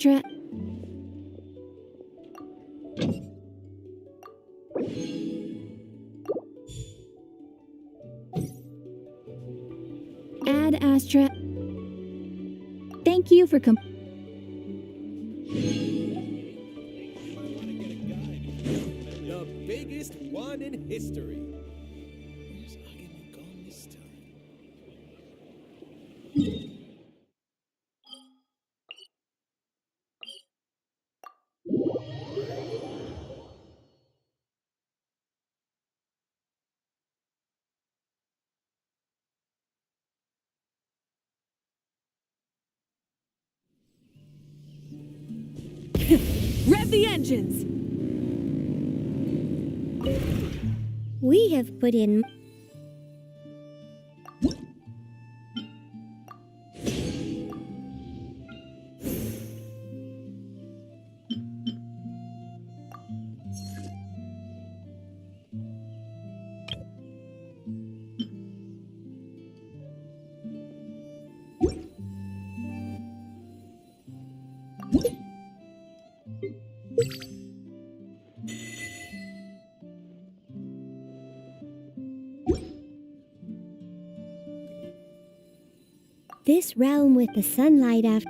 Astra. Add Astra. Thank you for The biggest one in history. Where's Anemo gone this time? Rev the engines! We have put in... This realm with the sunlight after...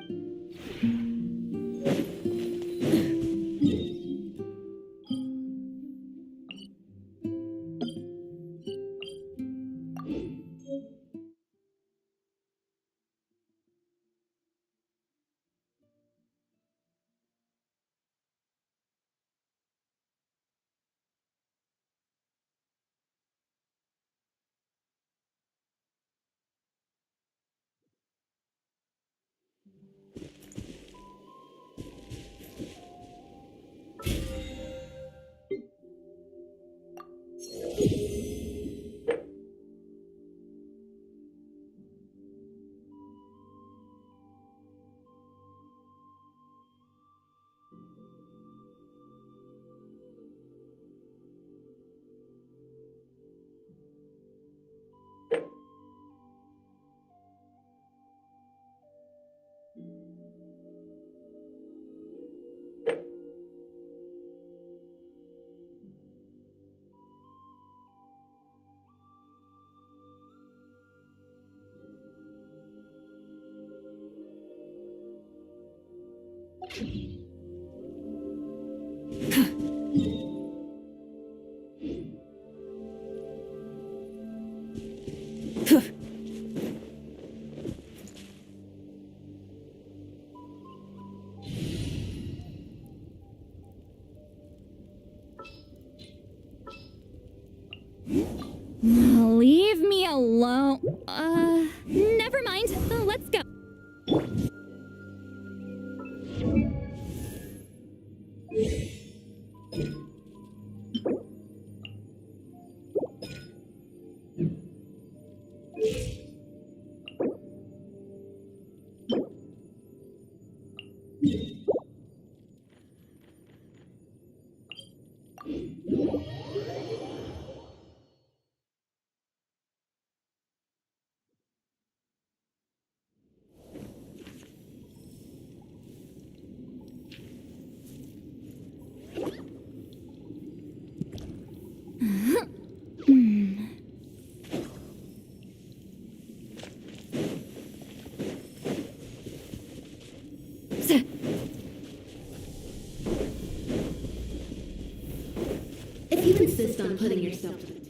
Leave me alone. Never mind. Let's go. If you insist on putting yourself to the test.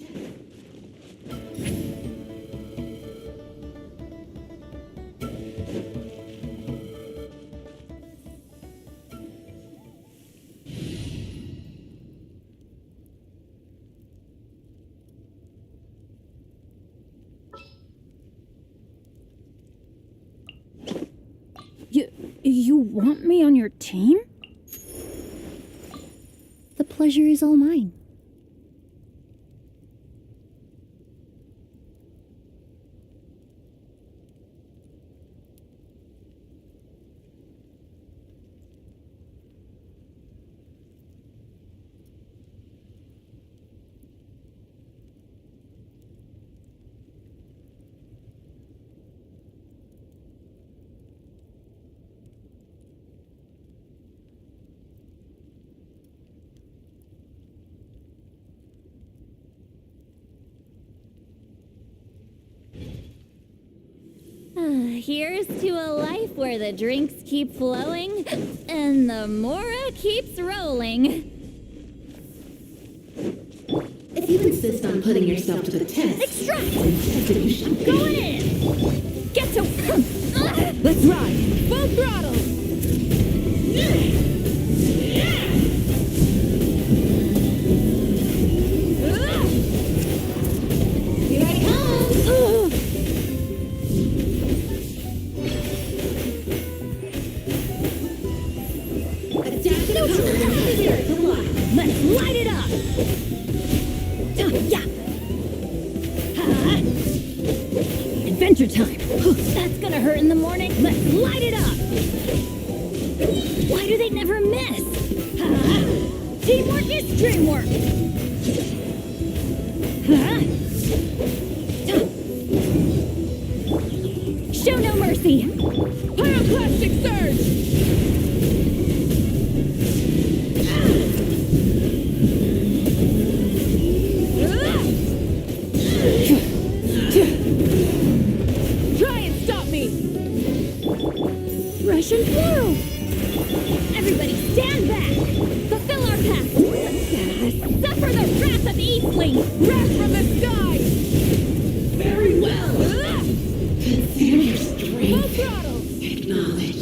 You want me on your team? The pleasure is all mine. Here's to a life where the drinks keep flowing and the mora keeps rolling. If you insist on putting yourself to the test, Extract! then you shall Going in! Get to... Let's ride! Full throttle! Here I come! Adapt to the colors and spirit to life. Let's light it up! Yeah! Adventure time! That's gonna hurt in the morning! Let's light it up! Why do they never miss? Teamwork is dreamwork! Show no mercy! Pyroclastic surge! Try and stop me! Russian flow! Everybody stand back! Fulfill our pact! Suffer the wrath of Eastling! Wrath from the sky! Very well. Consider your Full strength throttle! acknowledged.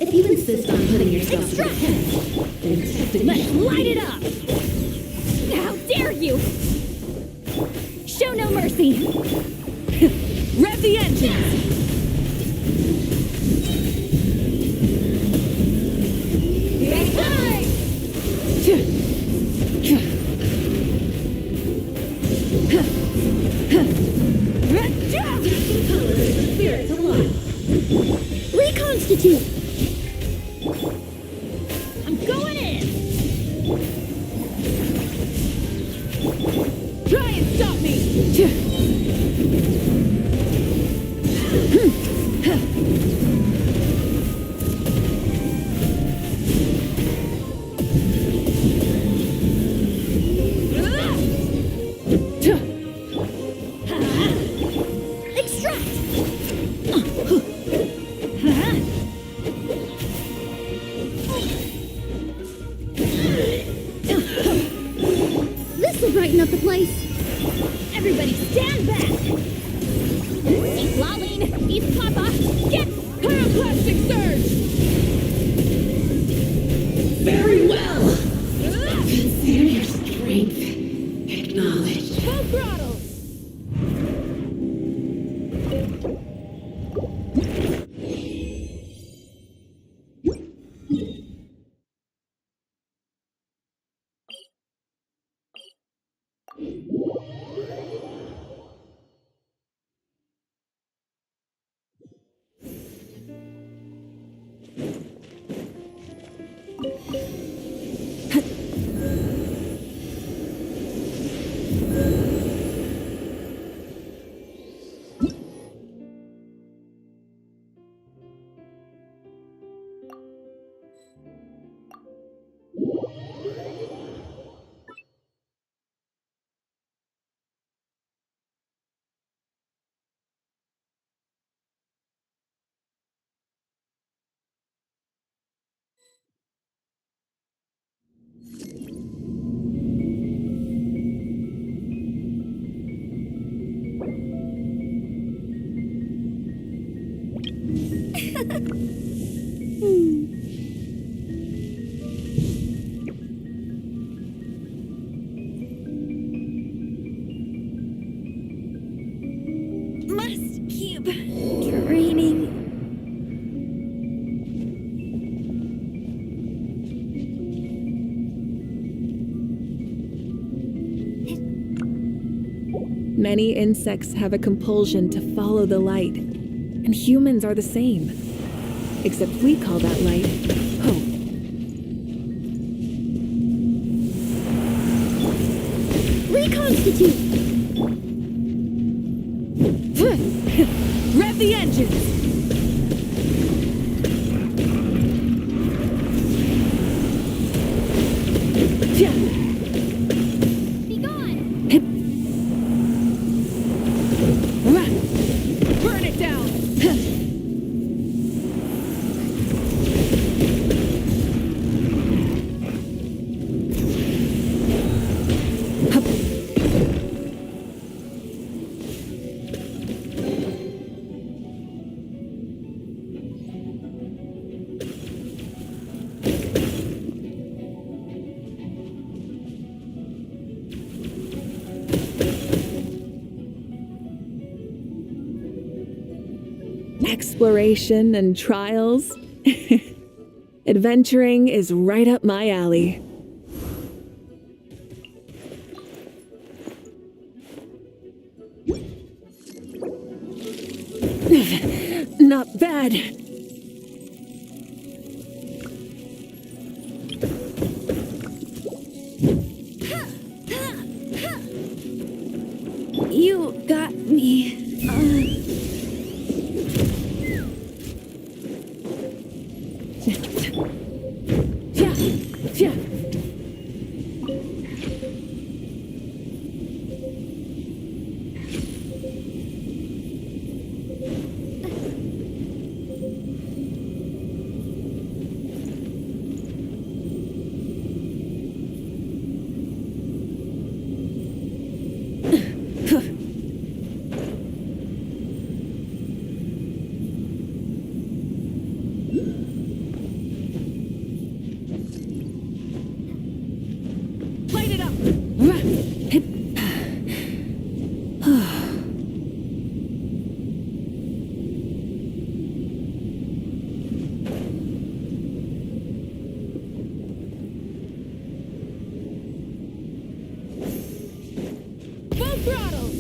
If you insist on putting yourself to the test, then test it. Let's light it up! How dare you! Show no mercy! Rev the engines! Here I come! Adapt to the colors and the spirit to life. Reconstitute! I'm going in! Try and stop me! Extract! This'll brighten up the place! Everybody stand back! East Laline! East Papa! Get... Pyroclastic surge! Very well. Consider your strength acknowledged. Full throttle! Must keep training. Many insects have a compulsion to follow the light, and humans are the same. Except we call that light hope. Reconstitute! Rev the engines! Be gone! Burn it down! Exploration and trials. Adventuring is right up my alley. Not bad. You got me. Light it up! Full throttle!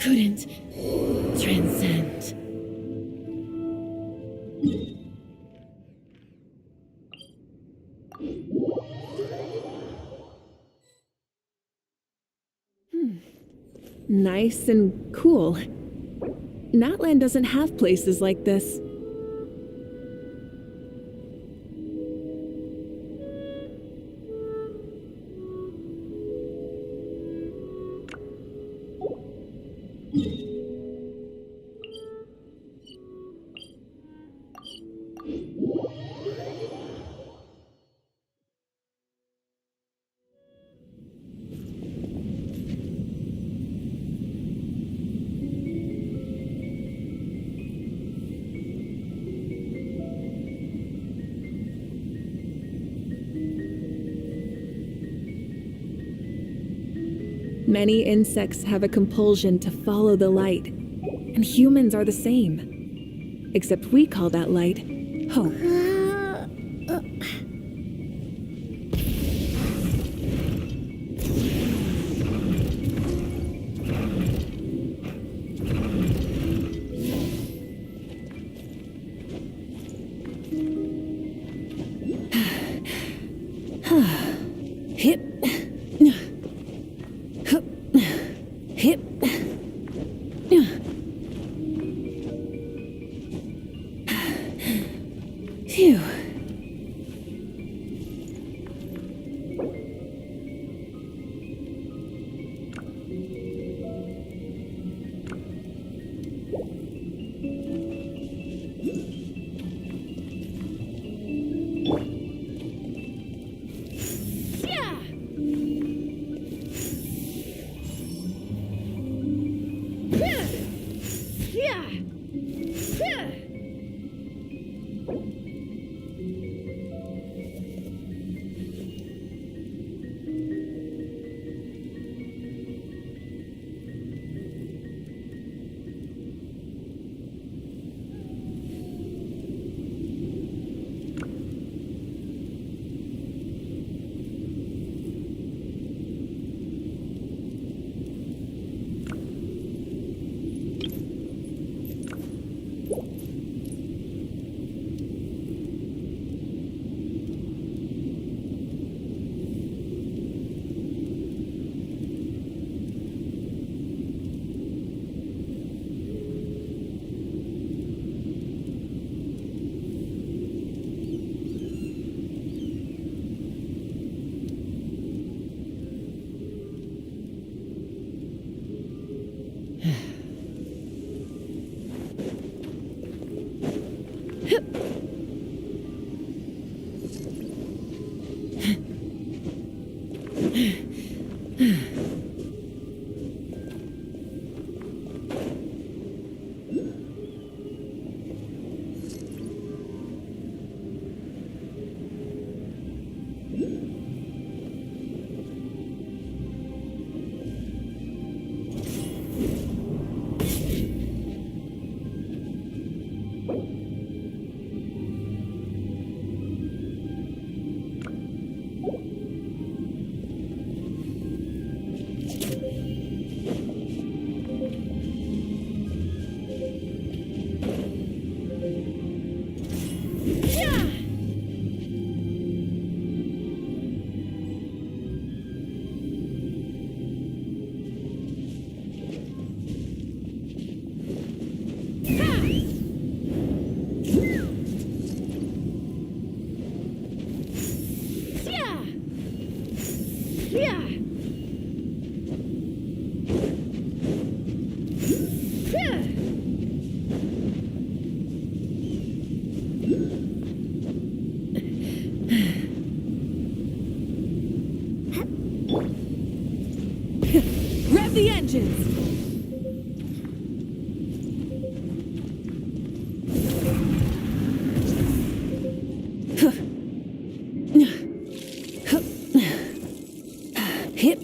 Couldn't transcend. Nice and cool. Natland doesn't have places like this. Many insects have a compulsion to follow the light, and humans are the same. Except we call that light hope. Hip. Hip. Phew. Rev the engines! Hip.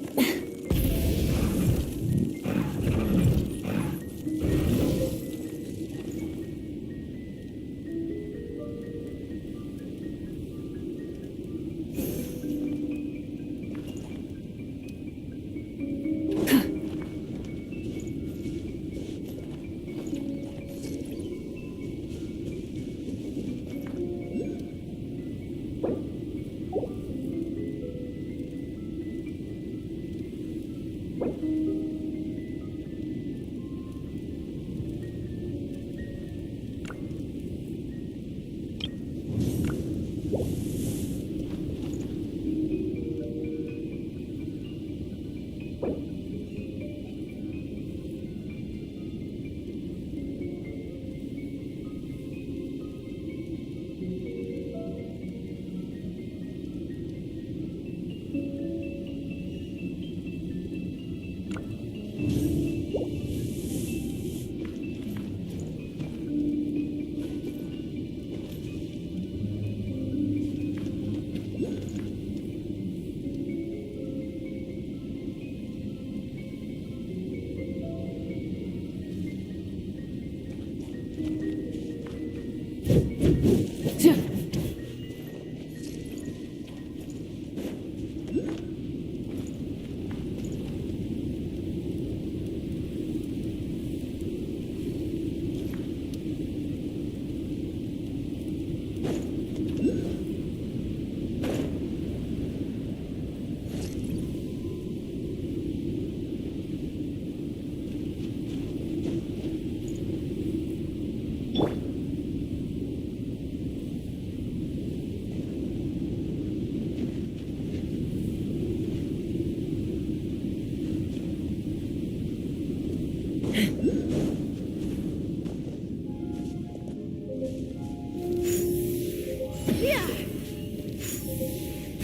Yeah.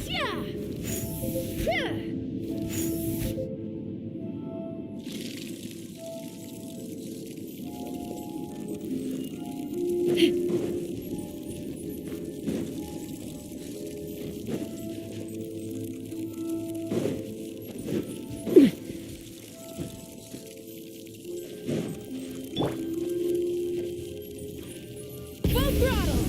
Yeah. Yeah. Full throttle.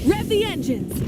Rev the engines!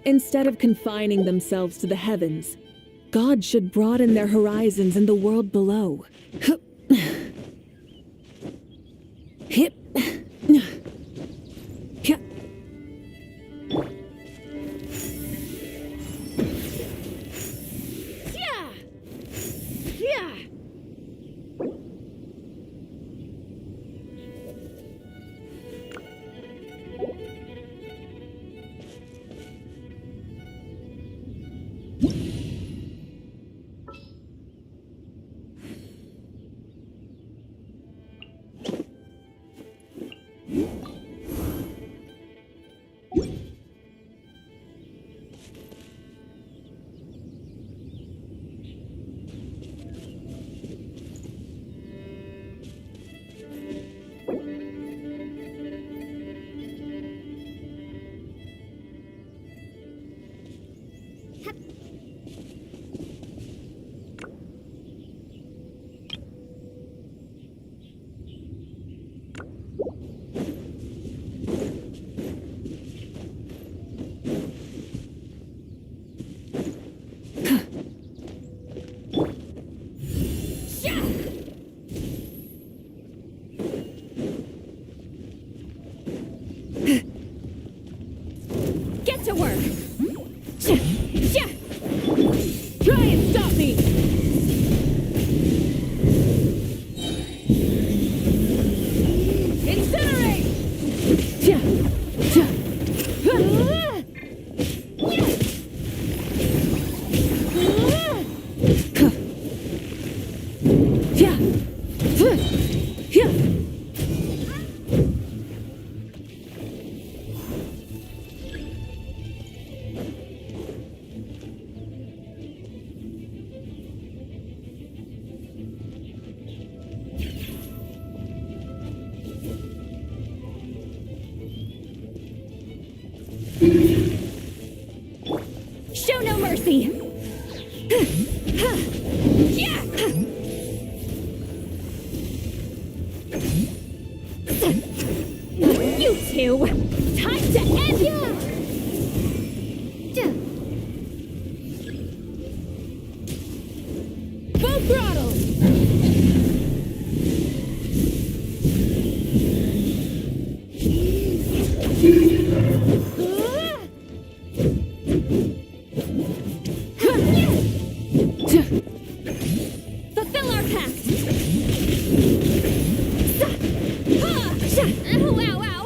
Instead of confining themselves to the heavens, God should broaden their horizons in the world below. Hip. Yeah. Yeah. Get to work! Try and stop me! Incinerate! Show no mercy! two. Time to end ya! Full throttle! Fulfill our pact! Ow, ow, ow!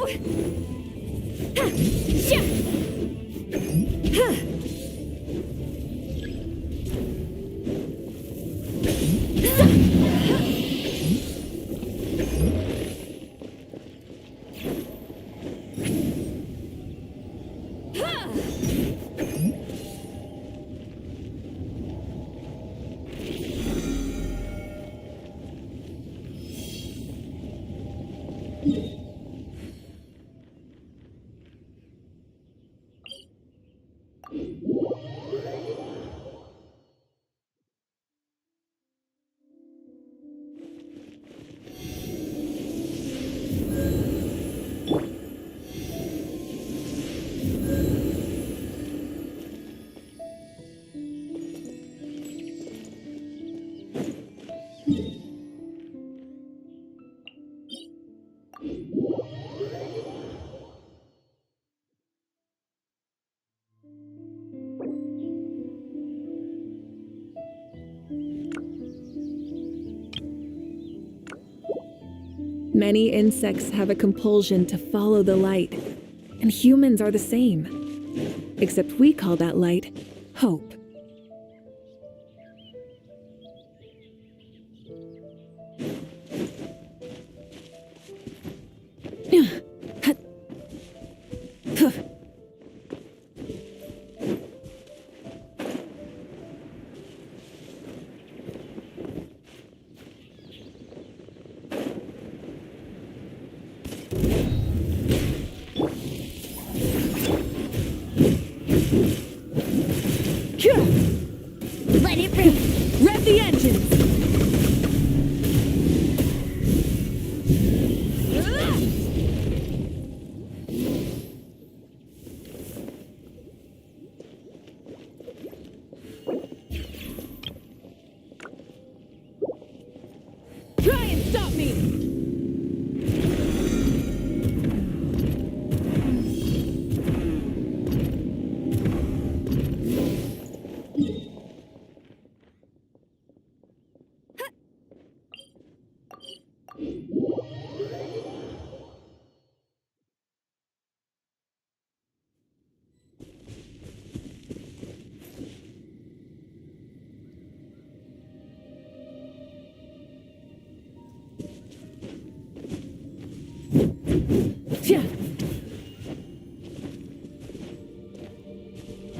Many insects have a compulsion to follow the light, and humans are the same. Except we call that light hope. Let it rip! Rev the engines! Try and stop me! Yeah.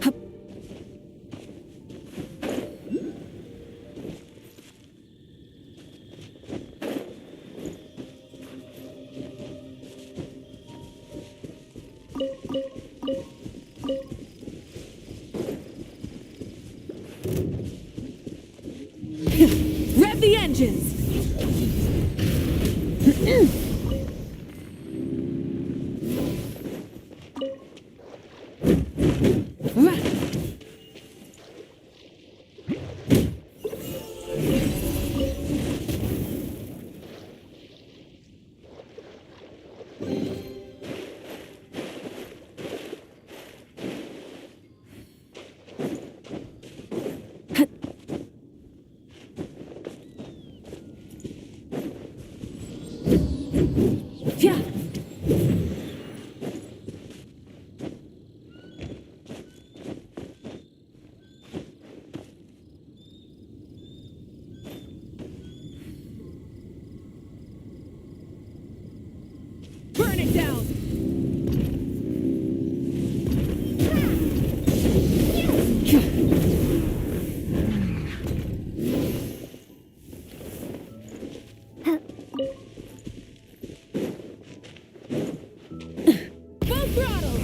Hup. Rev the engines! Yeah. Burn it down. Full throttle.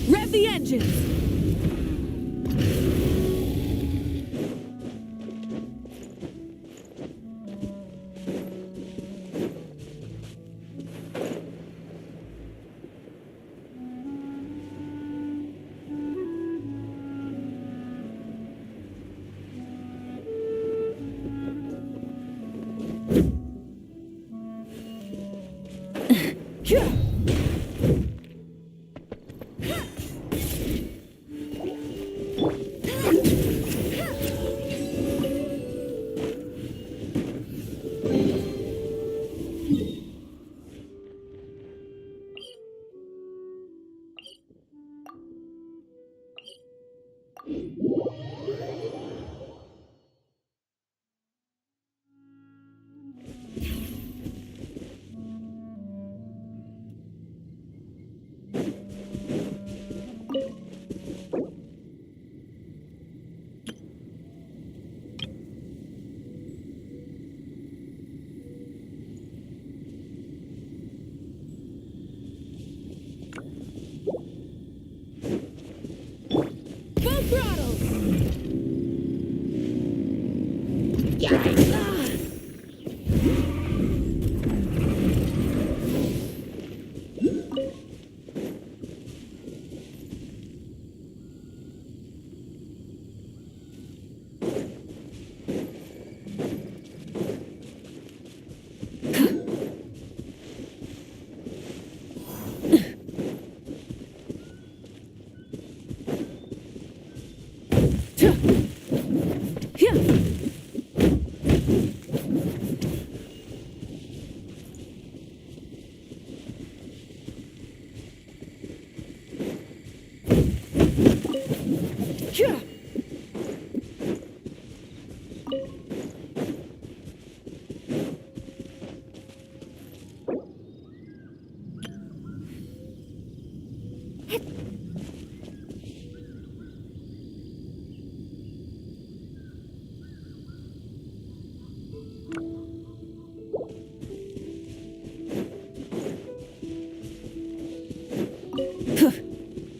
Rev the engines!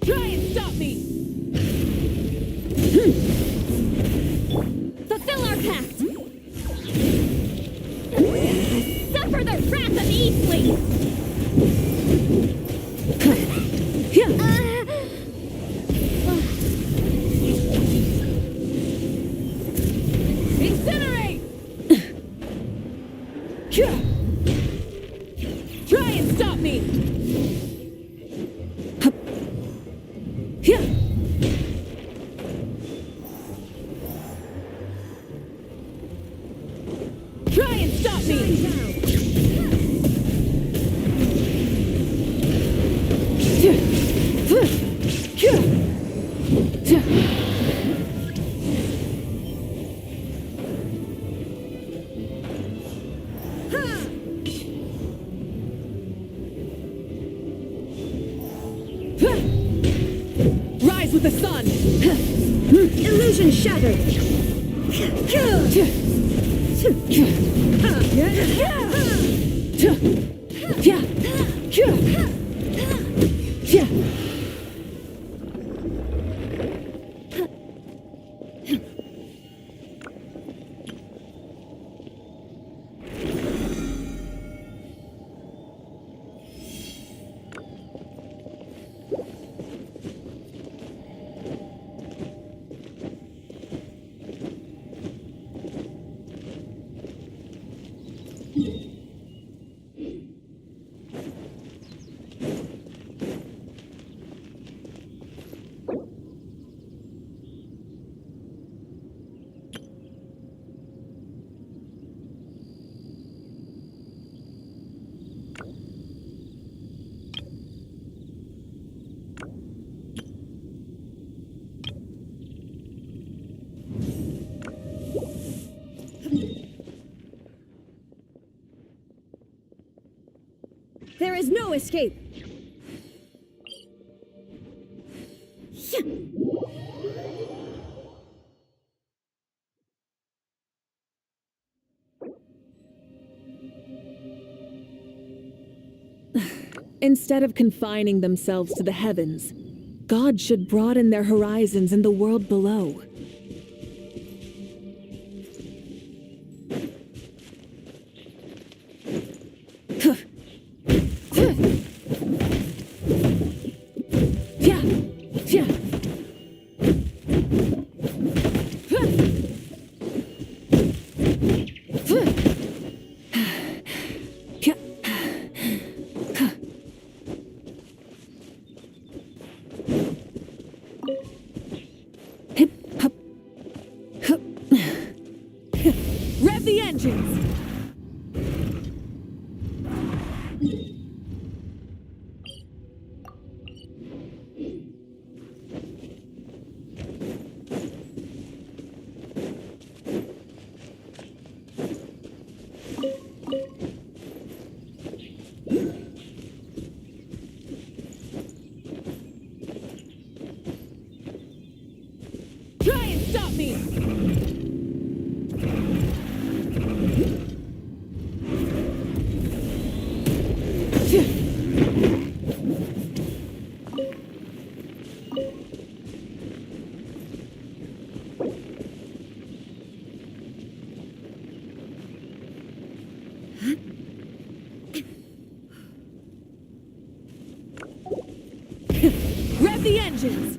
Try and stop me! Fulfill our pact! Suffer the wrath of Eastleaf! Incinerate! Try and stop me! Try and stop me! Rise with the sun! Illusion shattered! There is no escape! Instead of confining themselves to the heavens, God should broaden their horizons in the world below. Rev the engines! Try and stop me! Rev the engines!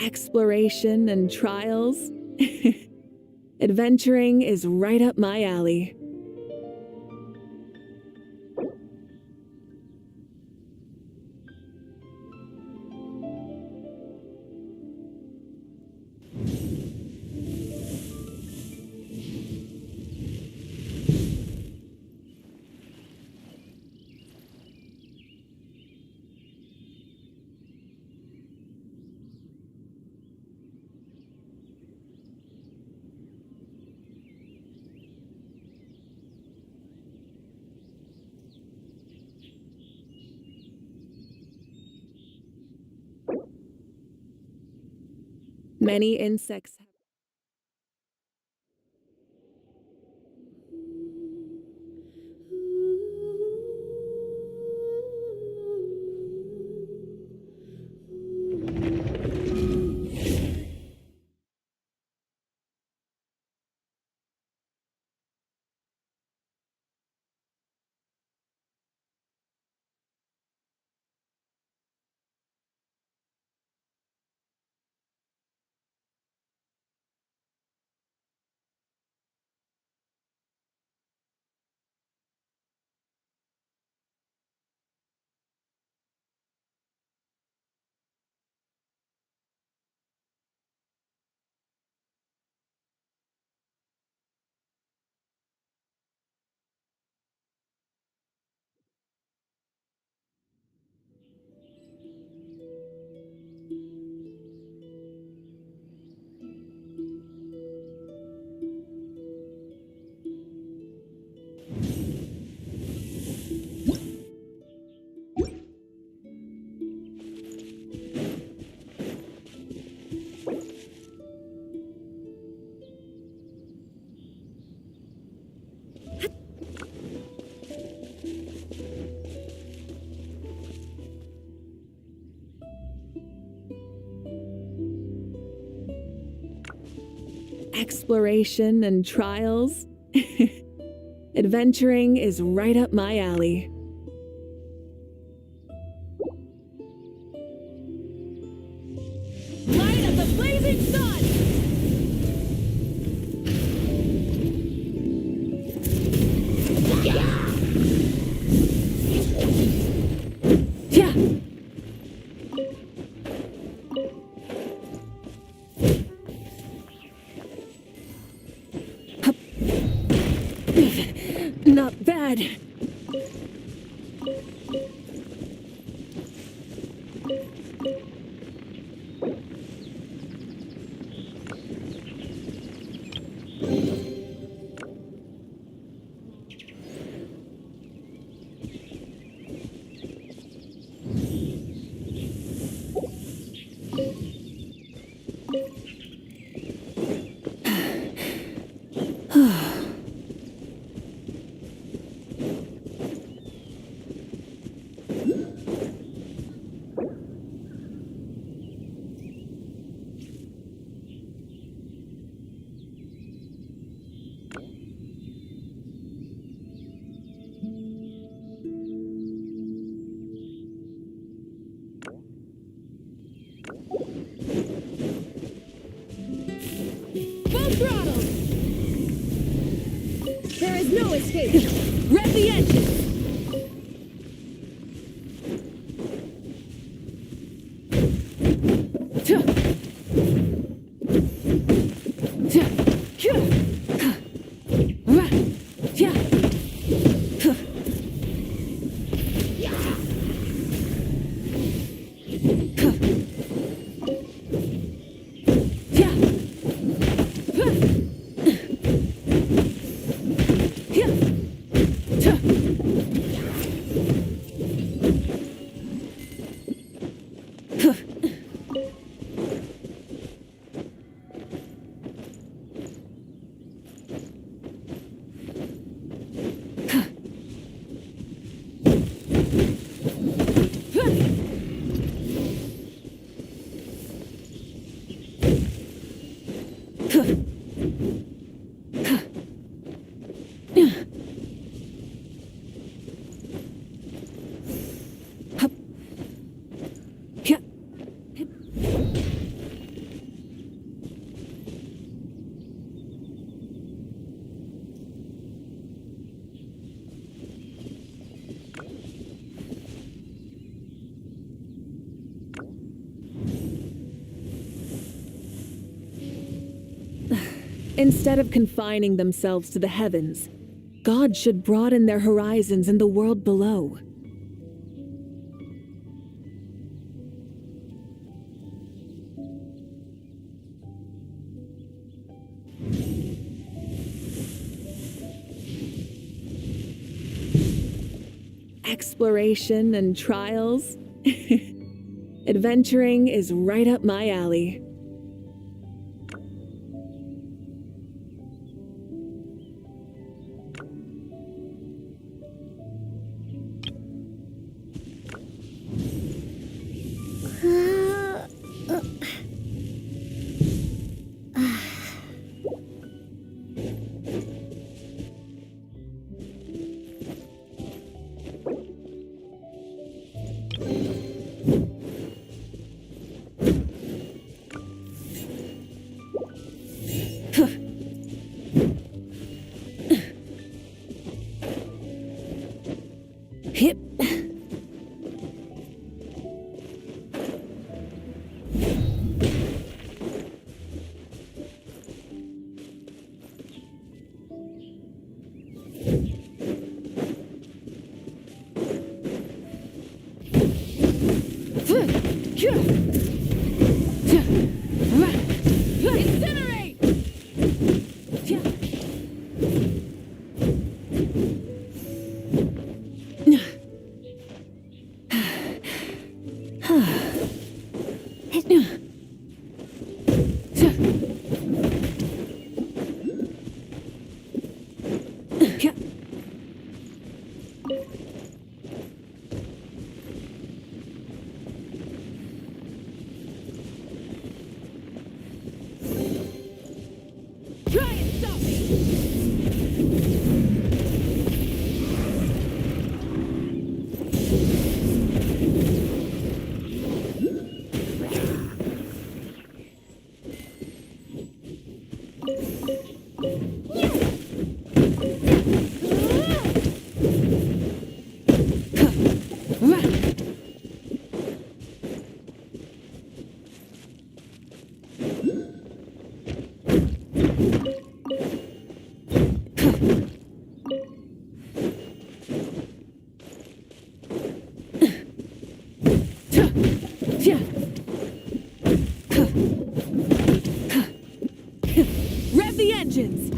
Exploration and trials. Adventuring is right up my alley. Many insects Exploration and trials? Adventuring is right up my alley. Light of the blazing sun! Yeah! Not bad. Full throttle! There is no escape! Rev the engine! Instead of confining themselves to the heavens, God should broaden their horizons in the world below. Exploration and trials? Adventuring is right up my alley. Hip. Try and stop me! Rev the engines!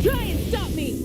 Try and stop me!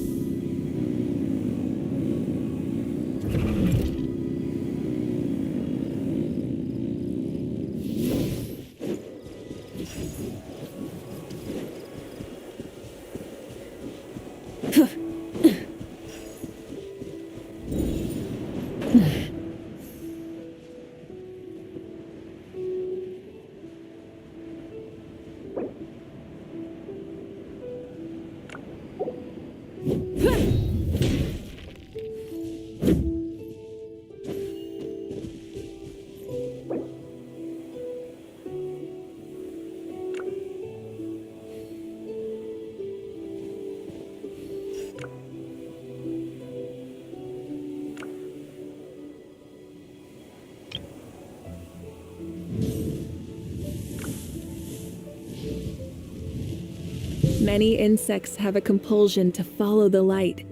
Many insects have a compulsion to follow the light,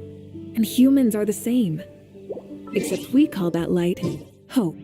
and humans are the same. Except we call that light hope.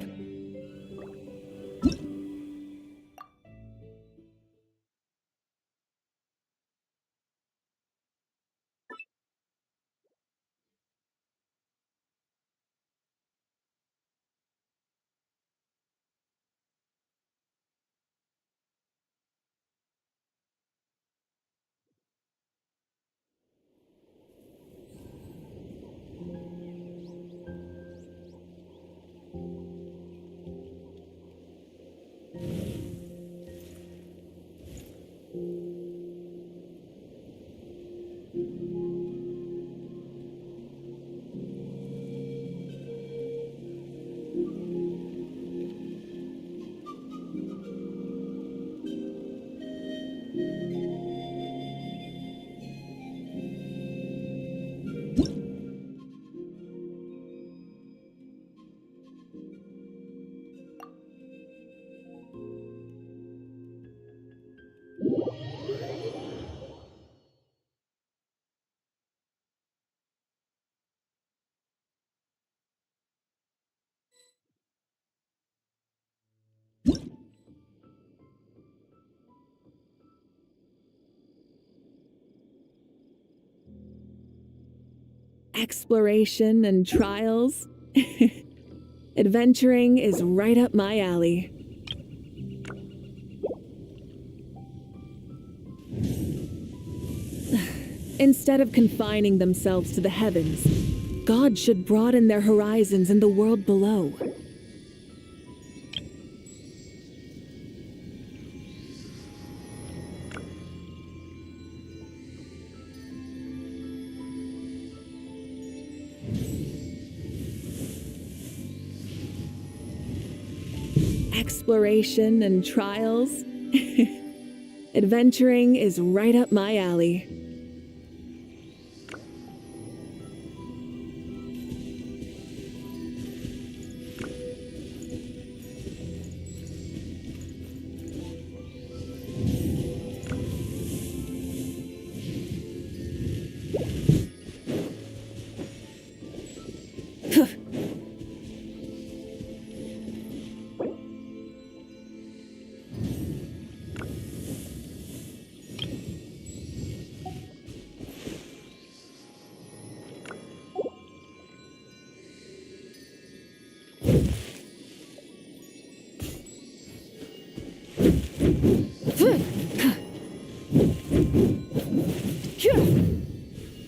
Exploration and trials. Adventuring is right up my alley. Instead of confining themselves to the heavens, God should broaden their horizons in the world below. exploration and trials. Adventuring is right up my alley.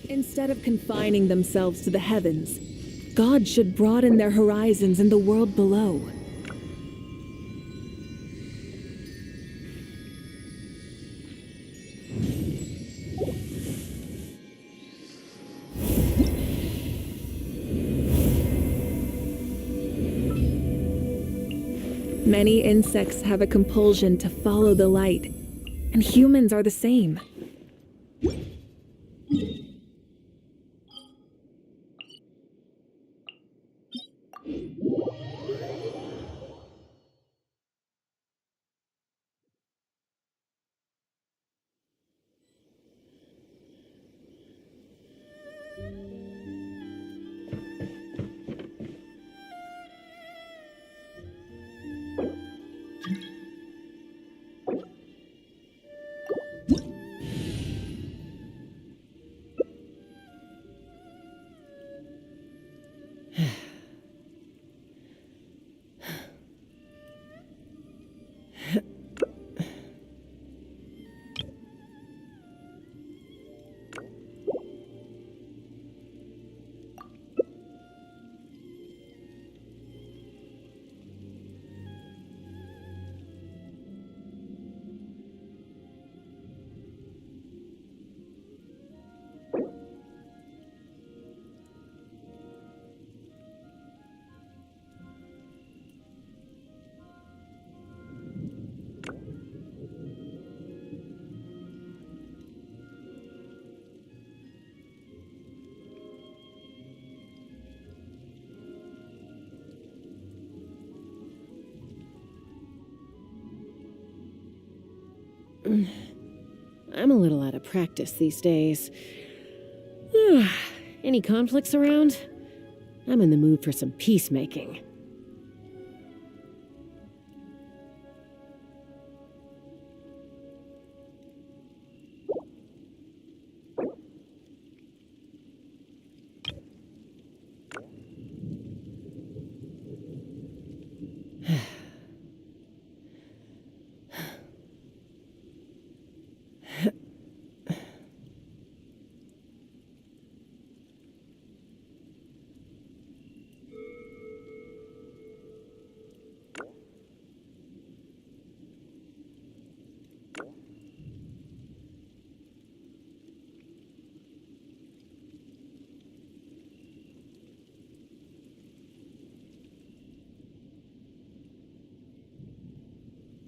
Instead of confining themselves to the heavens, God should broaden their horizons in the world below. Many insects have a compulsion to follow the light, and humans are the same. I'm a little out of practice these days. Any conflicts around? I'm in the mood for some peacemaking.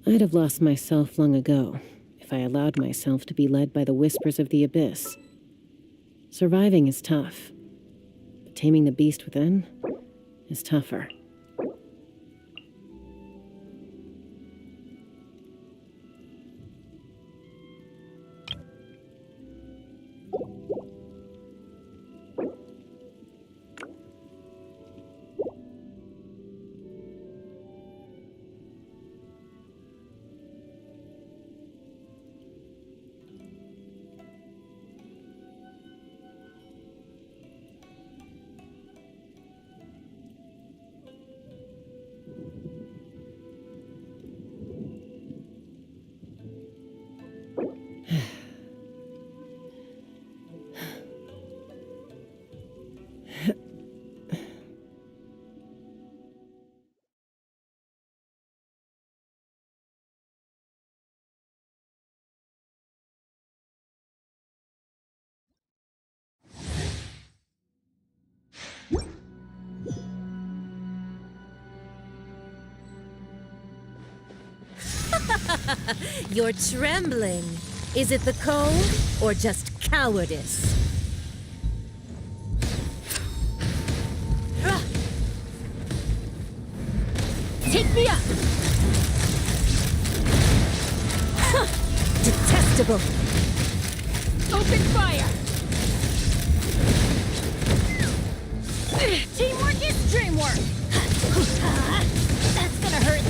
I'd have lost myself long ago if I allowed myself to be led by the whispers of the abyss. Surviving is tough, but taming the beast within is tougher. You're trembling. Is it the cold or just cowardice? Take me up! Detestable. Open fire! Teamwork is dreamwork! That's gonna hurt!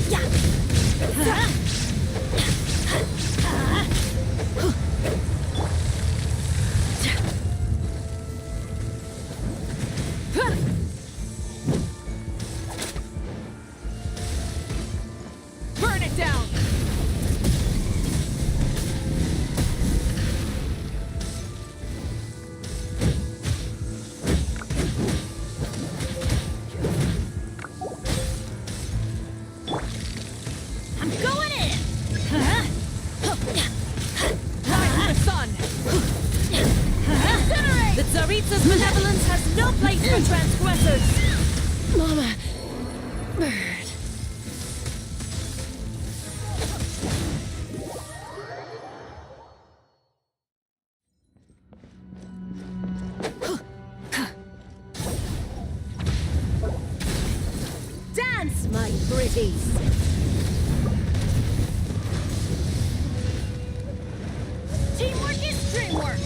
Burn it down! I'm going in! Rise to the sun! Incinerate! The Tsaritsa's benevolence has no place for transgressors! Mama. Bird. Dance, my pretties! Teamwork is dreamwork!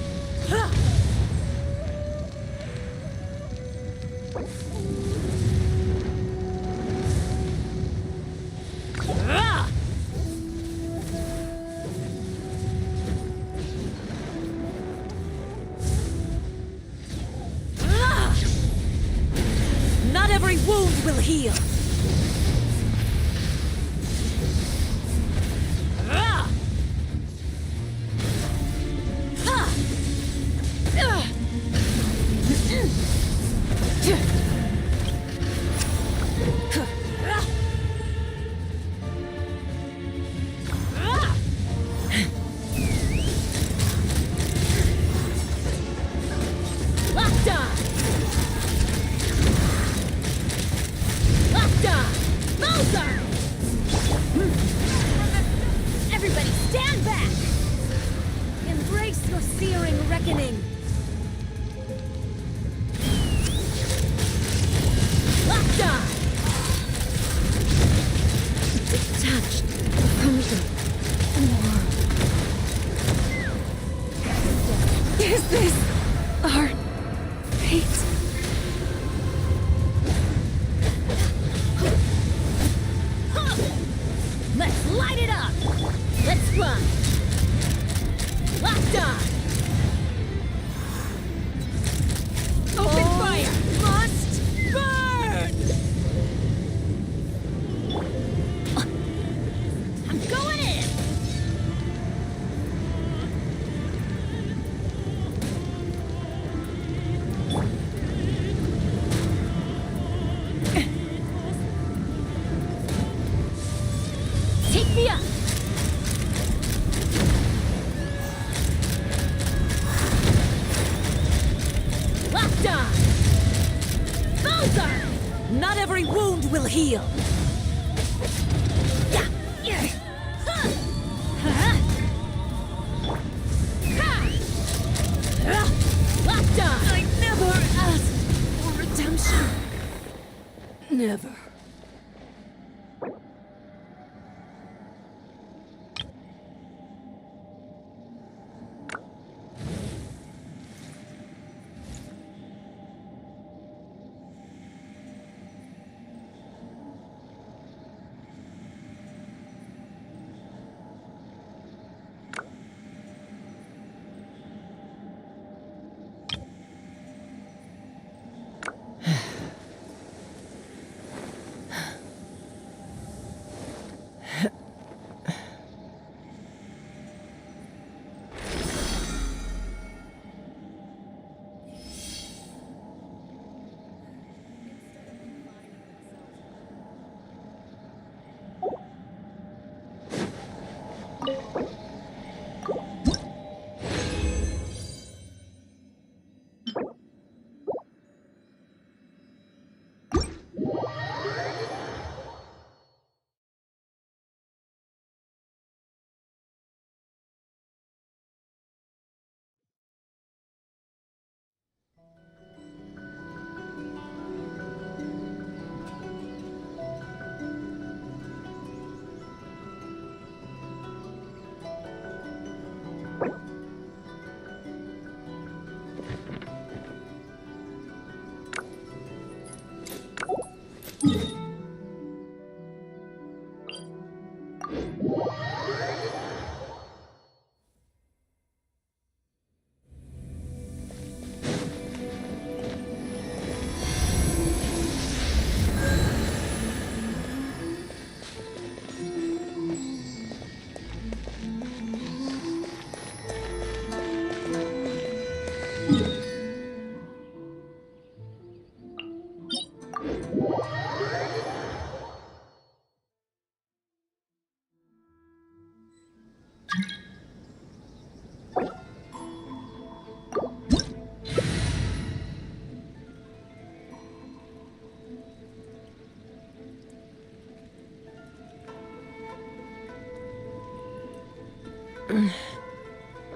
Not every wound will heal! Lockdown! Lockdown! Mozart! Everybody stand back! Embrace your searing reckoning! Lockdown! Detached from the world. Is this our fate? Let's light it up! Let's run! Lockdown! Open fire! Must burn! I'm going in! Take me up! Lockdown! Mozart! Not every wound will heal! Yeah! Yeah! Huh! Huh! Ha! Lockdown! I never asked for redemption. Never.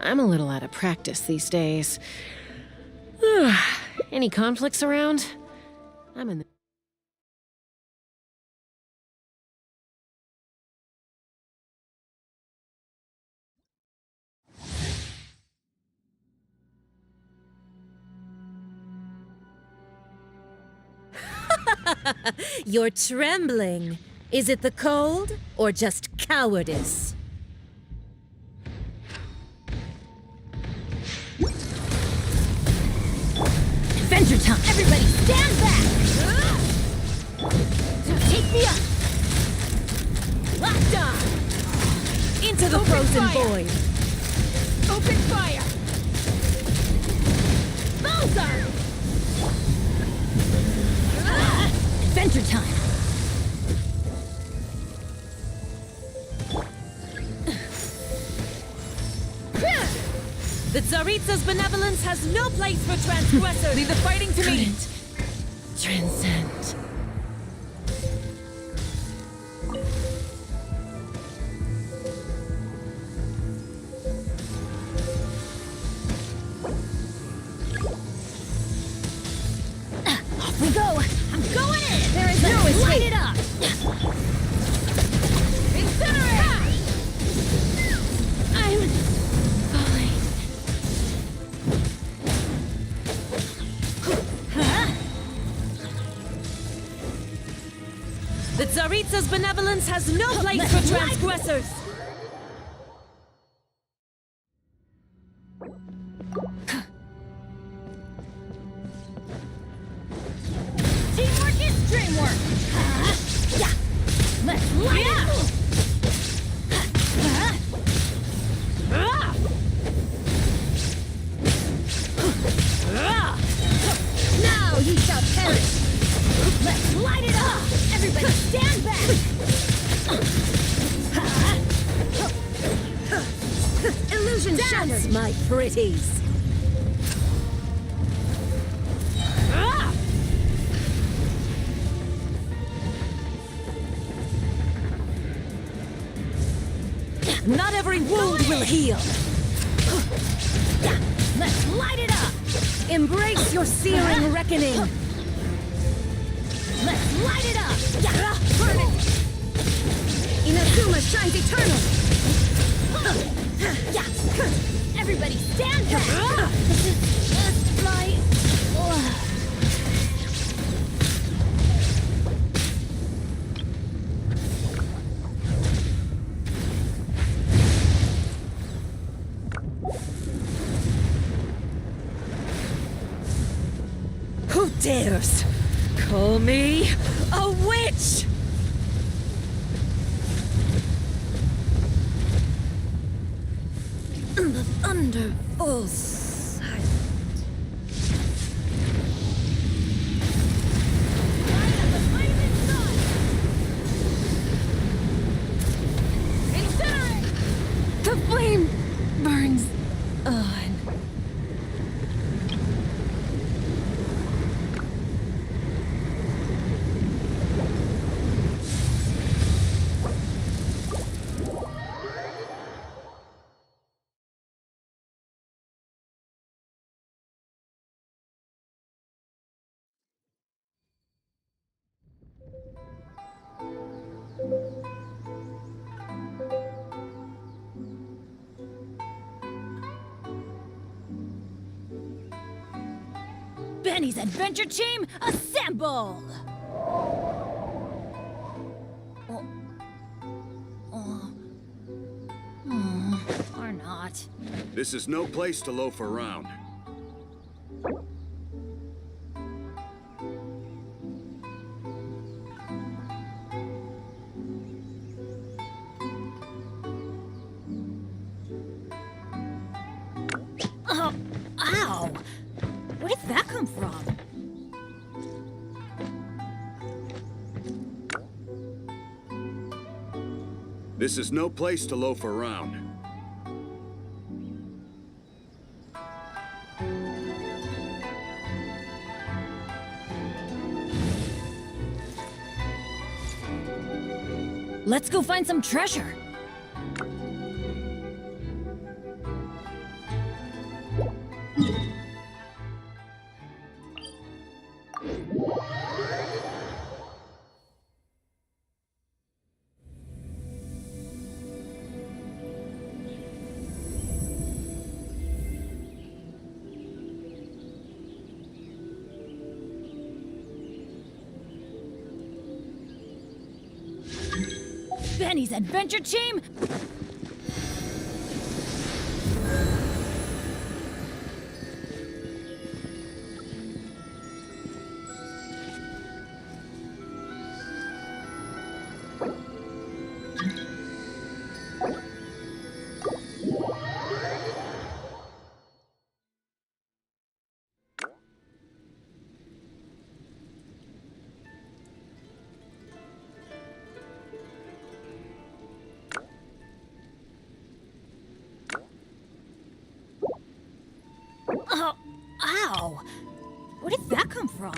I'm a little out of practice these days. Any conflicts around? I'm in the... You're trembling. Is it the cold or just cowardice? Adventure time! Everybody stand back! Take me up! Locked on! Into the frozen void! Open fire! Bullseye! Adventure time! The Tsaritsa's benevolence has no place for transgressors! Leave the fighting to me! Transcend. Off we go! I'm going in! There is no escape! Light it up! Incinerate! I'm falling. The Tsaritsa's benevolence has no place for transgressors! Teamwork is dreamwork! Yeah! Let's light it up! Now you shall perish! Let's light it up! Everybody stand back! Illusion Dance, my pretties! Not every wound will heal! Let's light it up! Embrace your searing reckoning! Let's light it up! Burn it! Inazuma shines eternal! Everybody stand back! This is just my... Who dares call me a witch? The thunder falls silent. Incinerate! The flame burns on. Benny's adventure team, assemble! not. This is no place to loaf around. Oh, ow! Where did that come from? This is no place to loaf around. Let's go find some treasure. Benny's adventure team? Oh, ow! Where did that come from?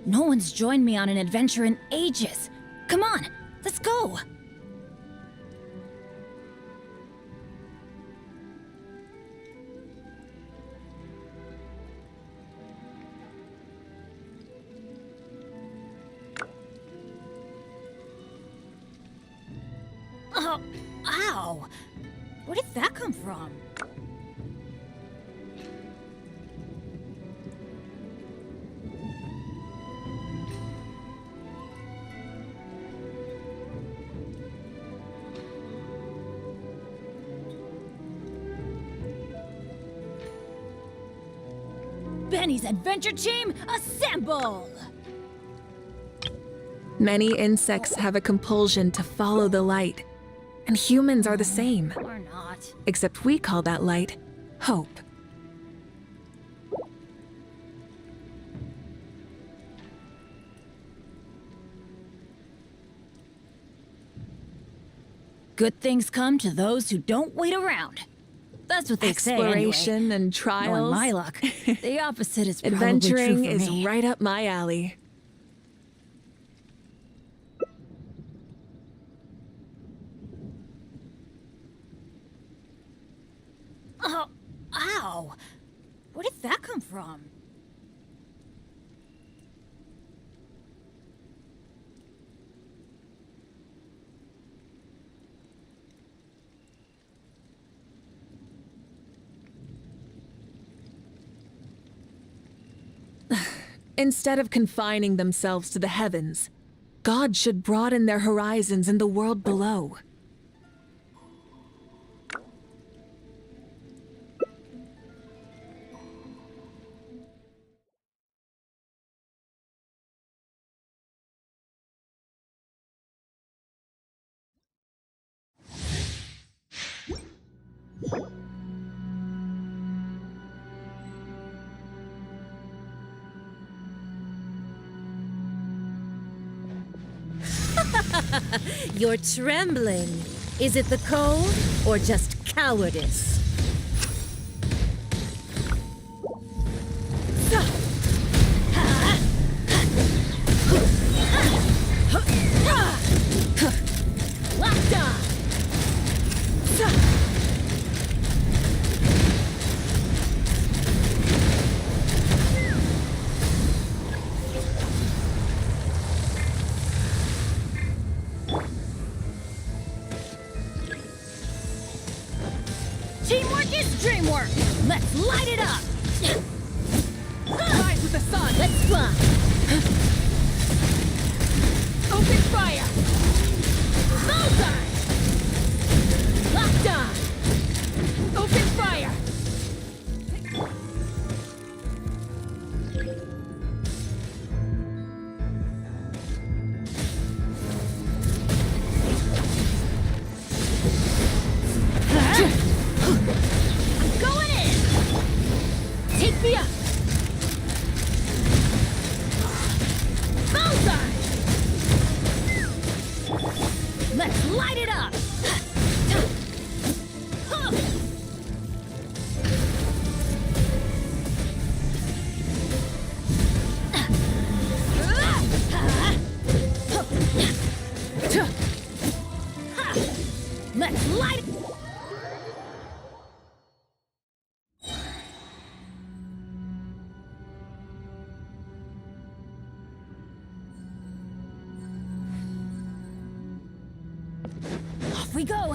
No one's joined me on an adventure in ages. Come on, let's go! Oh, ow! Where did that come from? Benny's adventure team, assemble! Many insects have a compulsion to follow the light, and humans are the same. Or not. Except we call that light hope. Good things come to those who don't wait around. That's what they say anyway. Exploration and Knowing trials. my luck, the opposite is probably Adventuring true for is me. right up my alley. Oh, ow! Where did that come from? Instead of confining themselves to the heavens, God should broaden their horizons in the world below. You're trembling. Is it the cold or just cowardice? Locked on! dreamwork! Let's light it up! Rise with the sun! Let's fly! Open fire! Bullseye! Locked on! Open fire! I'm going in! Take me up! Bullseye! Let's light it up! Let's light it! Off we go!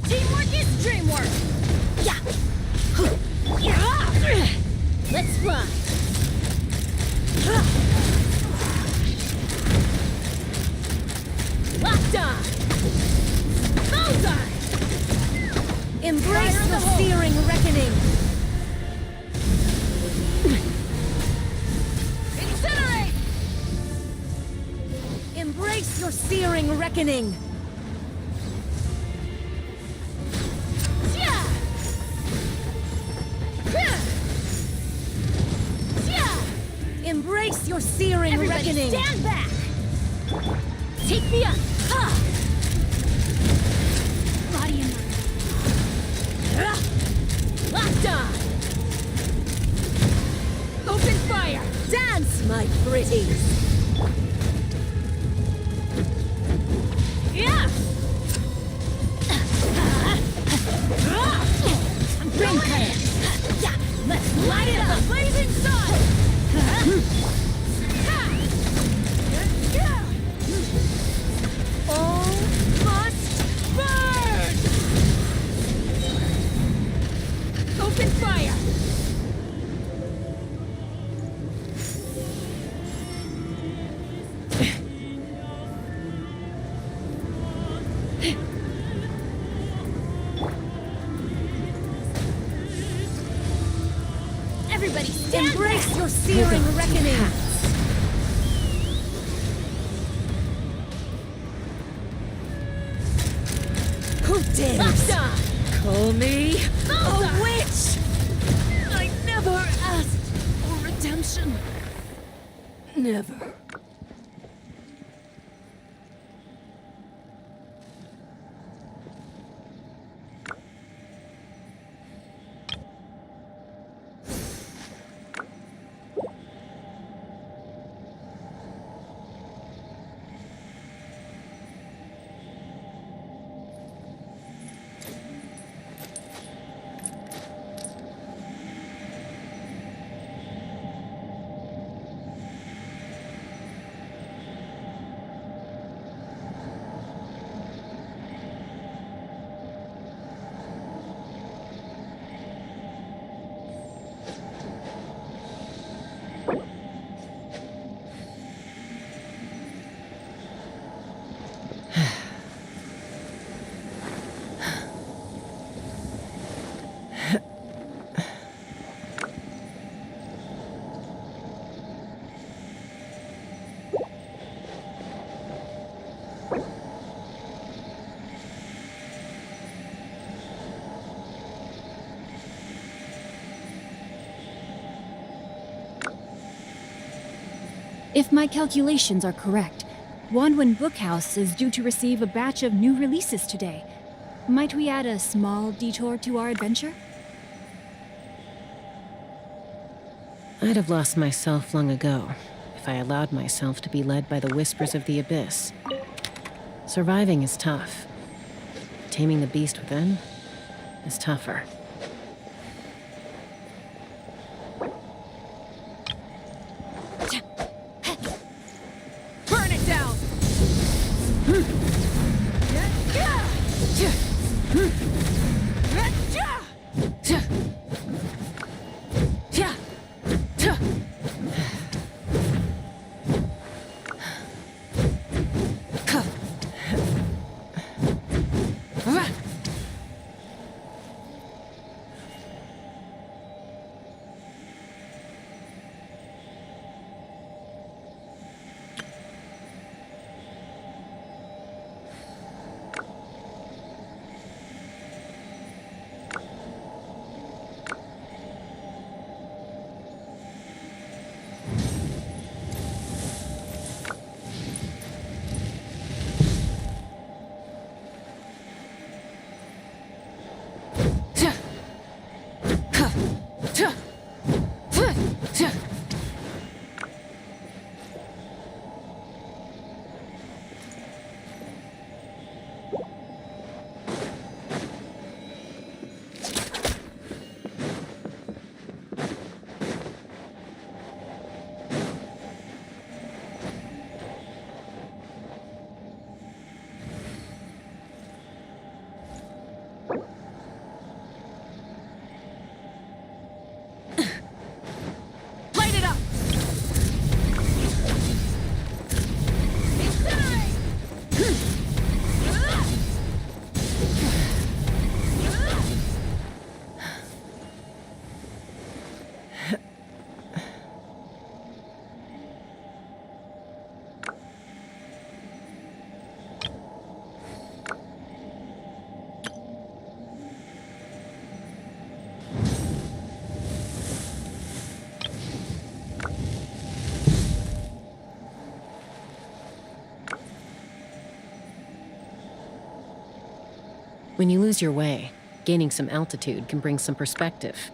Teamwork is dreamwork! Yeah! Let's fly! Locked on! Bullseye! Embrace the searing reckoning. Incinerate! Embrace your searing reckoning. Yeah! Yeah! Embrace your searing Everybody reckoning. stand back! Take me up! Ha! Body and mind. Locked on! Open fire! Dance, my pretties. Yeah! I'm green cutting! Yeah! Let's light it up! Blazing sun! All must burn! Open fire! Everybody stand Embrace back! your searing reckoning. Who dares Locked on! call me a Bullseye! witch? I never asked for redemption. Never. If my calculations are correct, Wanwen Bookhouse is due to receive a batch of new releases today. Might we add a small detour to our adventure? I'd have lost myself long ago if I allowed myself to be led by the whispers of the abyss. Surviving is tough. Taming the beast within is tougher. Burn it down! When you lose your way, gaining some altitude can bring some perspective.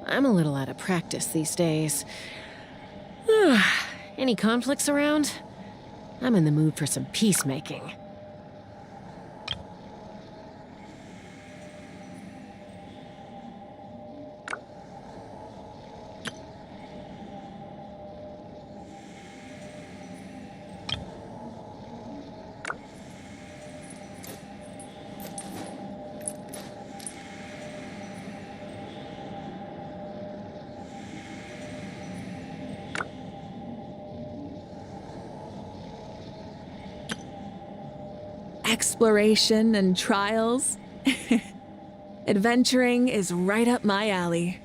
I'm a little out of practice these days. Any conflicts around? I'm in the mood for some peacemaking. Exploration and trials. Adventuring is right up my alley.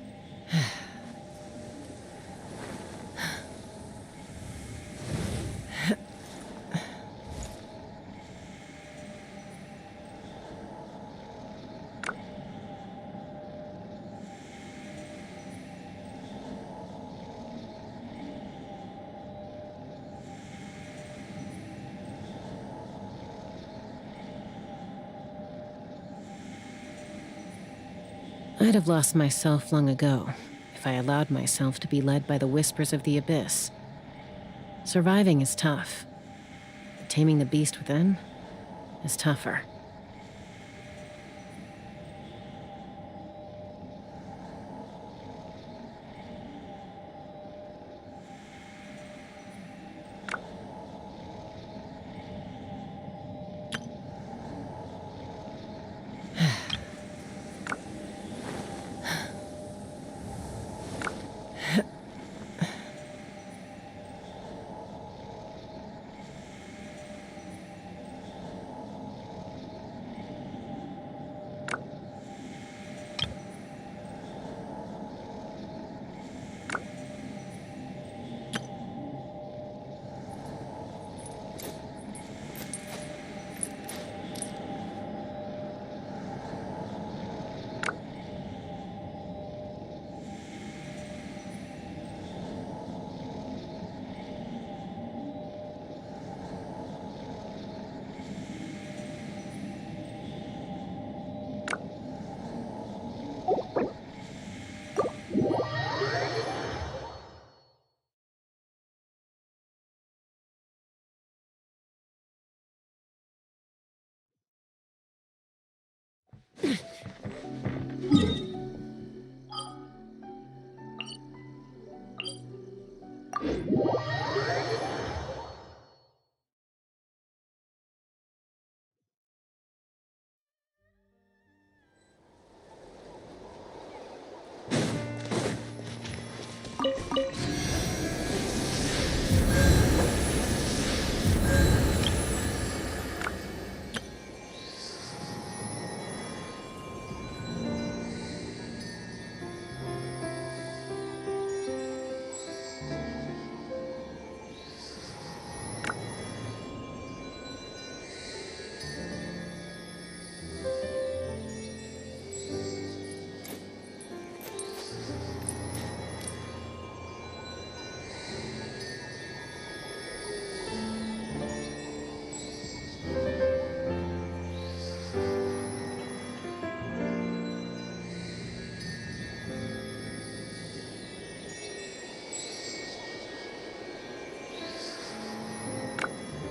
I'd have lost myself long ago if I allowed myself to be led by the whispers of the abyss. Surviving is tough, but taming the beast within is tougher.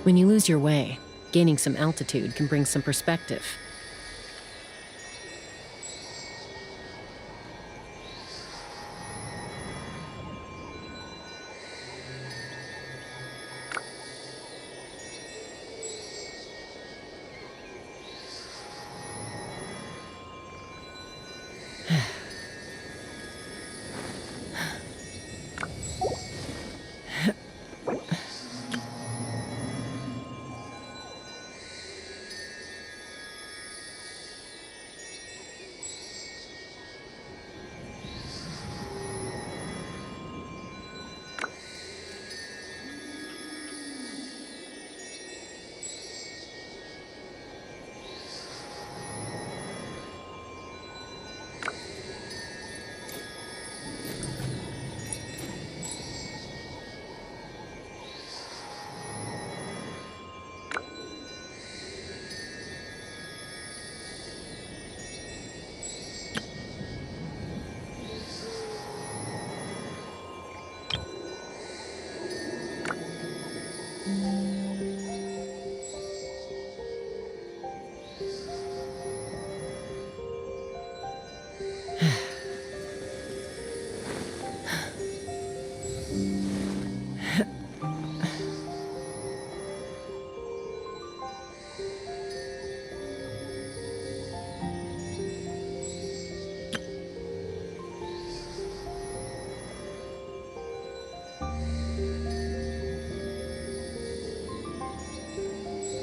When you lose your way, gaining some altitude can bring some perspective.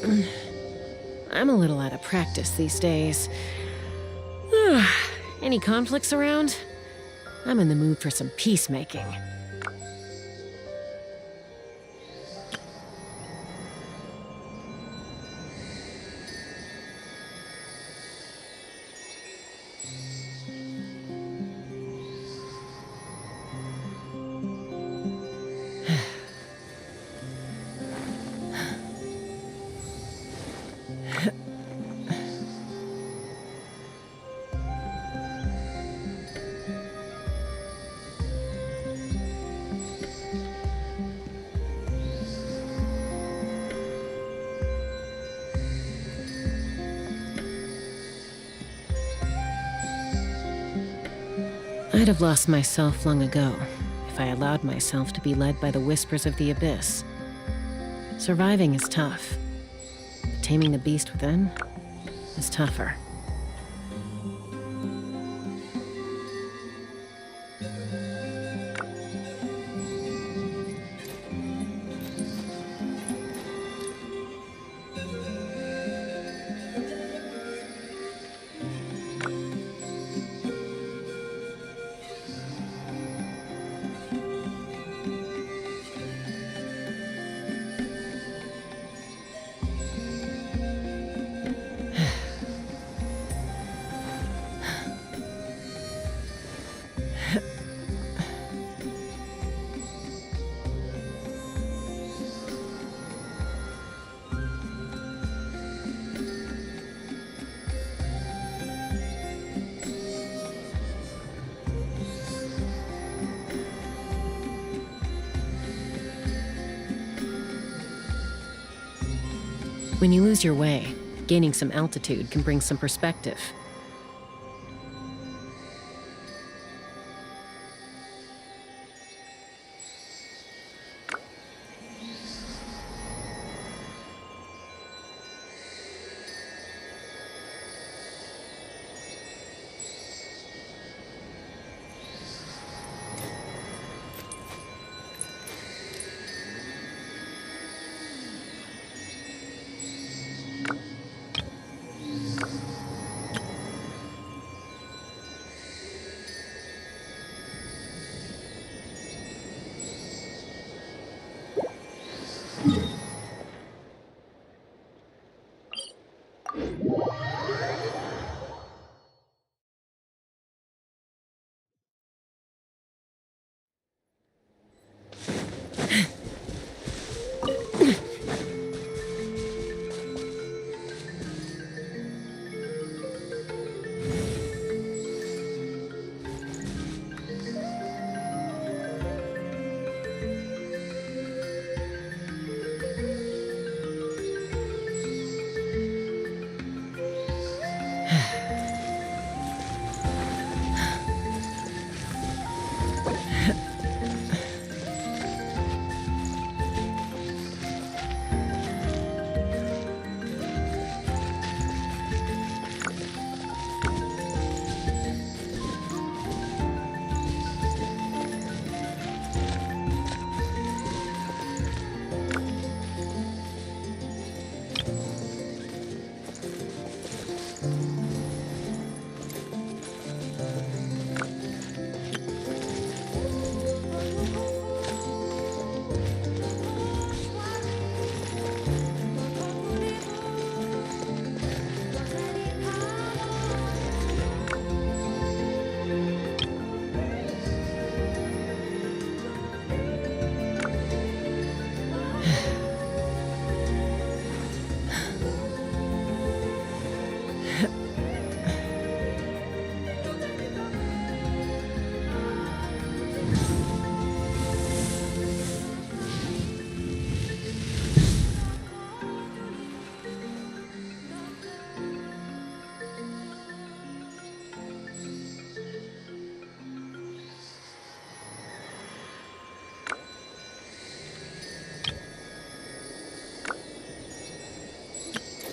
I'm a little out of practice these days. Any conflicts around? I'm in the mood for some peacemaking. I'd have lost myself long ago if I allowed myself to be led by the whispers of the abyss. Surviving is tough, but taming the beast within is tougher. When you lose your way, gaining some altitude can bring some perspective.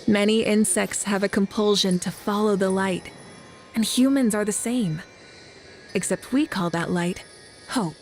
Many insects have a compulsion to follow the light, and humans are the same. Except we call that light hope.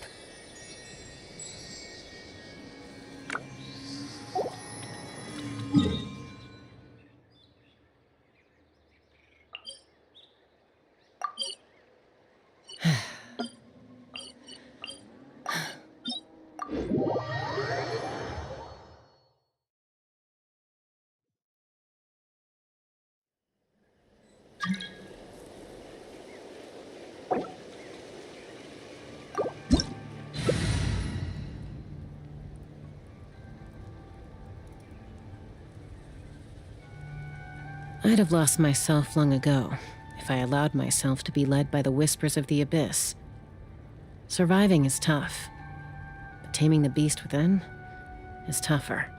I'd have lost myself long ago if I allowed myself to be led by the whispers of the abyss. Surviving is tough, but taming the beast within is tougher.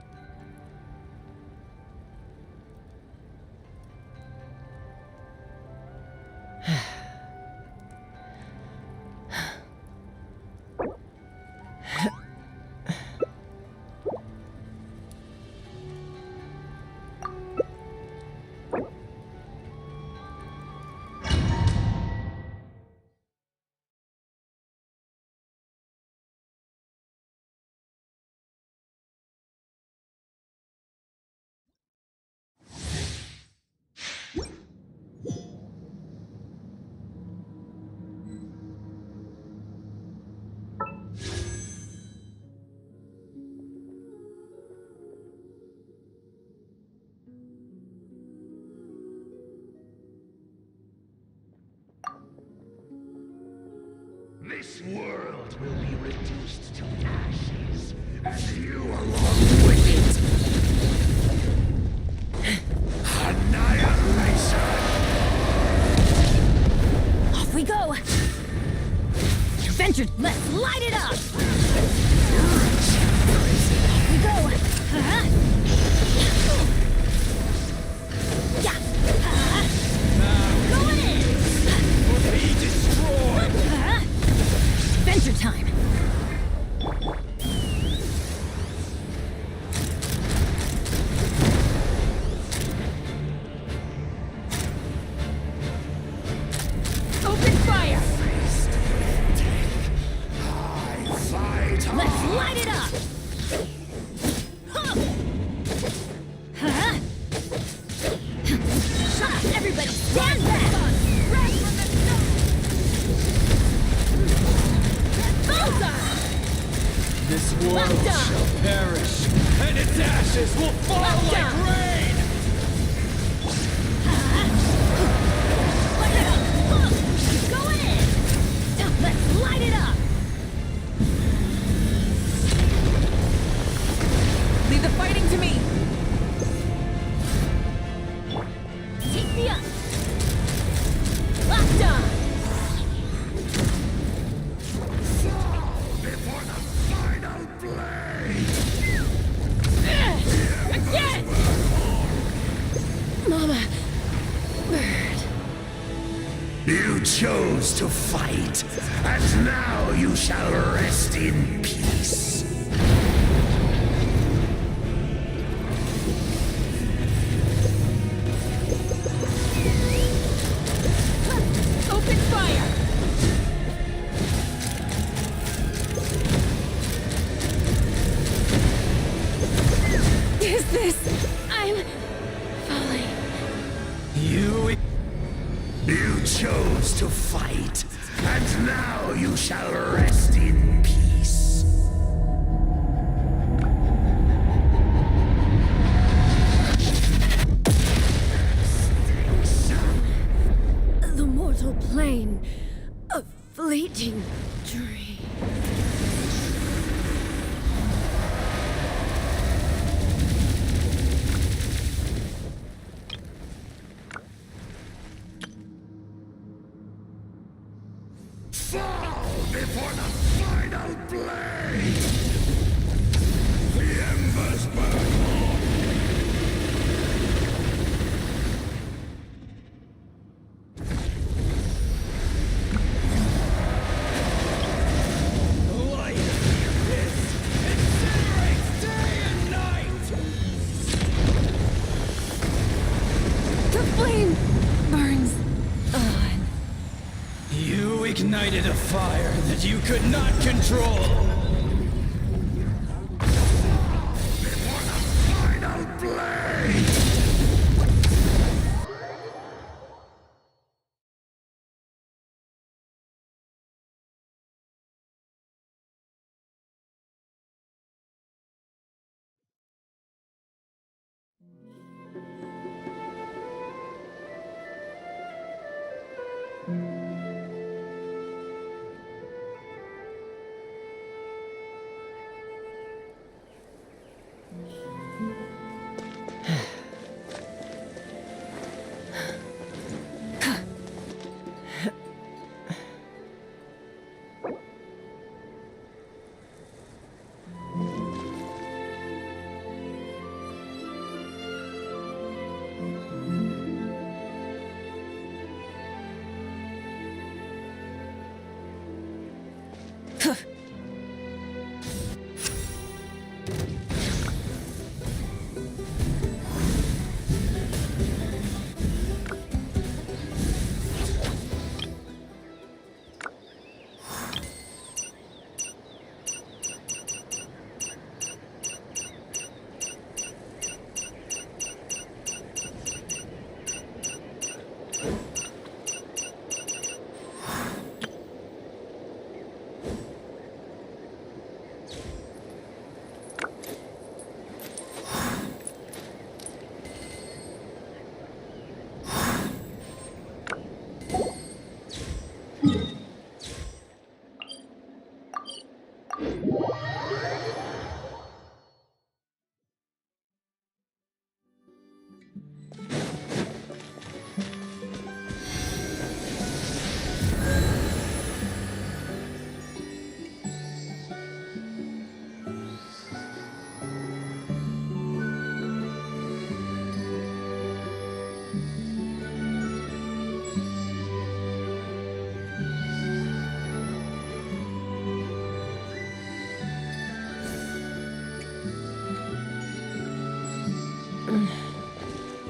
This world will be reduced to ashes, and you along with it. Annihilation! Off we go! Adventure, let's light it up! Off we go! Yeah! Going in! Be destroyed! Adventure time! Open fire! Let's light it up! Huh. Huh. Shut up, everybody! Stand back! This world shall perish, and its ashes will fall like rain! Going in! Let's light it up! Leave the fighting to me! Take me up! Locked on! Before the final blade! Again! Mama! Bird! You chose to fight, and now you shall rest in peace. Open fire! Is this... I'm... falling. You chose to fight, and now you shall rest in peace. The mortal plane. A fleeting dream. Fall before the final blade! The embers burn on! Light is incinerates day and night! The flame burns on. You ignited a fire that you could not control! Before the final blade!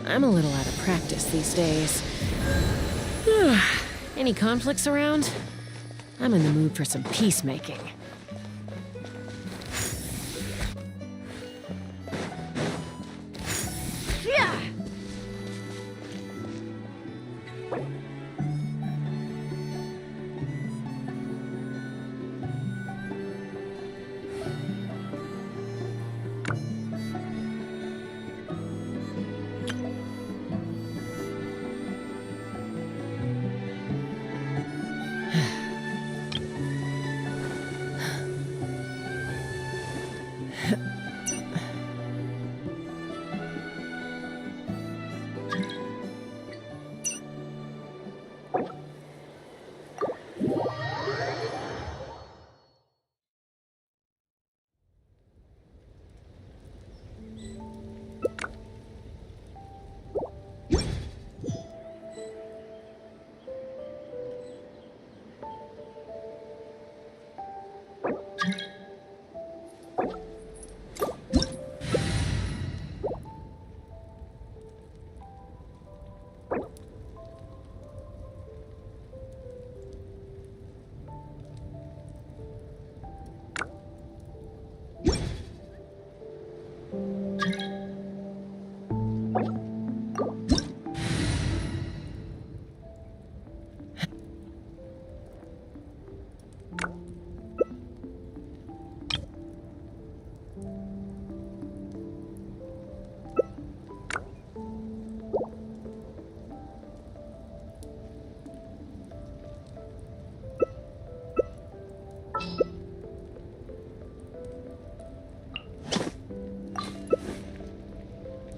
I'm a little out of practice these days. Any conflicts around? I'm in the mood for some peacemaking.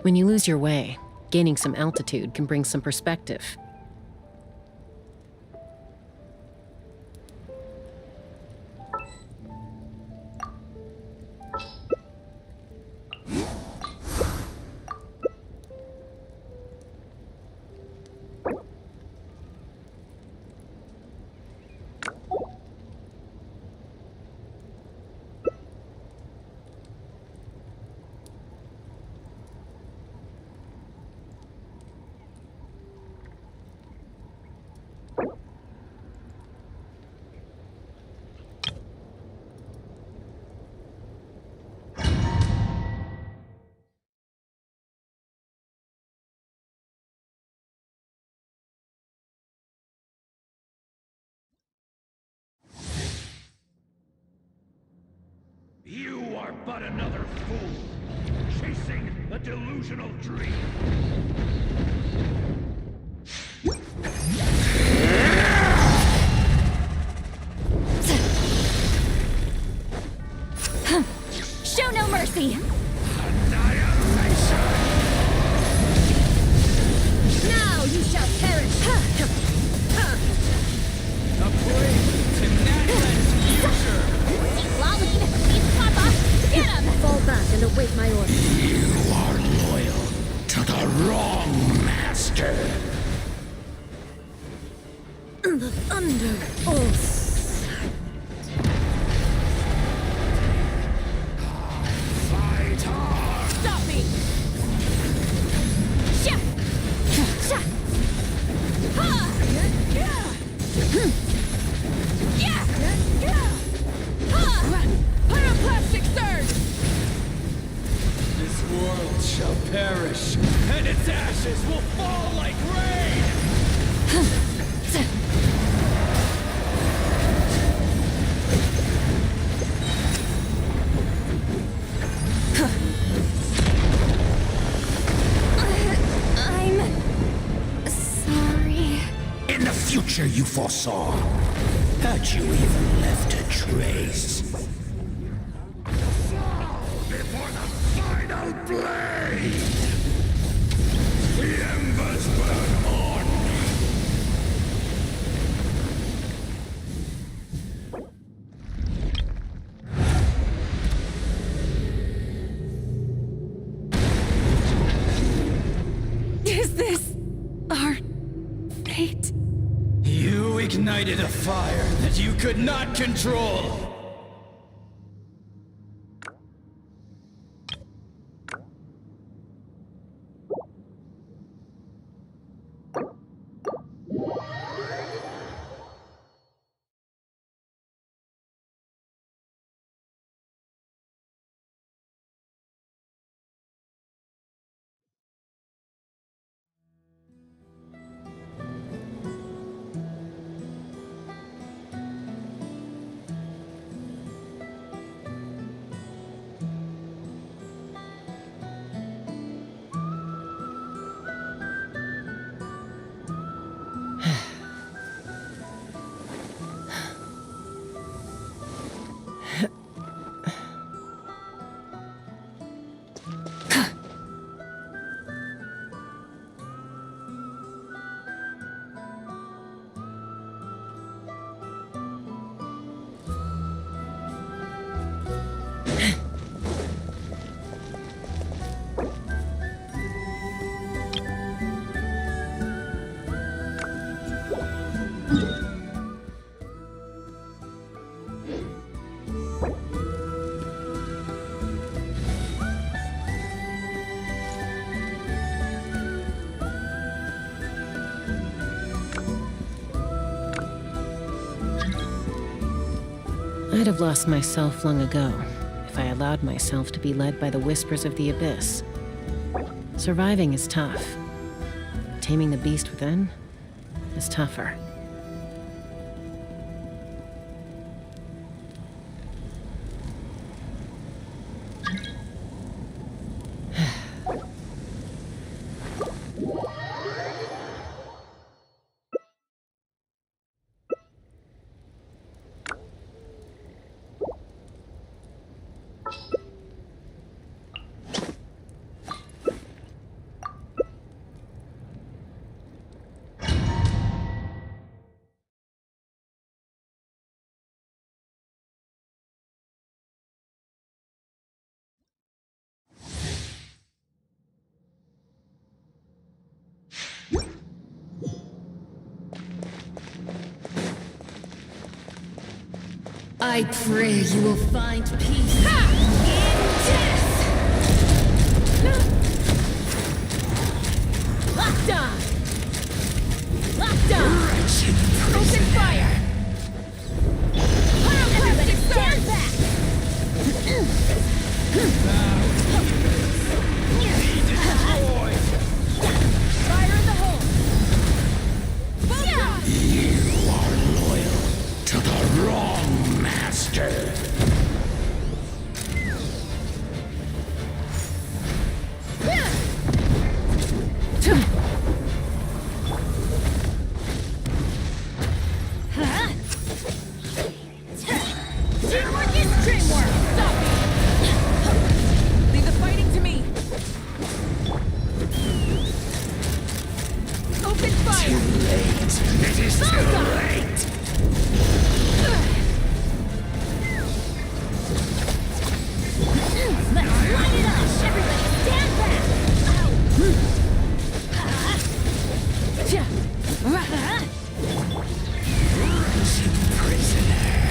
When you lose your way, gaining some altitude can bring some perspective. You are but another fool, chasing a delusional dream. Show no mercy! Annihilation! Now you shall perish! A blade to Natlan's future! Get him! Fall back and await my orders. You are loyal to the wrong master. Under oath. ashes will fall like rain! I'm sorry. In the future you foresaw, had you even left a trace? Before the final blade, the embers burn on. Is this our fate? You ignited a fire that you could not control! I'd have lost myself long ago if I allowed myself to be led by the whispers of the abyss. Surviving is tough. Taming the beast within is tougher. I pray you will find peace in death! Locked on! Locked on! Open fire! Everybody stand back! Fire in the hole! You are loyal to the wrong master. Teamwork is dreamwork! Stop it! Leave the fighting to me! Open fire! Too late. It is too late. Let's light it up! Everybody stand back!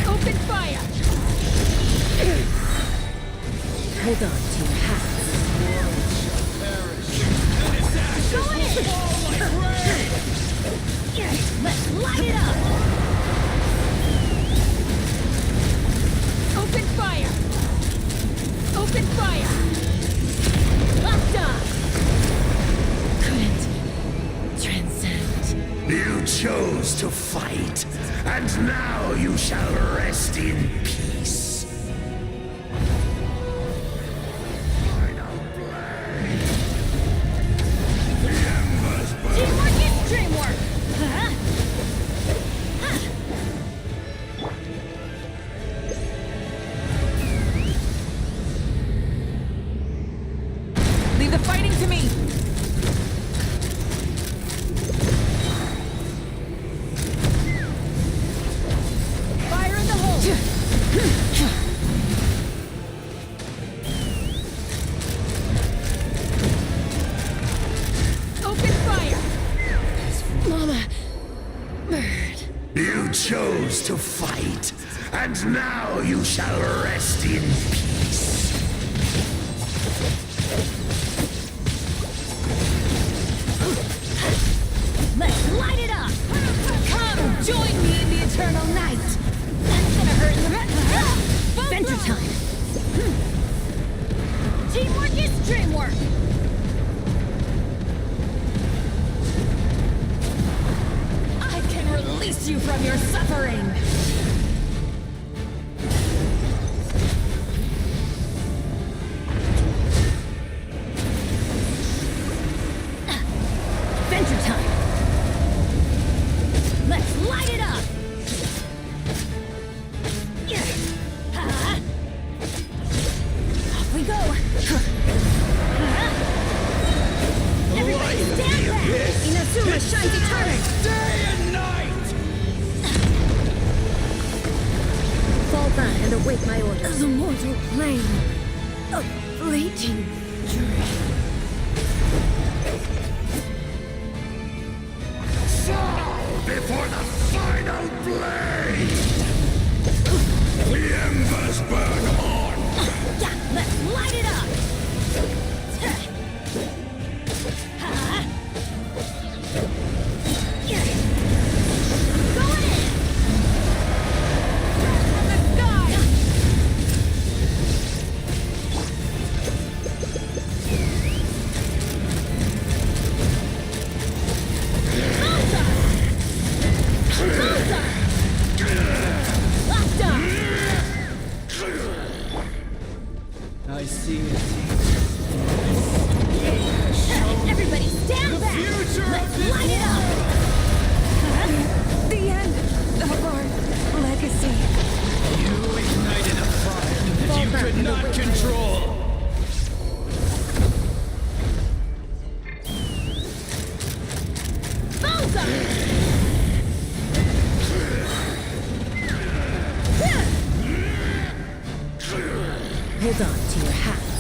Open fire! Hold on to your hats. Let's light it up! You chose to fight, and now you shall rest in peace. Final blade. The embers burn. Teamwork is dreamwork! Huh? Leave the fighting to me! Fire in the hole! Open fire! Mama. Bird. You chose to fight, and now you shall rest in peace. Let's light it up! Come, join me in the eternal night! That's gonna hurt in the... Adventure time! Teamwork is dreamwork! I can release you from your suffering! Adventure time! Let's light it up! Yeah. Ha. Off we go! Ha. Everybody stand back! Inazuma shines eternal! Day and night! Fall back and await my orders. The mortal plane of fleeting dream. Before the final blade! The embers burn on! Yeah, let's light it up! Ha. Yeah. Go in! From the sky! I see it. Everybody stand back! Future Let's of this light it up! The end of our legacy. You ignited a fire that you could not control. Hold on to your hats.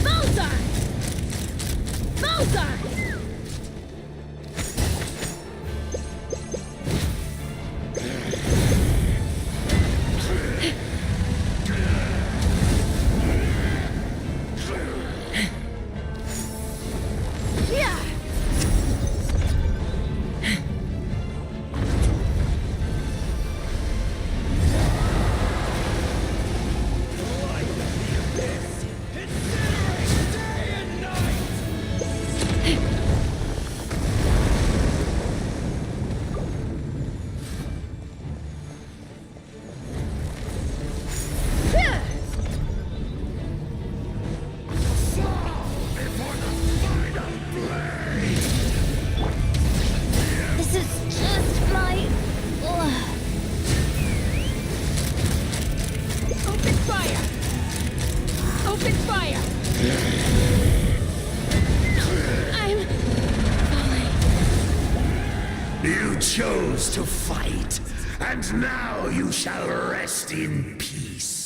Bullseye! Bullseye! Yeah! This is just my... Open fire! Open fire! I'm falling. You chose to fight, and now you shall rest in peace.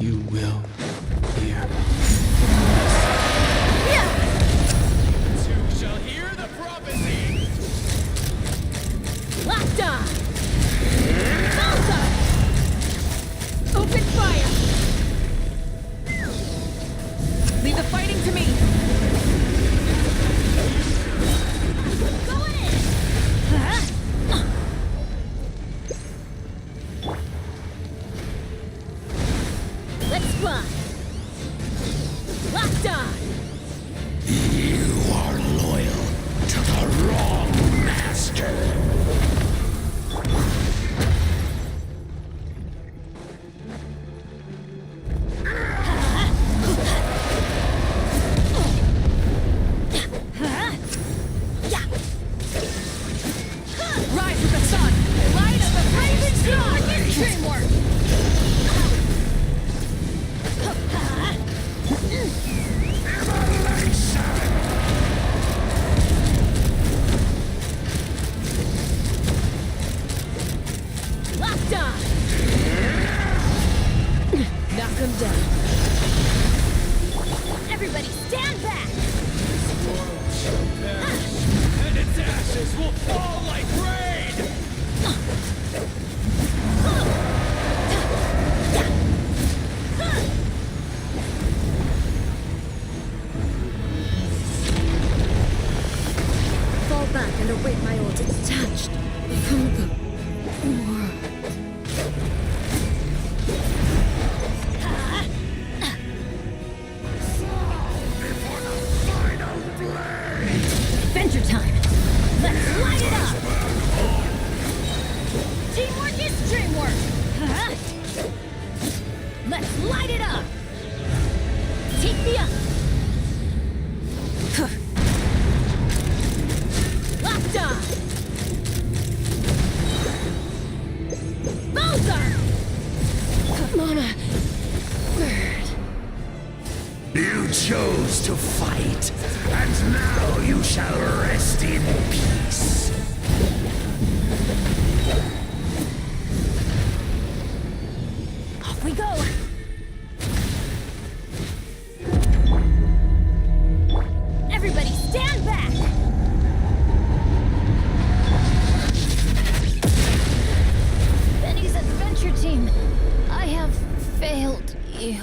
You will hear. Two shall hear the prophecy. Locked on! Salsa! Open fire! Leave the fighting to me! Going in! Let's fly! Locked on! You are loyal to the wrong master. Rise with the sun! Light of the Ryzen sun! Dreamwork! Locked on! Knock him down. Everybody stand back! World shall perish, and its ashes will fall like rain! Fall back and await my ult. It's detached from the world. Adventure time! Let's light it up! Teamwork is dreamwork! Let's light it up! Take me up! Locked on! Bowser! Mama! Bird! You chose to fight, and now you shall rest in peace. Off we go! Ew.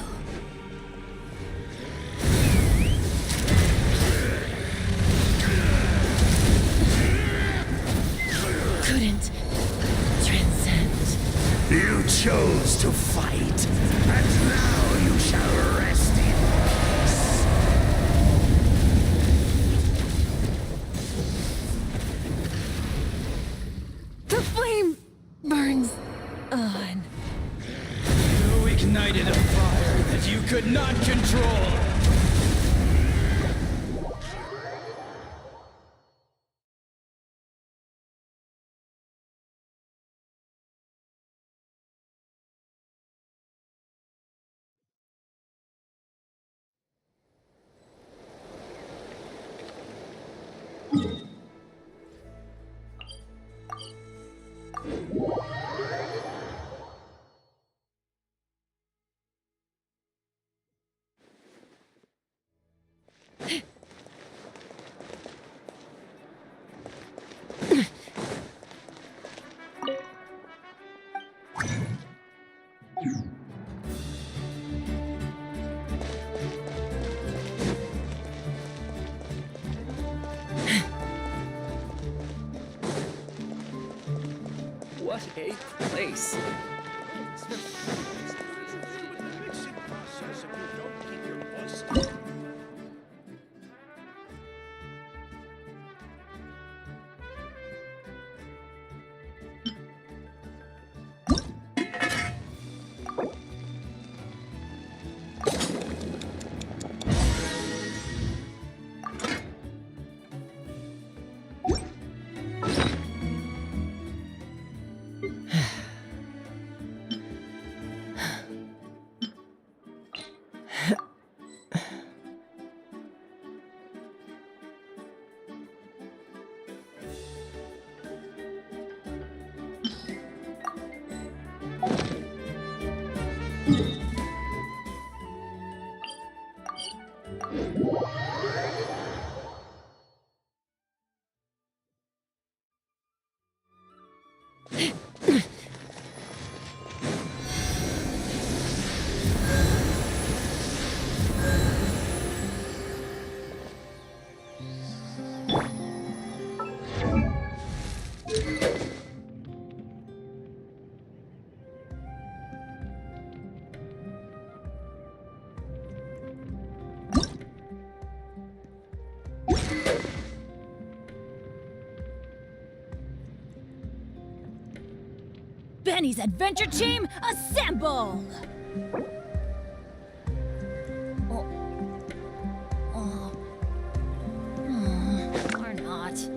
Couldn't transcend. You chose to fight, and now you shall rest in peace. The flame burns on. You ignited a fire that you could not control. What a place. Benny's adventure team, assemble! Or not.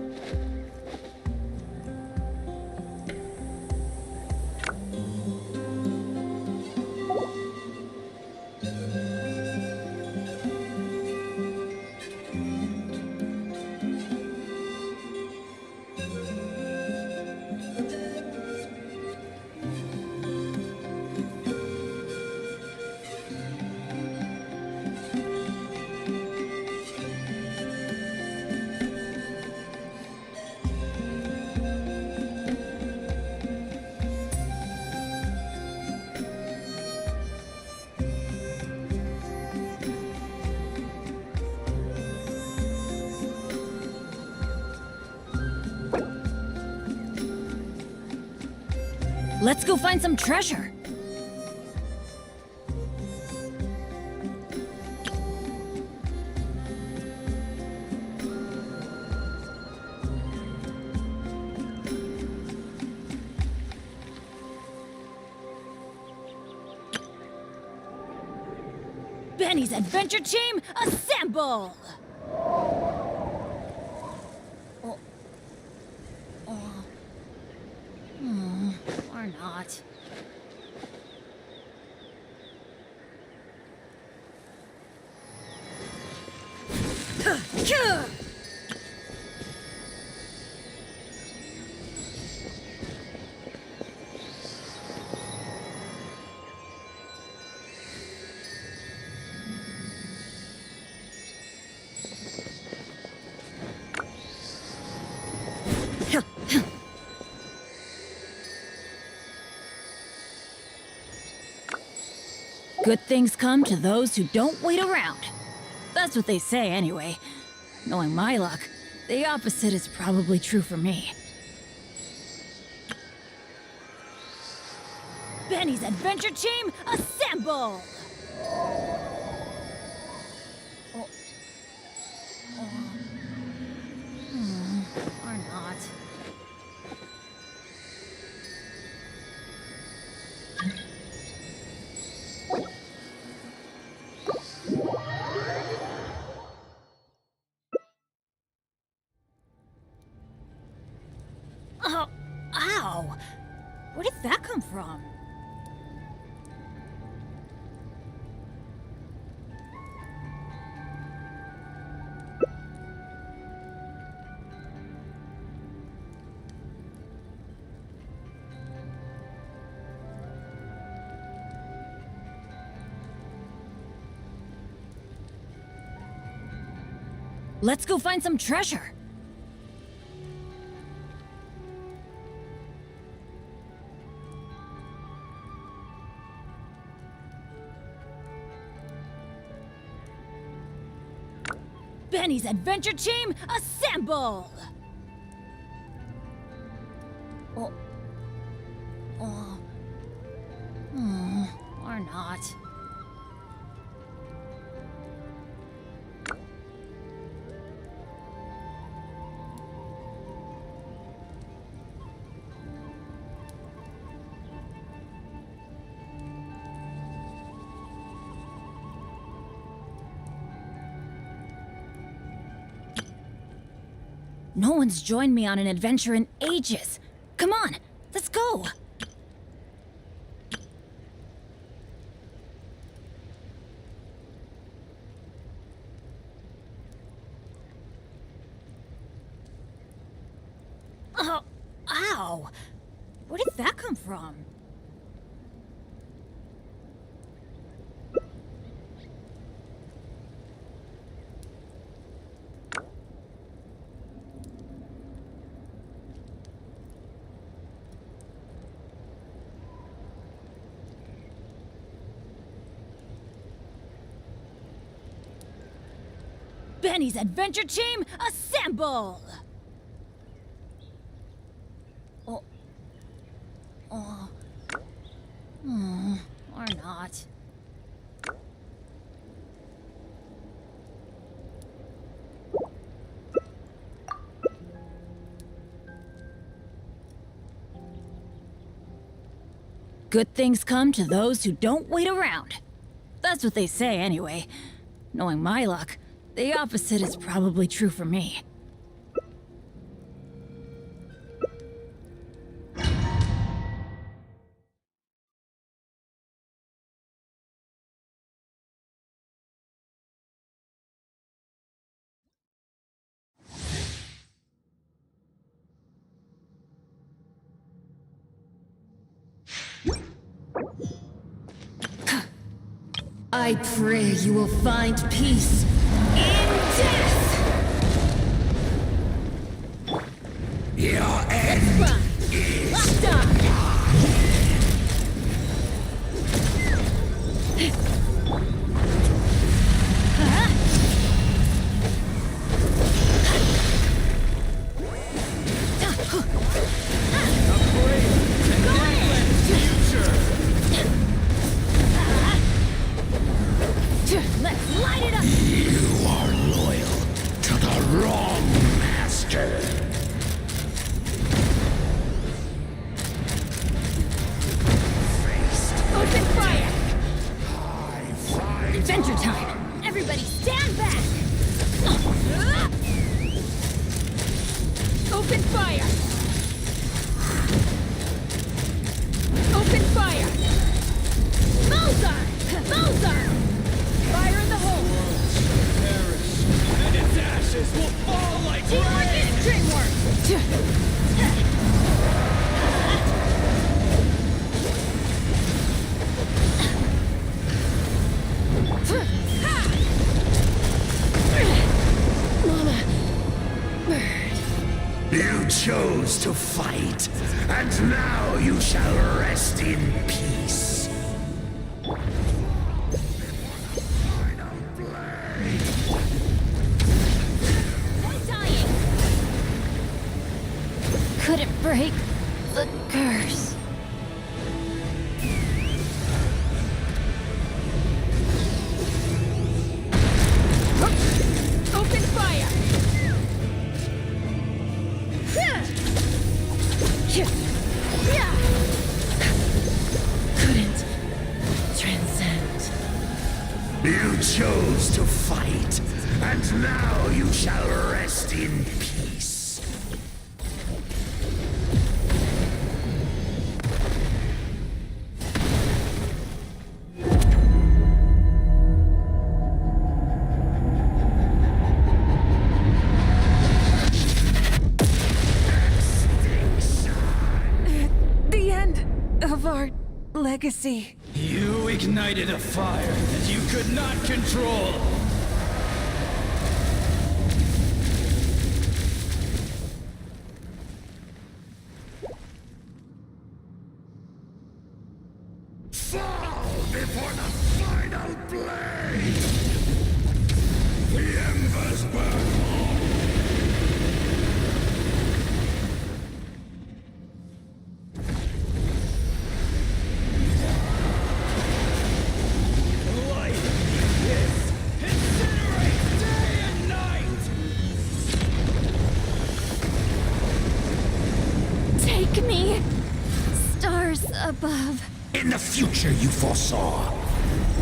Let's go find some treasure. Benny's adventure team, assemble! Or not. Good things come to those who don't wait around. That's what they say anyway. Knowing my luck, the opposite is probably true for me. Benny's adventure team, assemble! Or not. Oh, ow! Where did that come from? Let's go find some treasure. Benny's adventure team, assemble! Or not. No one's joined me on an adventure in ages. Come on, let's go. Oh, ow! Where did that come from? Benny's adventure team, assemble! Or not. Good things come to those who don't wait around. That's what they say anyway. Knowing my luck, the opposite is probably true for me. I pray you will find peace in death! Your end is Locked on! Let's light it up! You are loyal to the wrong master. Open fire! Adventure time! Everybody stand back! Open fire! Open fire! Bullseye! Bullseye! Fire in the hole! Perish, and its ashes will fall like Teamwork rain! is dreamwork! You chose to fight, and now you shall rest in peace. break the curse. Open fire! Couldn't transcend. You chose to fight, and now you shall rest in peace. The end of our legacy. You ignited a fire that you could not control. Fall before the final blade! The embers burn on! Light is incinerate day and night. Take me. Stars above. In the future you foresaw,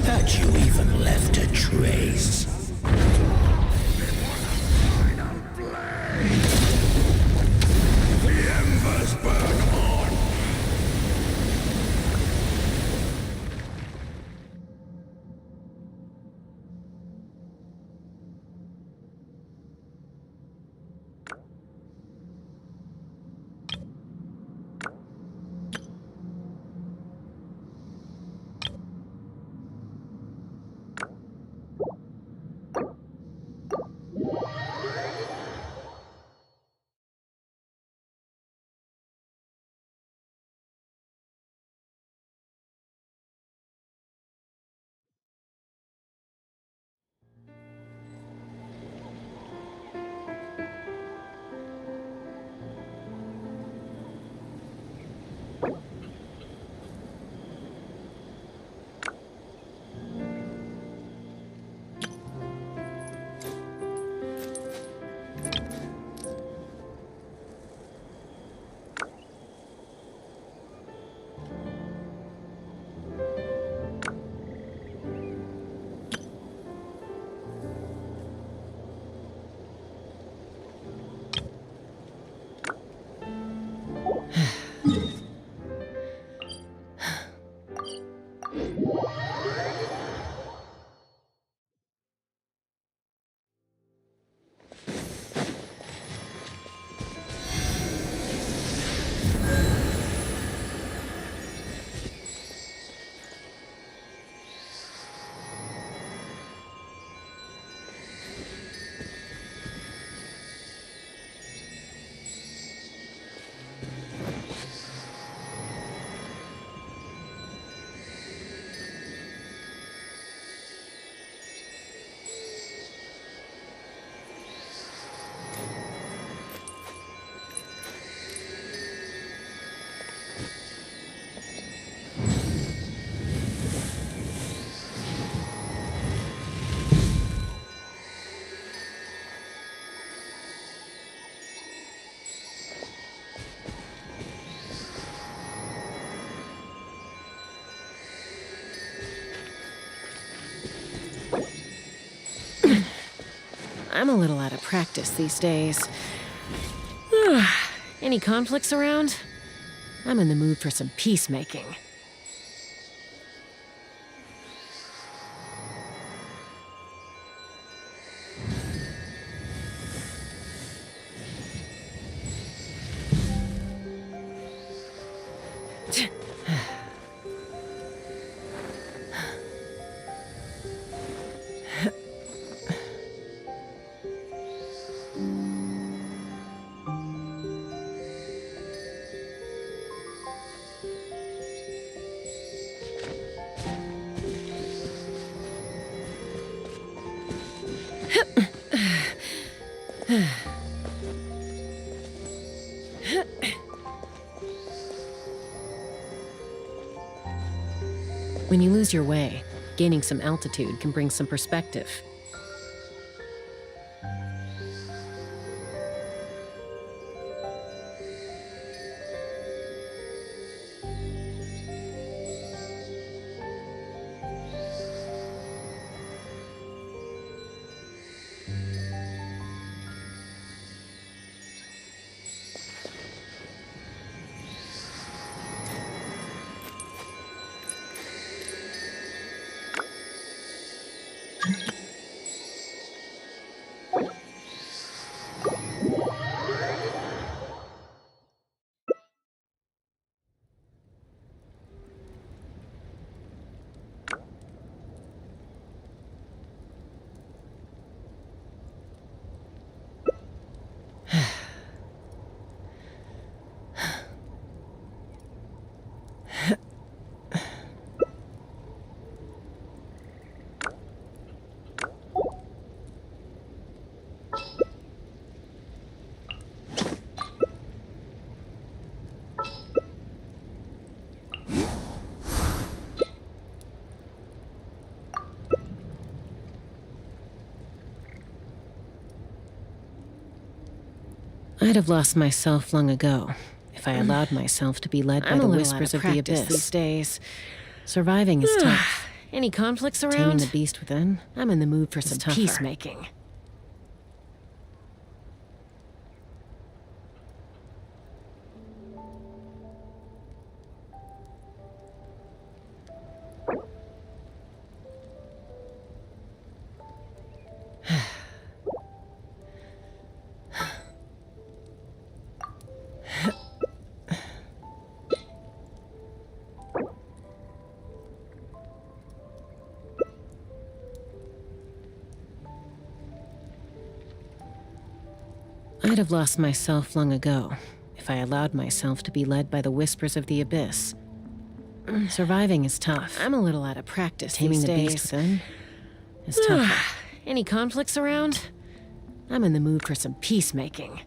had you even left a trace? Before the final blade! The embers burn on! I'm a little out of practice these days. Any conflicts around? I'm in the mood for some peacemaking. lose your way, gaining some altitude can bring some perspective. I'd have lost myself long ago if I allowed myself to be led by the whispers of the abyss these days. Surviving is tough. Any conflicts around? Taming the beast within? I'm in the mood for some peacemaking. I'd have lost myself long ago if I allowed myself to be led by the whispers of the abyss. Surviving is tough. I'm a little out of practice. Taming the beast within is tougher. Any conflicts around? I'm in the mood for some peacemaking.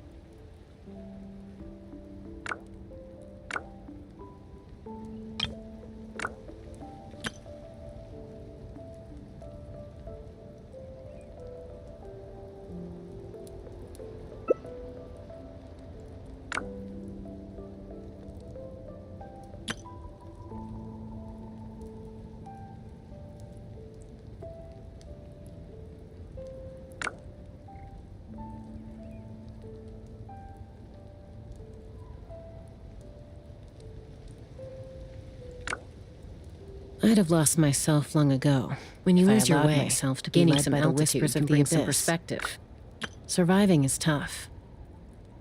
I'd have lost myself long ago. When you lose your way, myself to be led by the whispers of the abyss. Some perspective. Surviving is tough,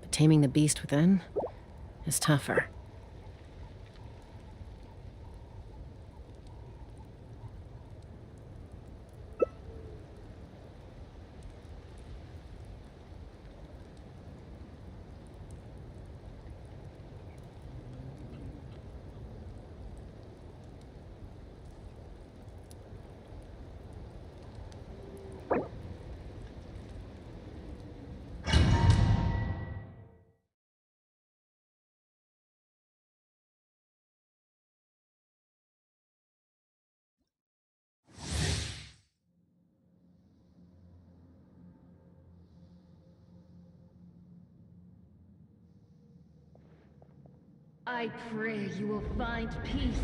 but taming the beast within is tougher. I pray you will find peace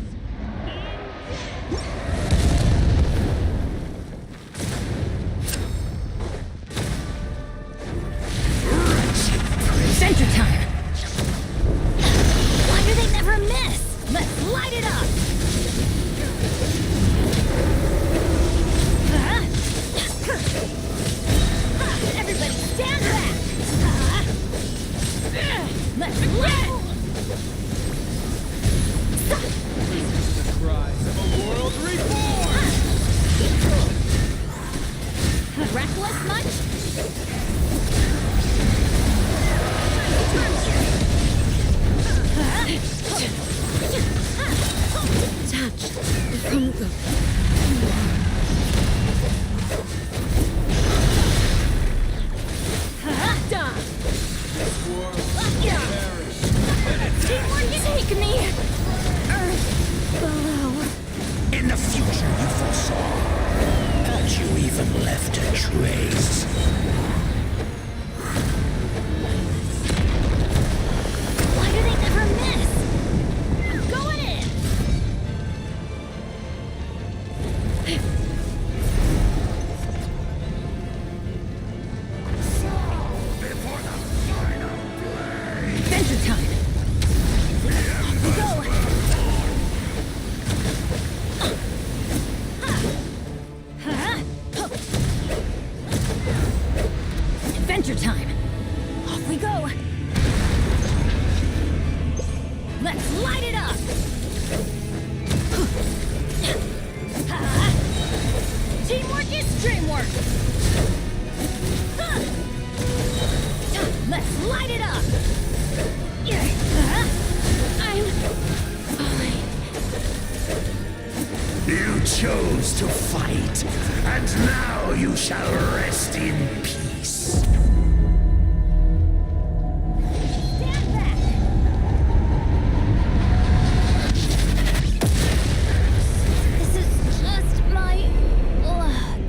Center time! Why do they never miss? Let's light it up! Everybody stand back! Let's roll! The cries of a world reborn! even left a trace. Why do they never miss? I'm going in! Before the final blade! Adventure time! Off we go! Adventure time! Off we go! Let's light it up! Teamwork is dreamwork! Let's light it up! I'm falling. You chose to fight, and now you shall rest in peace. Stand back! This is just my luck.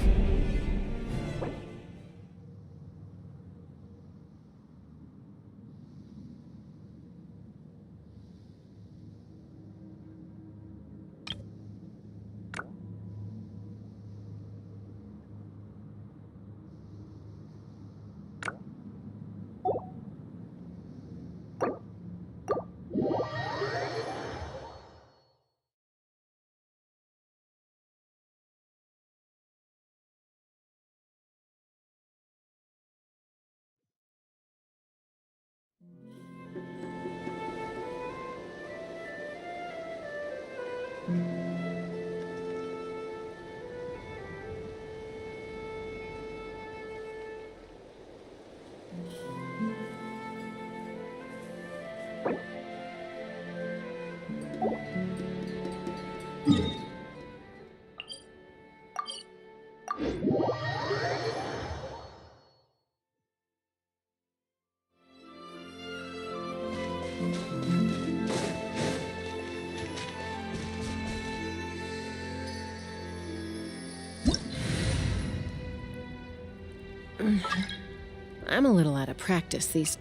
I'm a little out of practice these...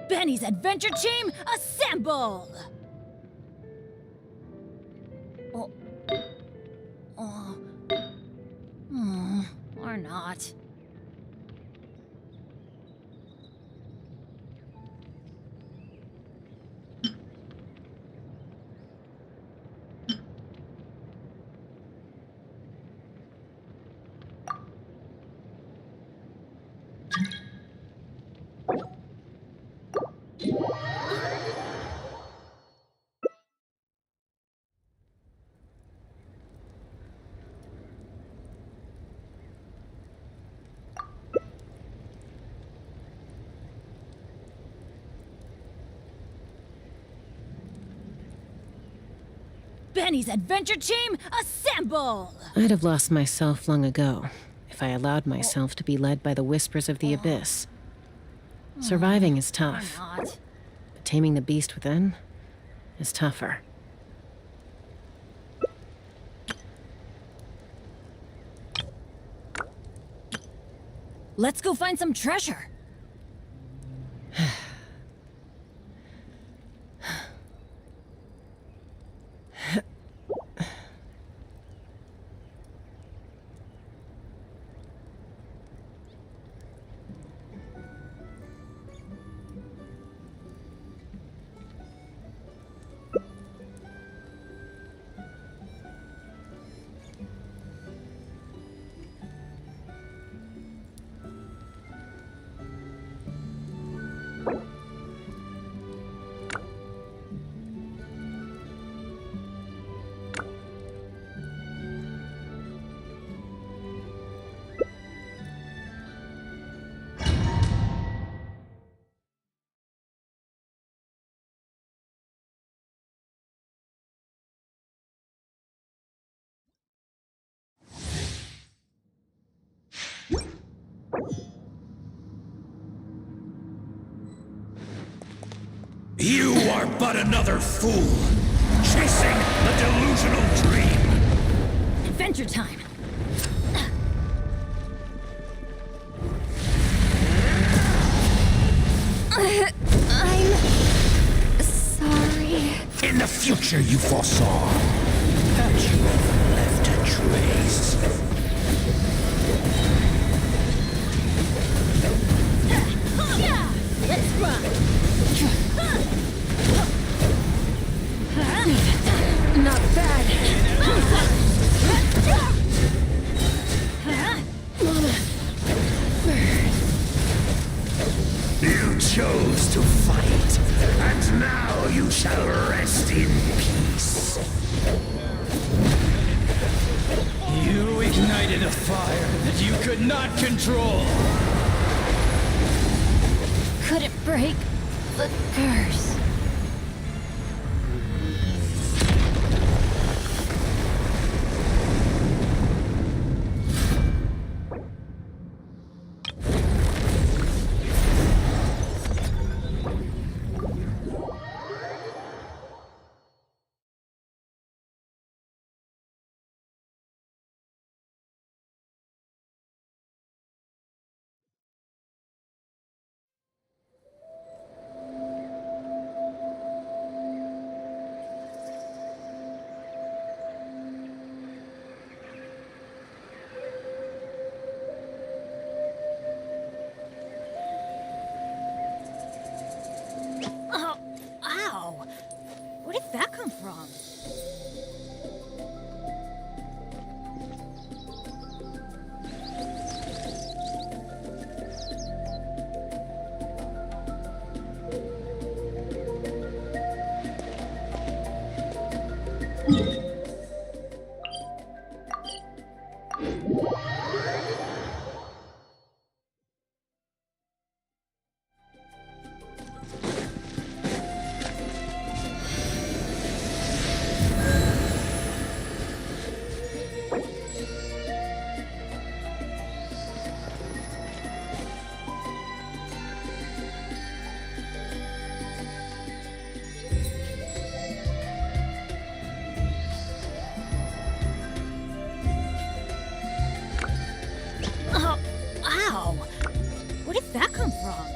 Benny's adventure team, assemble! Or not. Benny's adventure team, assemble! I'd have lost myself long ago if I allowed myself to be led by the whispers of the abyss. Surviving is tough, Or not. but taming the beast within is tougher. Let's go find some treasure. are but another fool, chasing a delusional dream. Adventure time. I'm sorry. In the future you foresaw, had you ever left a trace? Let's run. Not bad. You chose to fight, and now you shall rest in peace. You ignited a fire that you could not control. Couldn't break the curse. Ow! Where did that come from? Ow! Where did that come from?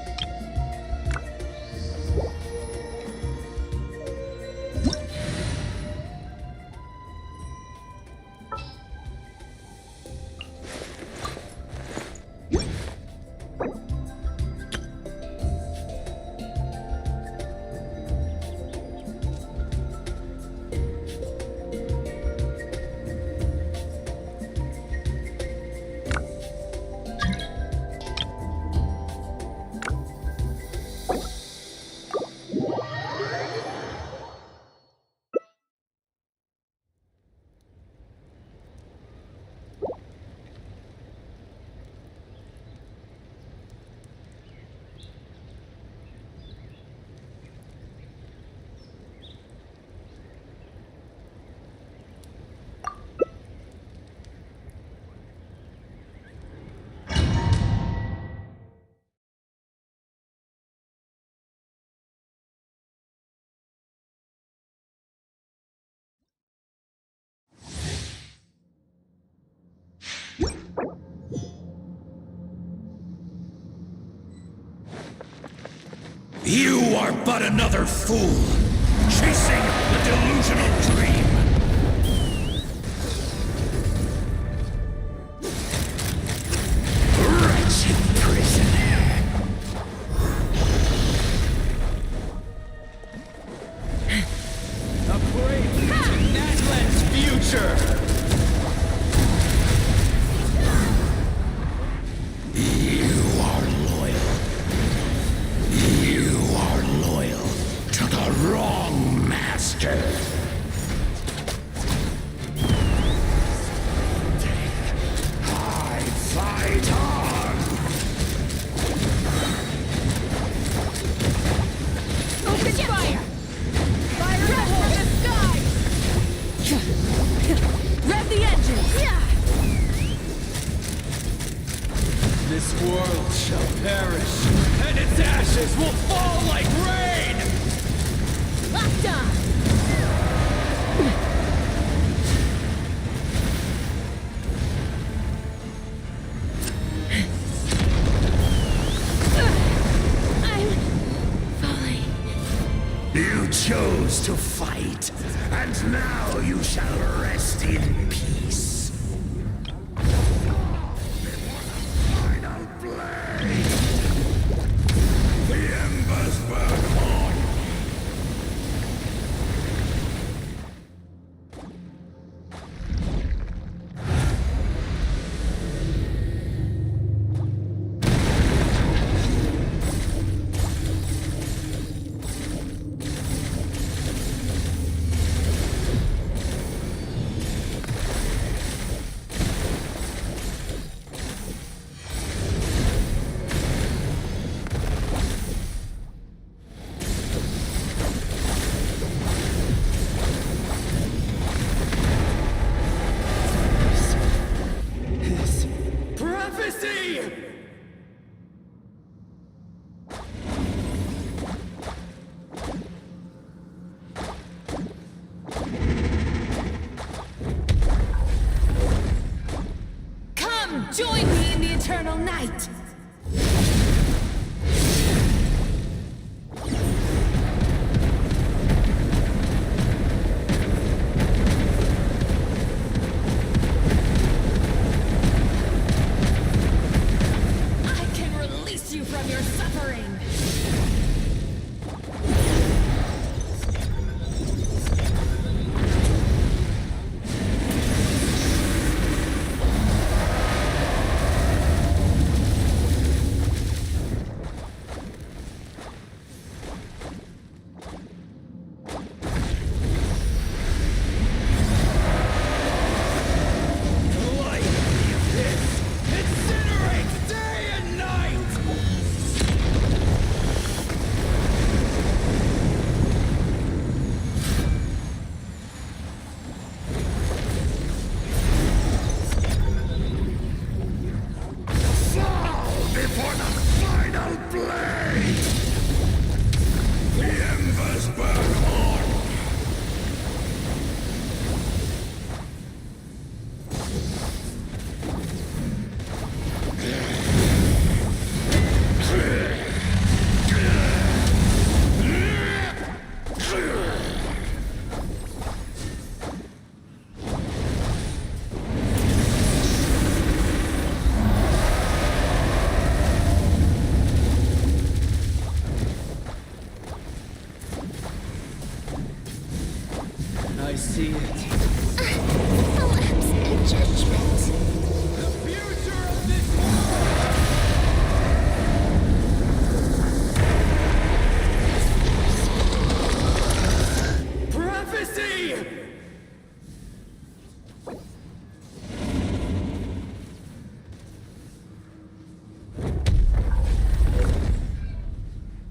You are but another fool, chasing a delusional dream. Wretched prisoner. A brave to Natlan's future. You are loyal. You are loyal to the wrong master. I fight on. Open fire! Fire up from the sky! Rev the engines! This world shall perish, and its ashes will fall like rain! You chose to fight, and now you shall rest in peace. Final blade! The embers burn on! Join me in the eternal night! I can release you from your suffering! I see it. Collapse and judgment. The future of this world! Prophecy!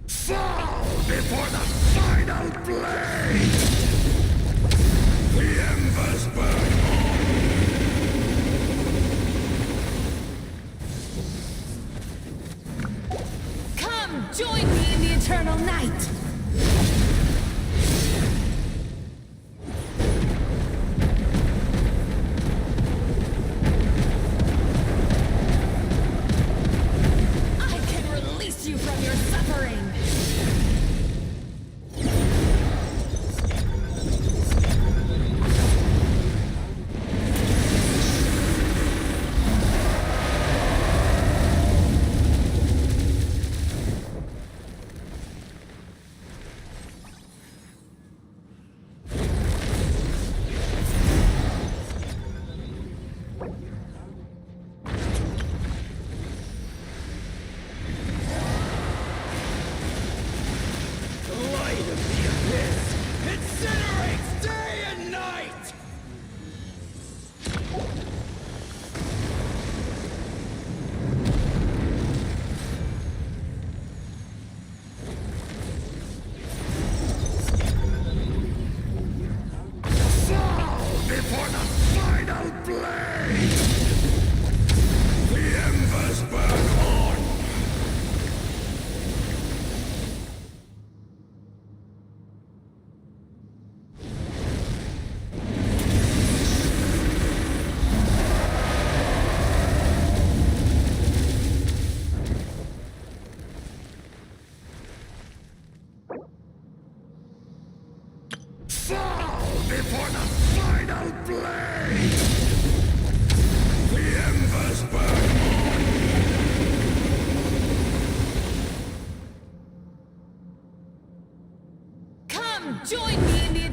Fall before the final blade! The embers burn on! Come, join me in the eternal night! I can release you from your suffering!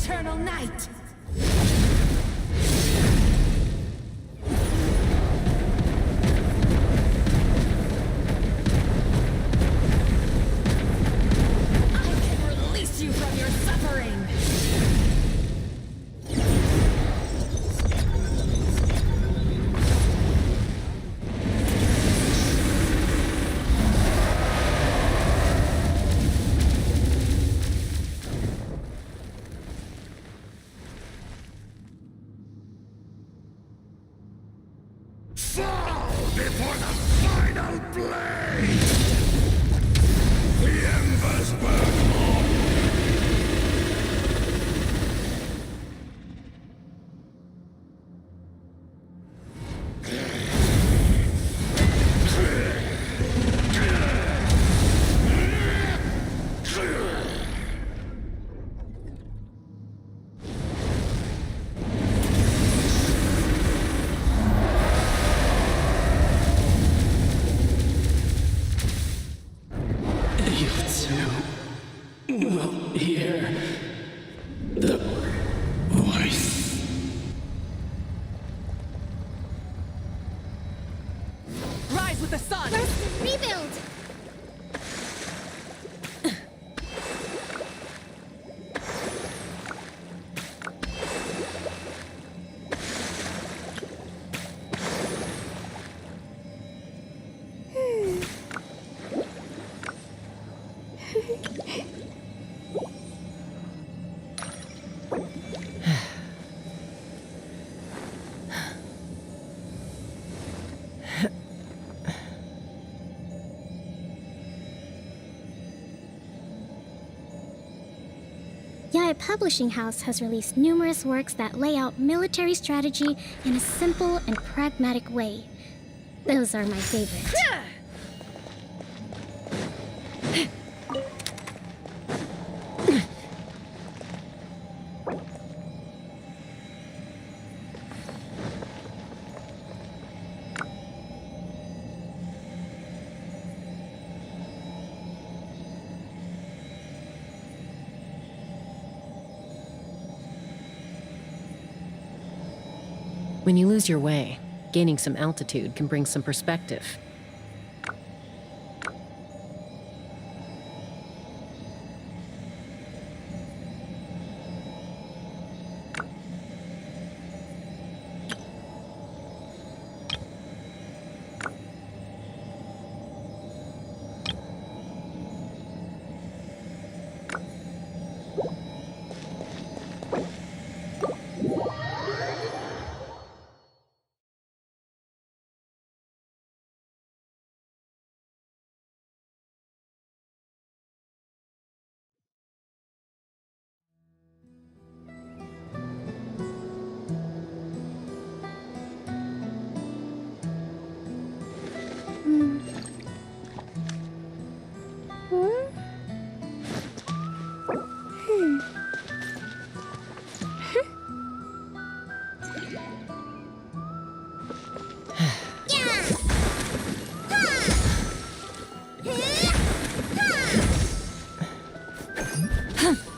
eternal night! I can release you from your suffering! Fall before the final blade! The embers burn on! You too will hear the voice. Rise with the sun! First, rebuild! Yaya Publishing House has released numerous works that lay out military strategy in a simple and pragmatic way. Those are my favorite. When you lose your way, gaining some altitude can bring some perspective.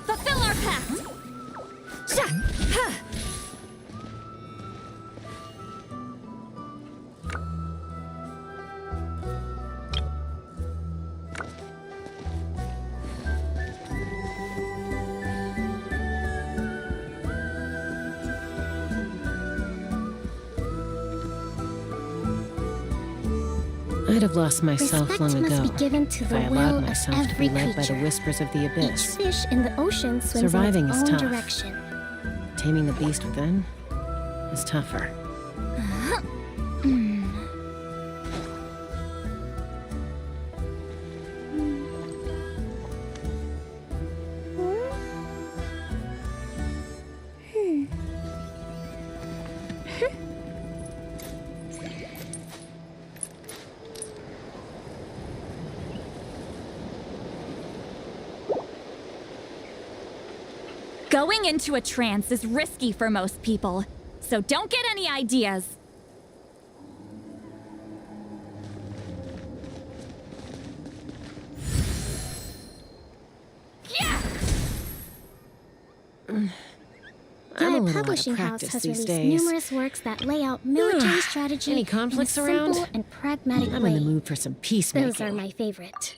Fulfill our pact! Sha! Ha! I'd have lost myself Respect long ago must be given to if the I will allowed of myself to be every led by the creature. whispers of the Each abyss. fish in the ocean swims Surviving in is its own tough. direction. Taming the beast within is tougher. Going into a trance is risky for most people, so don't get any ideas. Yeah! a little out of publishing house practice has these released days. numerous works that lay out military strategy Any in a conflicts simple around? and pragmatic I'm way. in the mood for some peacemaking. Those are my favorite.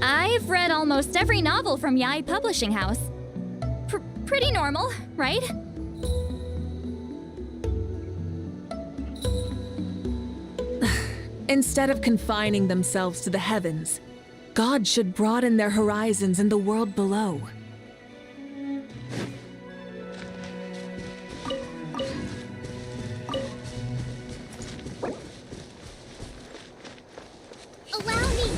I've read almost every novel from Yai Publishing House. Pretty normal, right? Instead of confining themselves to the heavens, God should broaden their horizons in the world below. Allow me!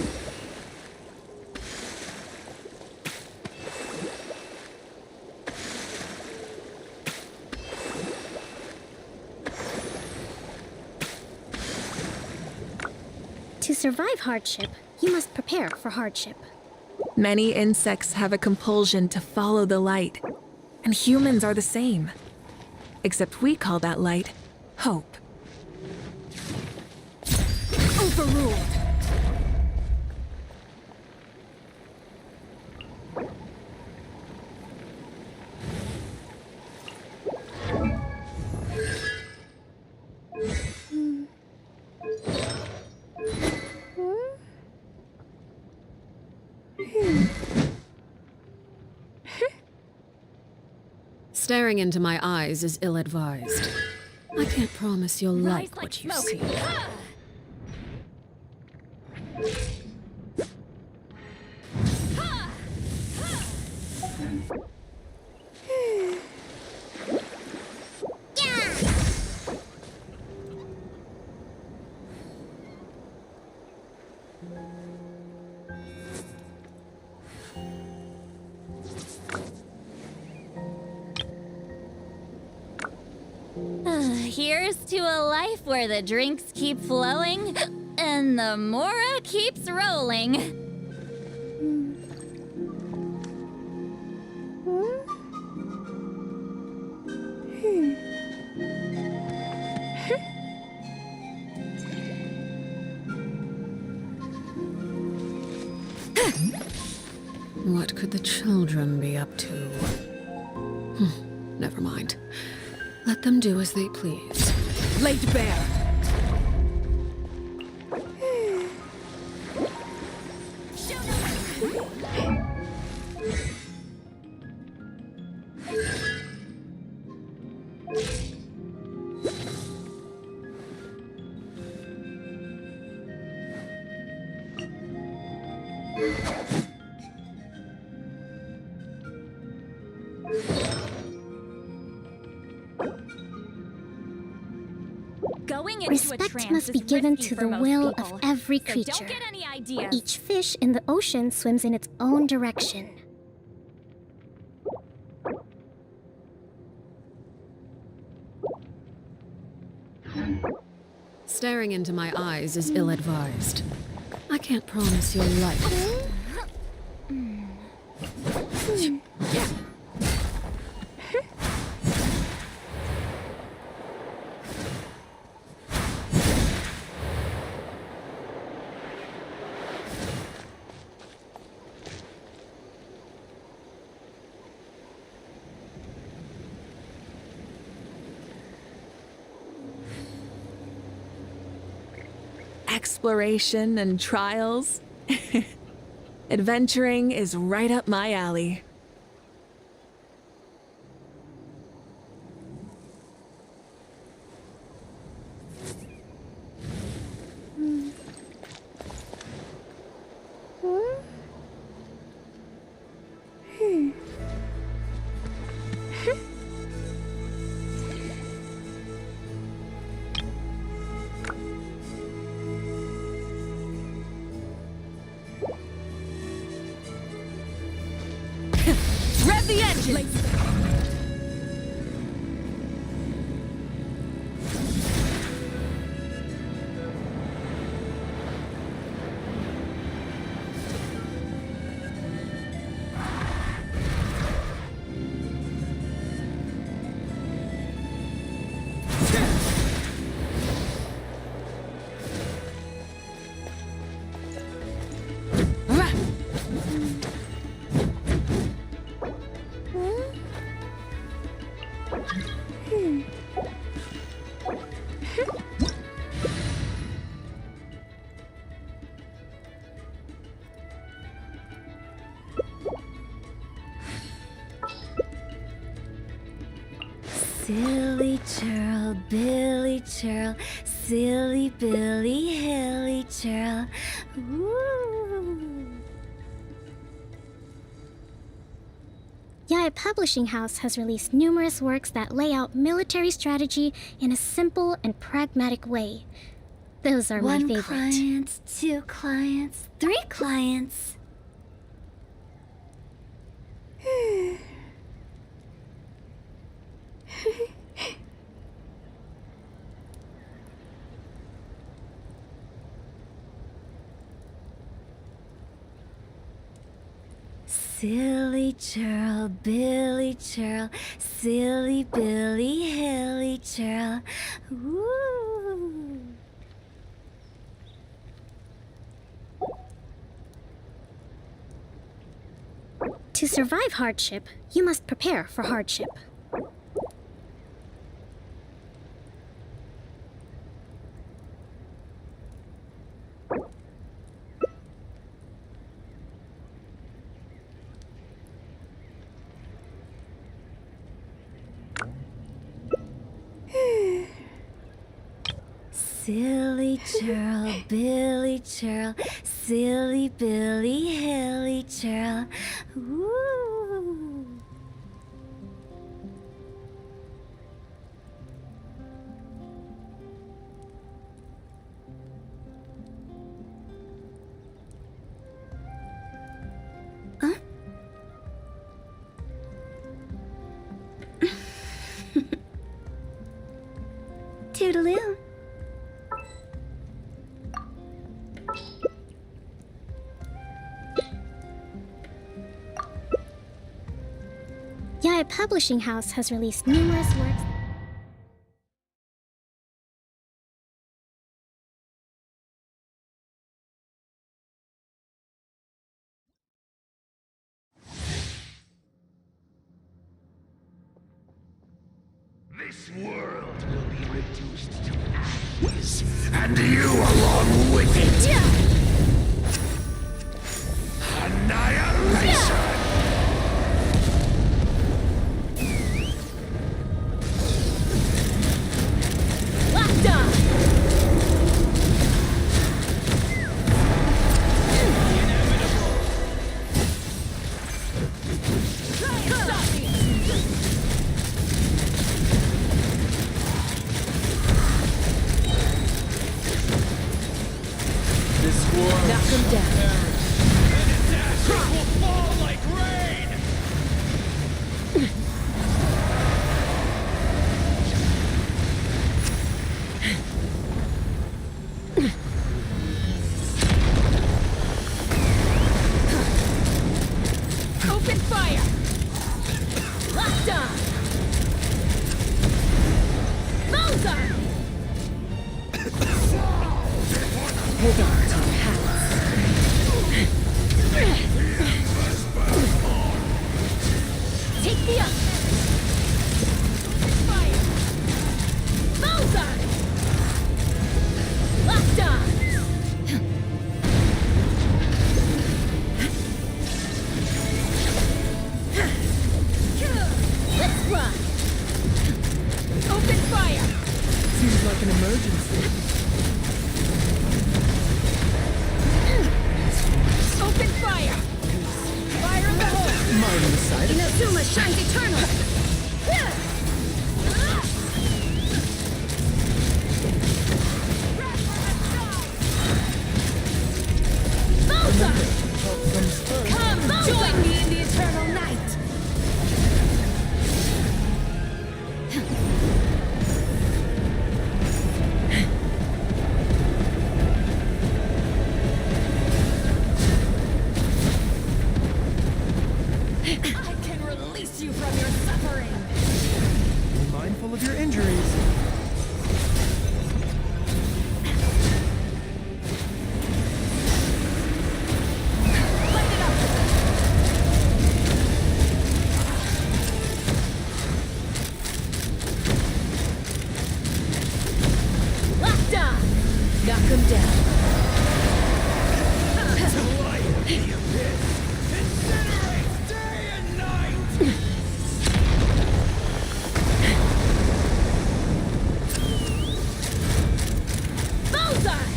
To survive hardship, you must prepare for hardship. Many insects have a compulsion to follow the light, and humans are the same. Except we call that light hope. Overruled! Staring into my eyes is ill-advised. I can't promise you'll like what you see. Here's to a life where the drinks keep flowing and the Mora keeps rolling. What could the children be up to? Never mind. Let them do as they please. Laid bare! Going into Respect a trance must be is given risky to for the most will people. of every So creature. don't get any ideas. Each fish in the ocean swims in its own direction. Staring into my eyes is ill-advised. I can't promise you'll like it. exploration and trials. Adventuring is right up my alley. Rev the engine! Silly churl, Billy churl, silly Billy, hilly churl. Woo! Yaya Publishing House has released numerous works that lay out military strategy in a simple and pragmatic way. Those are my favorite. 1 client, 2 clients, 3 clients. Silly churl, Billy churl, silly Billy, hilly churl. Woo! To survive hardship, you must prepare for hardship. Silly churl, Billy churl, silly Billy, hilly churl. Woo! Huh? Toodaloo. Yaya Publishing House has released numerous works. This world will be reduced to ashes, and you along with it. Annihilation! Lockdown! This world Knock him down. and its ashes will fall like rain! Open fire! Lockdown! Bullseye! Hold on to your hats. Take the up! Fire! Bullseye! Lockdown! Seems like an emergency. Open fire! Fire in the hole! Mind the side effects. Inazuma shines eternal! Come, join me in the eternal night! I can release you from your suffering! Be mindful of your injuries. Knock him down. Incinerates day and night! Bullseye!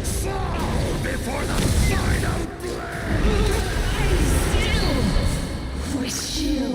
Fall before the final blade! I still wish you.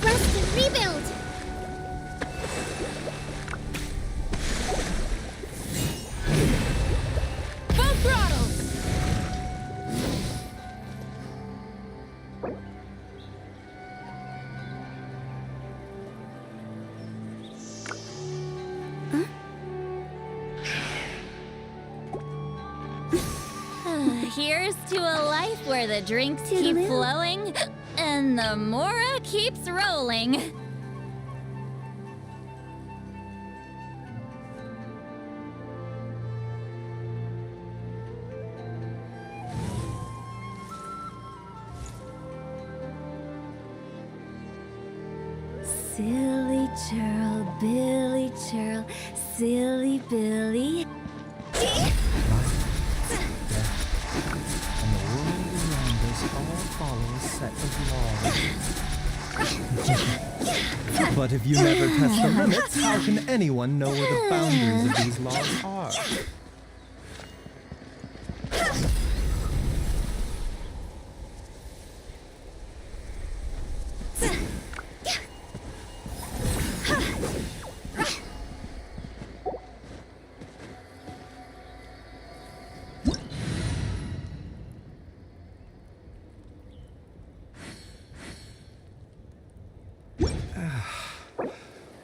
Rest and rebuild! Full throttle! Here's to a life where the drinks keep flowing and the Mora keeps rolling. Silly churl, Billy churl, silly Billy. And the world around us all follow a set of laws. But if you never test the limits, how can anyone know where the boundaries of these laws are?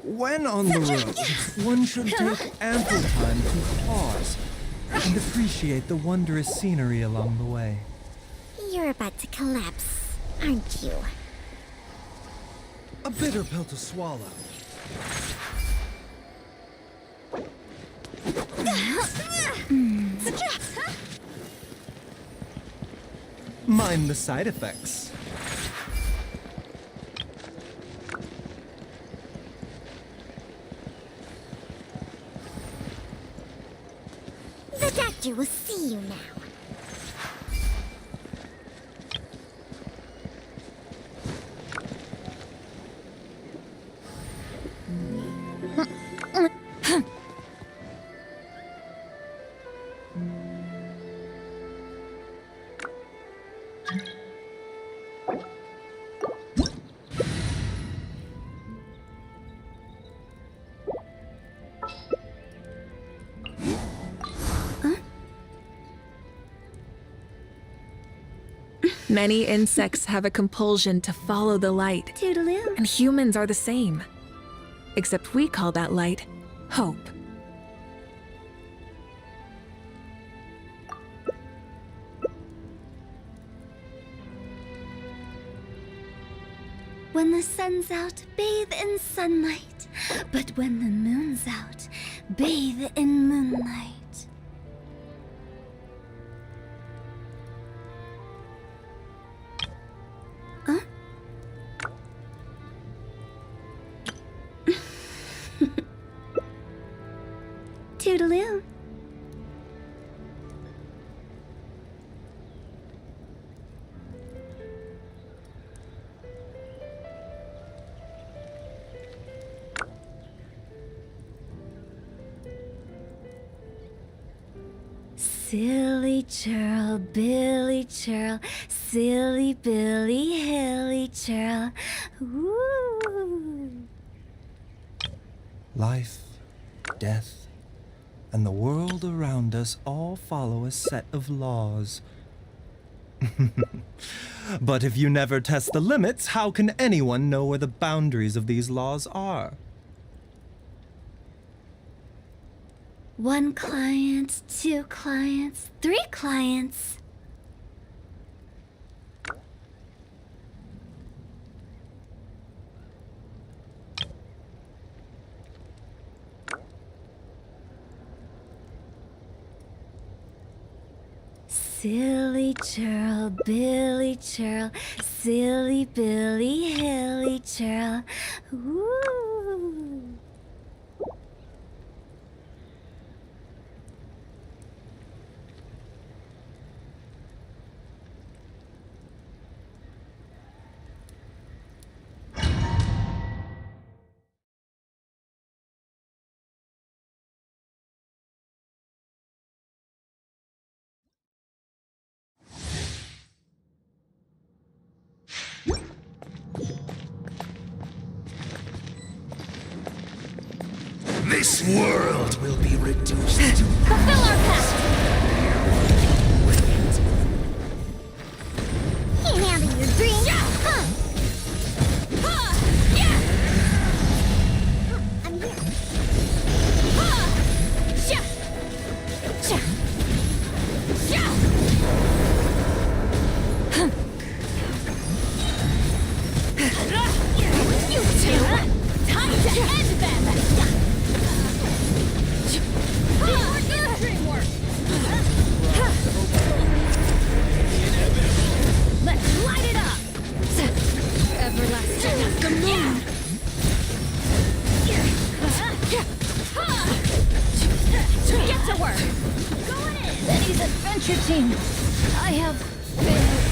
When on the road, one should take ample time to pause and appreciate the wondrous scenery along the way. You're about to collapse, aren't you? A bitter pill to swallow. Mind the side effects. The doctor will see you now. Many insects have a compulsion to follow the light. Toodaloo. And humans are the same. Except we call that light hope. When the sun's out, bathe in sunlight. But when the moon's out, bathe in moonlight. Huh? Toodaloo. Silly churl, Billy churl, silly Billy, hilly churl. Woo! Life, death, and the world around us all follow a set of laws. But if you never test the limits, how can anyone know where the boundaries of these laws are? 1 client, 2 clients, 3 clients. Silly churl, Billy churl, silly Billy, hilly churl. Woo! This world will be reduced to Fulfill our pact! Can't handle your dream! I'm here! You two! Time to end them! Let's light it up! Everlasting as the moon! Get to work! Going in! Benny's adventure team! I have failed.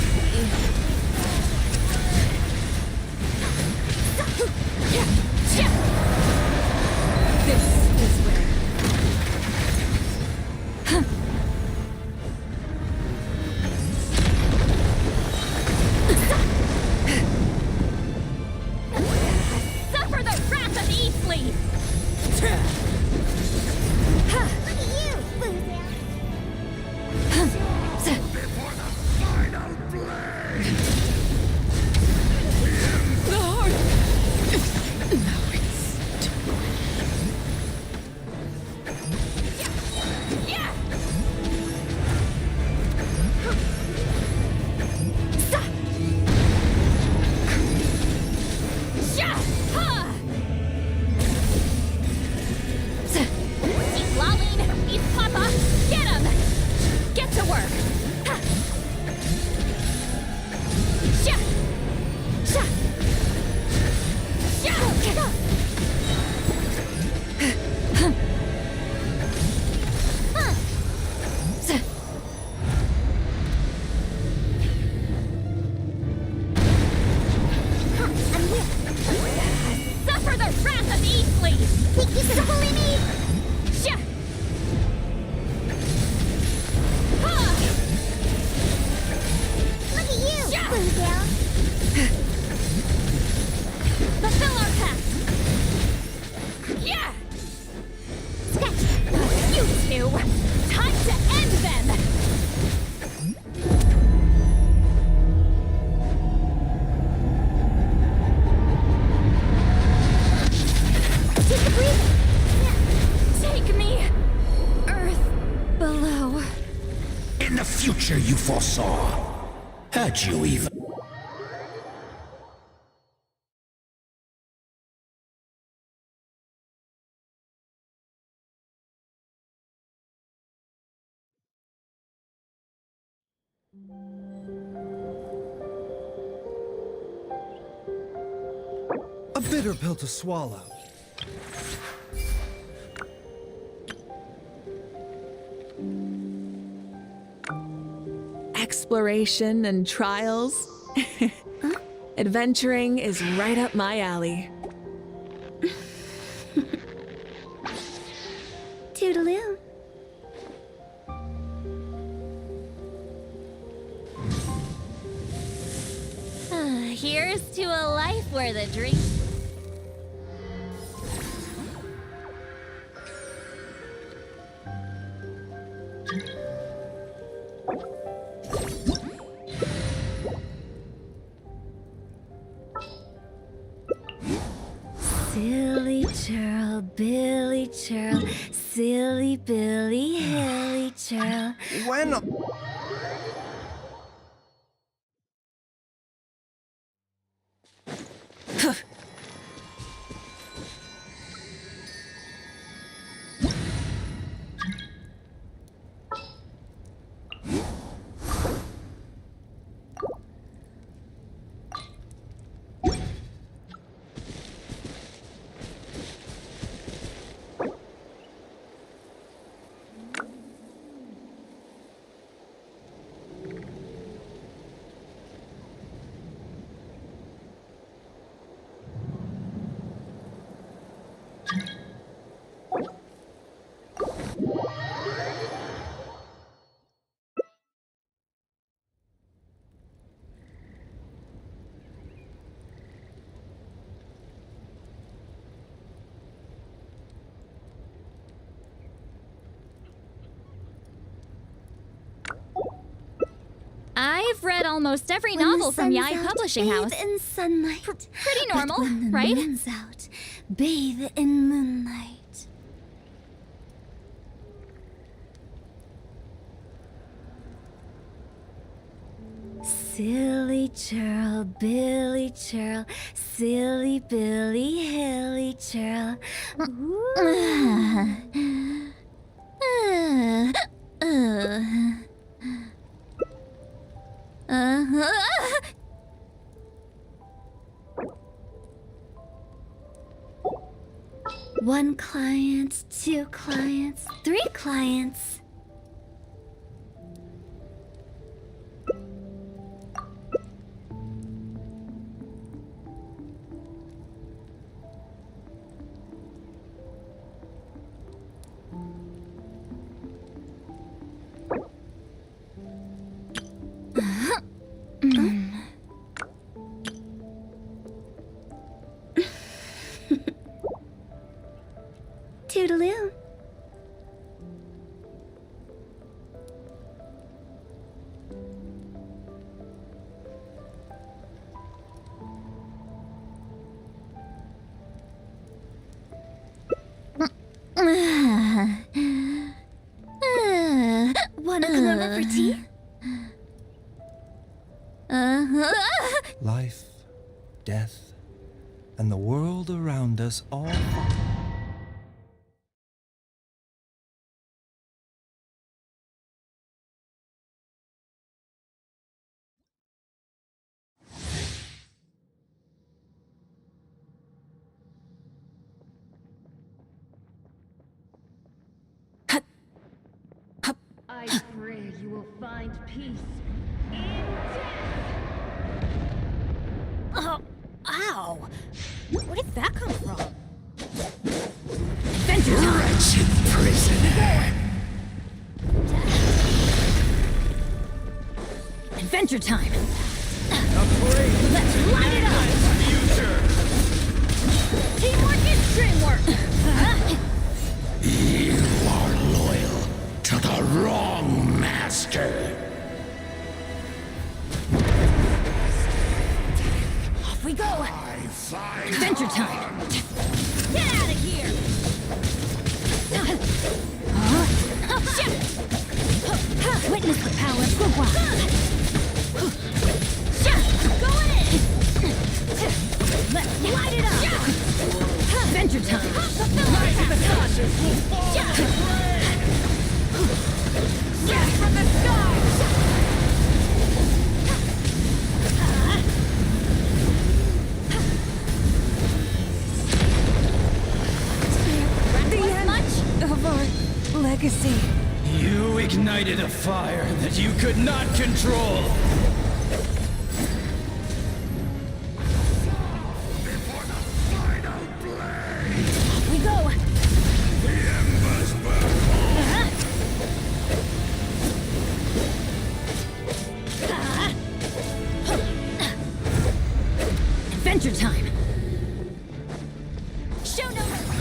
This is where... Suffer the wrath of Eastleaf! Look at you, loser! before the final blade. The heart! Now it's... Keep lolling! Eat Papa! Get him! Get to work! Sha! Sha! Sha! I'm here! Suffer the wrath of Eastleaf! Take this as a bully me! Sha! Look at you, loser! Fulfill our pact! Yeah! You two! Time to end them! Take a breather! Take me! Earth below. In the future you foresaw. Had you even... A bitter pill to swallow. Exploration and trials. Adventuring is right up my alley. Toodaloo. Here's to a life where the dream... Silly churl, Billy churl, silly Billy, hilly churl. When... I've read almost every When the novel from sun's Yai out, Publishing bathe House. in sunlight. Pretty normal, But when the right? moon's out, bathe in moonlight. Silly churl, Billy churl, silly Billy, hilly churl. One client, two clients, three clients. Toodaloo. Wanna come over for tea? Life, death, and the world around us all... I pray you will find peace in death. Oh, ow! Where did that come from? Adventure time! Wretched prisoner! Adventure time! Let's we go! Adventure time! Get out of here! Witness the power of Gugwa! Going in! Let's light it up! Adventure time! Rise of the sun! Yes, from the sky! The end of our legacy. You ignited a fire that you could not control. Off we go. Adventure time. Show no mercy.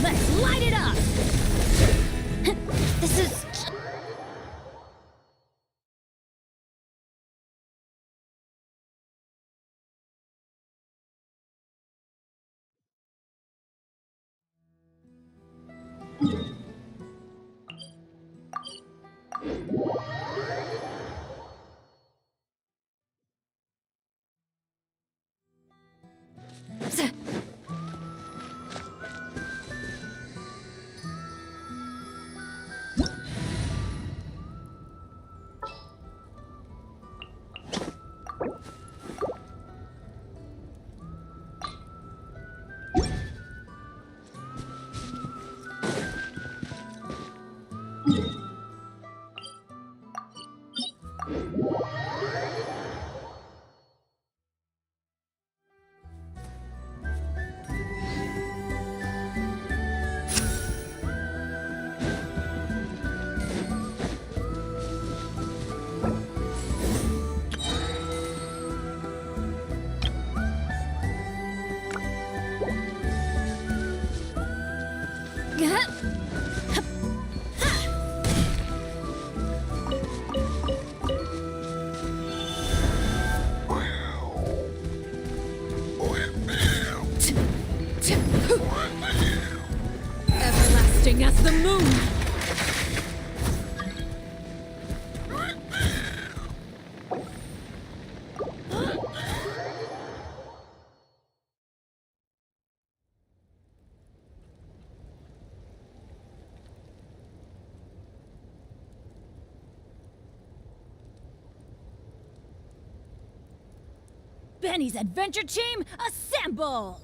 Let's light it up! This is... Everlasting as the moon! Benny's adventure team, assemble!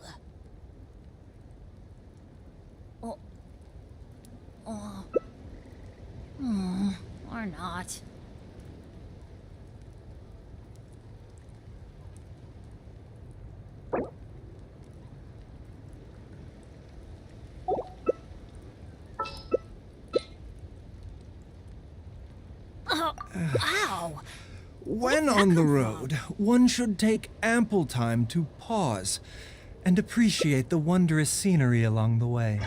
Or not. Ow! When on the road, one should take ample time to pause and appreciate the wondrous scenery along the way.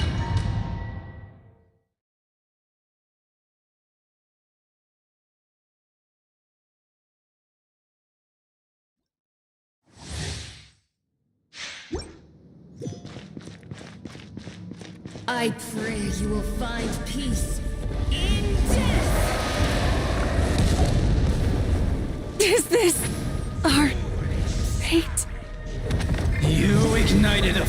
I pray you will find peace in death! Is this our fate? You ignited a...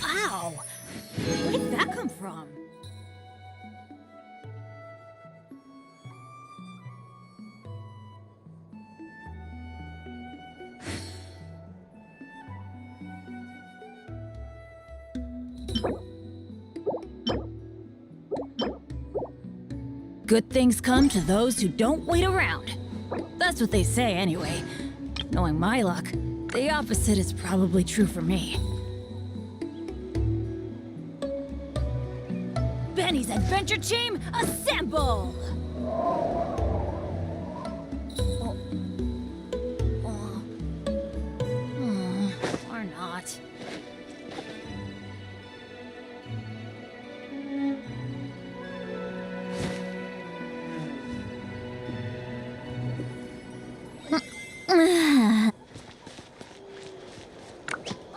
Ow! Where did that come from? Good things come to those who don't wait around. That's what they say anyway. Knowing my luck, the opposite is probably true for me. Benny's Adventure Team, assemble! Or not.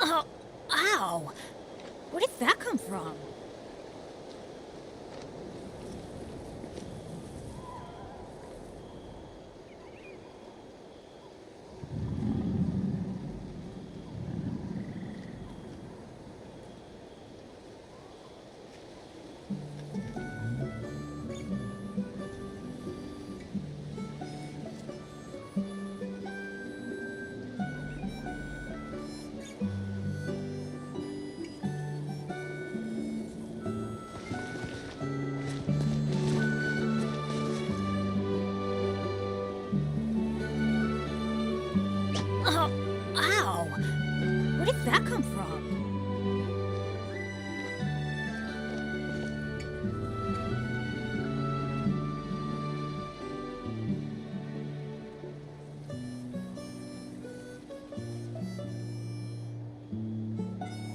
Oh, ow! Where did that come from? Oh, ow! Where did that come from?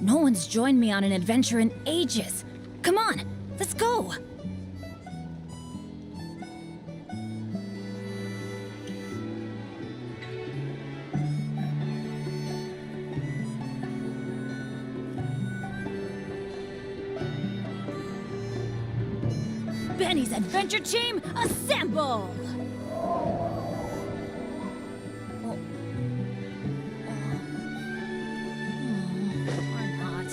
No one's joined me on an adventure in ages. Come on, let's go! Benny's Adventure Team, assemble! Or not.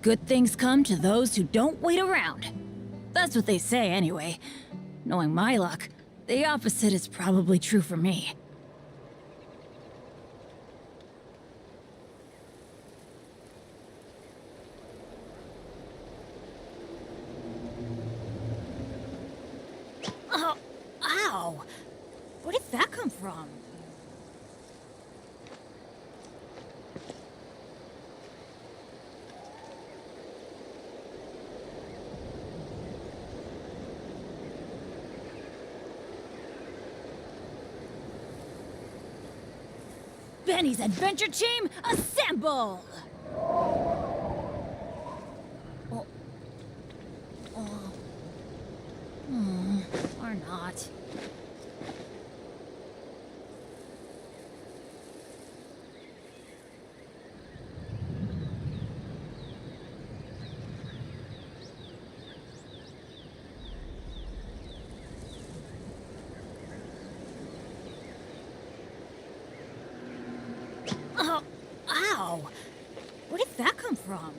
Good things come to those who don't wait around. That's what they say anyway. Knowing my luck, the opposite is probably true for me. Oh, ow! Where did that come from? Benny's Adventure Team, assemble! Or not. Oh, ow! Where did that come from?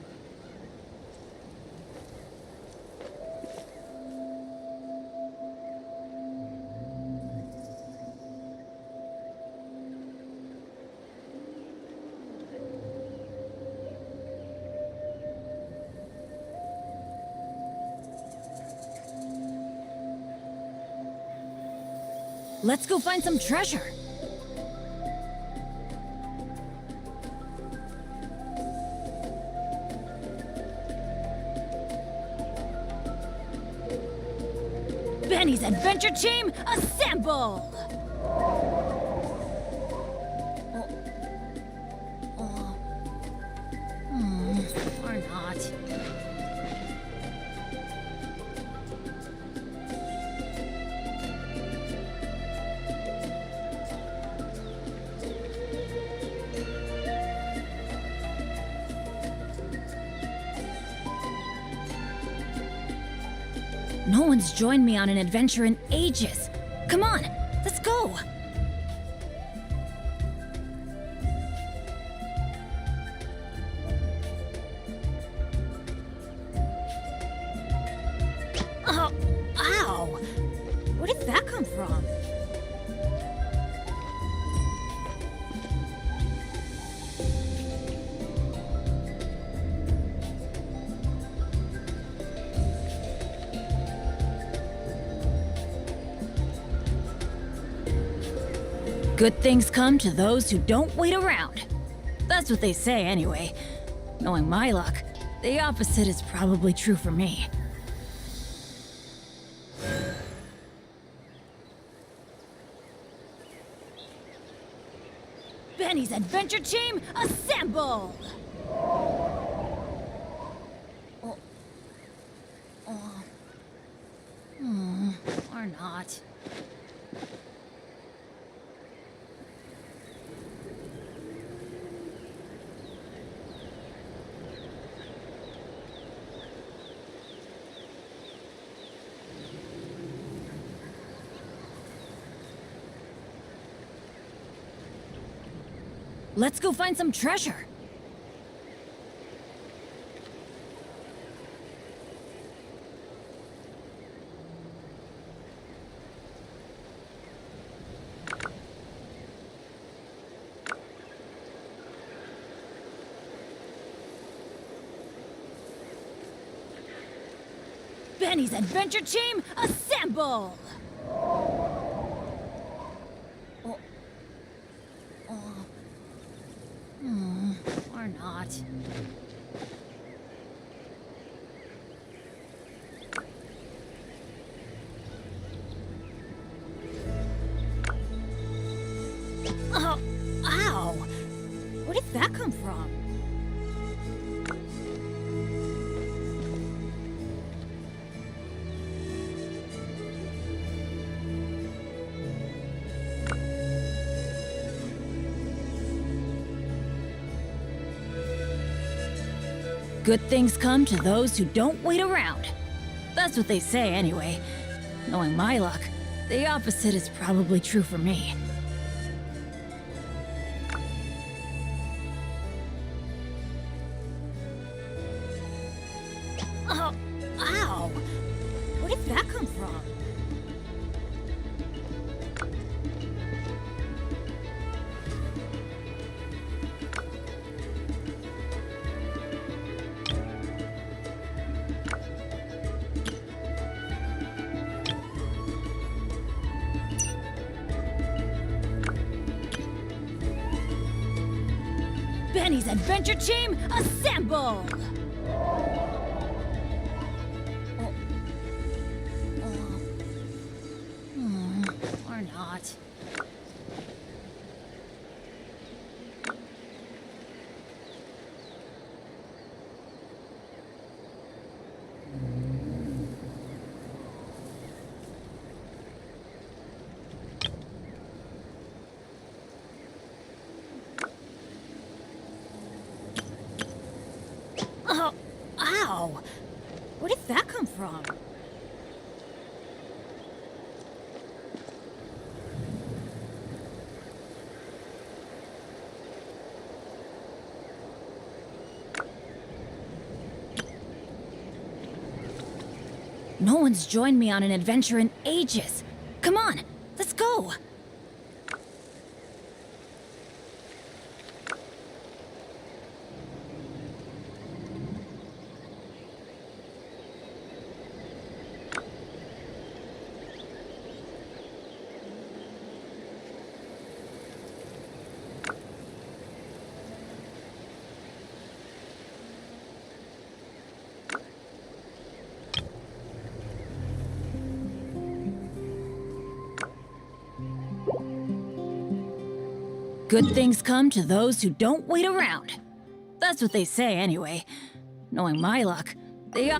Let's go find some treasure. Benny's Adventure Team, assemble! Or not. No one's joined me on an adventure in ages. Come on, let's go! Oh, ow! Where did that come from? Good things come to those who don't wait around. That's what they say anyway. Knowing my luck, the opposite is probably true for me. Benny's adventure team, assemble! Or not. Let's go find some treasure. Benny's adventure team, assemble! Or not. Oh, ow! Where did that come from? Good things come to those who don't wait around. That's what they say anyway. Knowing my luck, the opposite is probably true for me. Oh, ow! Where did that come from? Benny's adventure team, assemble! Or not. Oh, ow! Where did that come from? No one's joined me on an adventure in ages. Come on, let's go! Good things come to those who don't wait around. That's what they say anyway. Knowing my luck, they...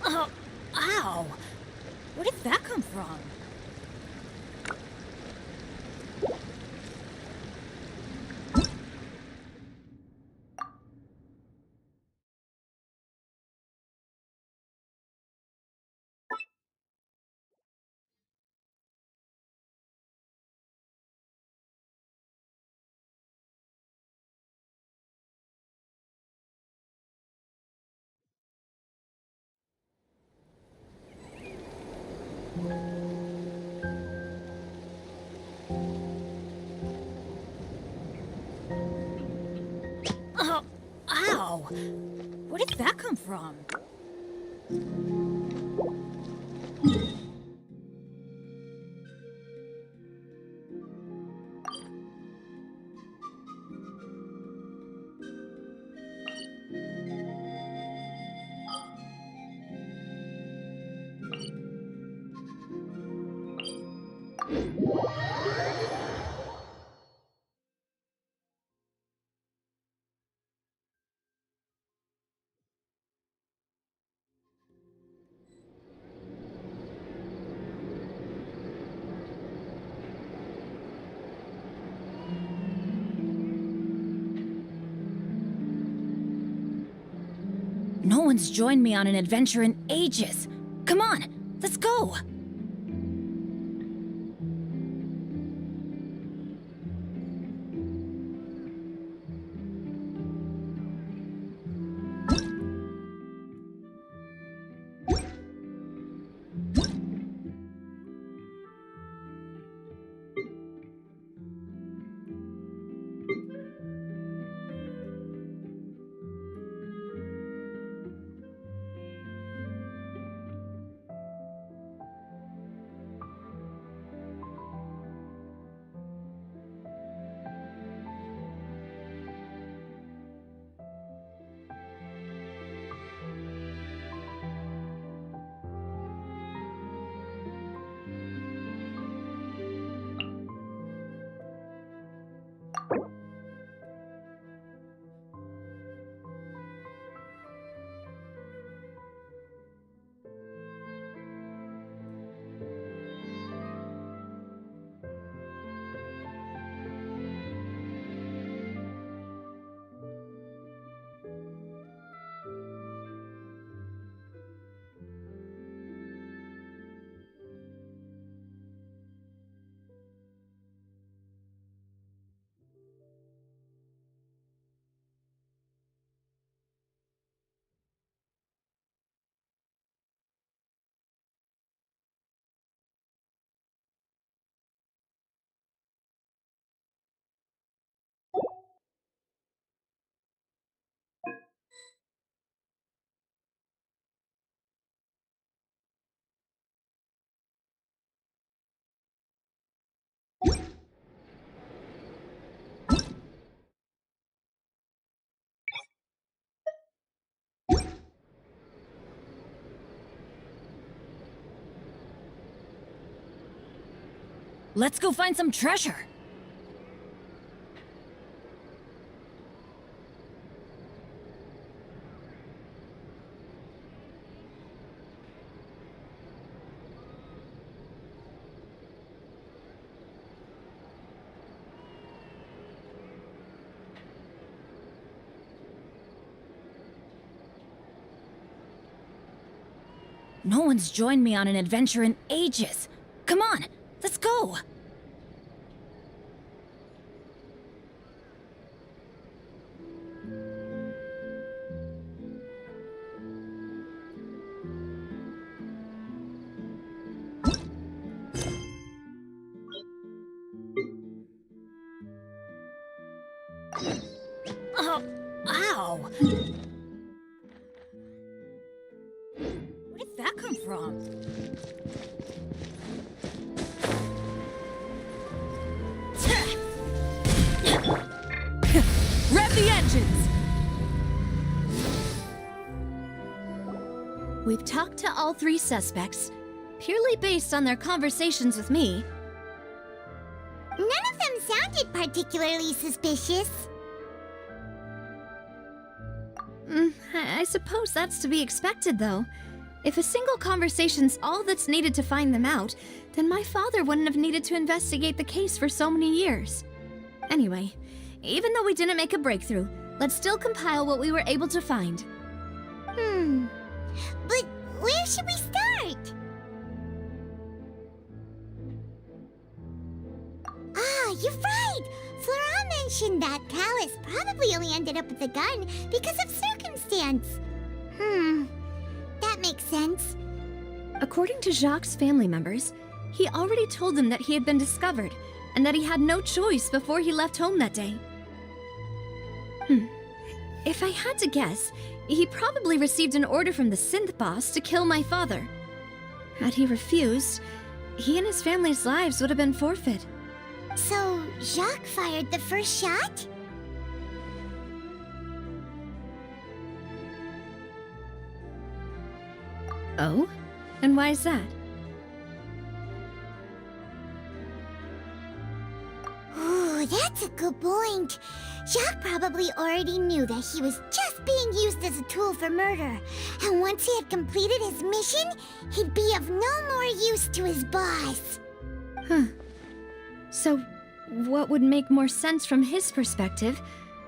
Oh, ow! Where did that come from? Where did that come from? No one's joined me on an adventure in ages. Come on, let's go! Let's go find some treasure! No one's joined me on an adventure in ages. Come on, let's go! Oh, ow! Where did that come from? Rev the engines! We've talked to all three suspects, purely based on their conversations with me. None of them sounded particularly suspicious. I suppose that's to be expected, though. If a single conversation's all that's needed to find them out, then my father wouldn't have needed to investigate the case for so many years. Anyway, even though we didn't make a breakthrough, let's still compile what we were able to find. But where should we start? Ah, you're right! Flora mentioned that Callus probably only ended up with the gun because of circumstance. That makes sense. According to Jacques' family members, he already told them that he had been discovered, and that he had no choice before he left home that day. If I had to guess, he probably received an order from the synth boss to kill my father. Had he refused, he and his family's lives would have been forfeit. So, Jacques fired the first shot? Oh? And why is that? Ooh, that's a good point. Jacques probably already knew that he was just being used as a tool for murder. And once he had completed his mission, he'd be of no more use to his boss. Huh. So, what would make more sense from his perspective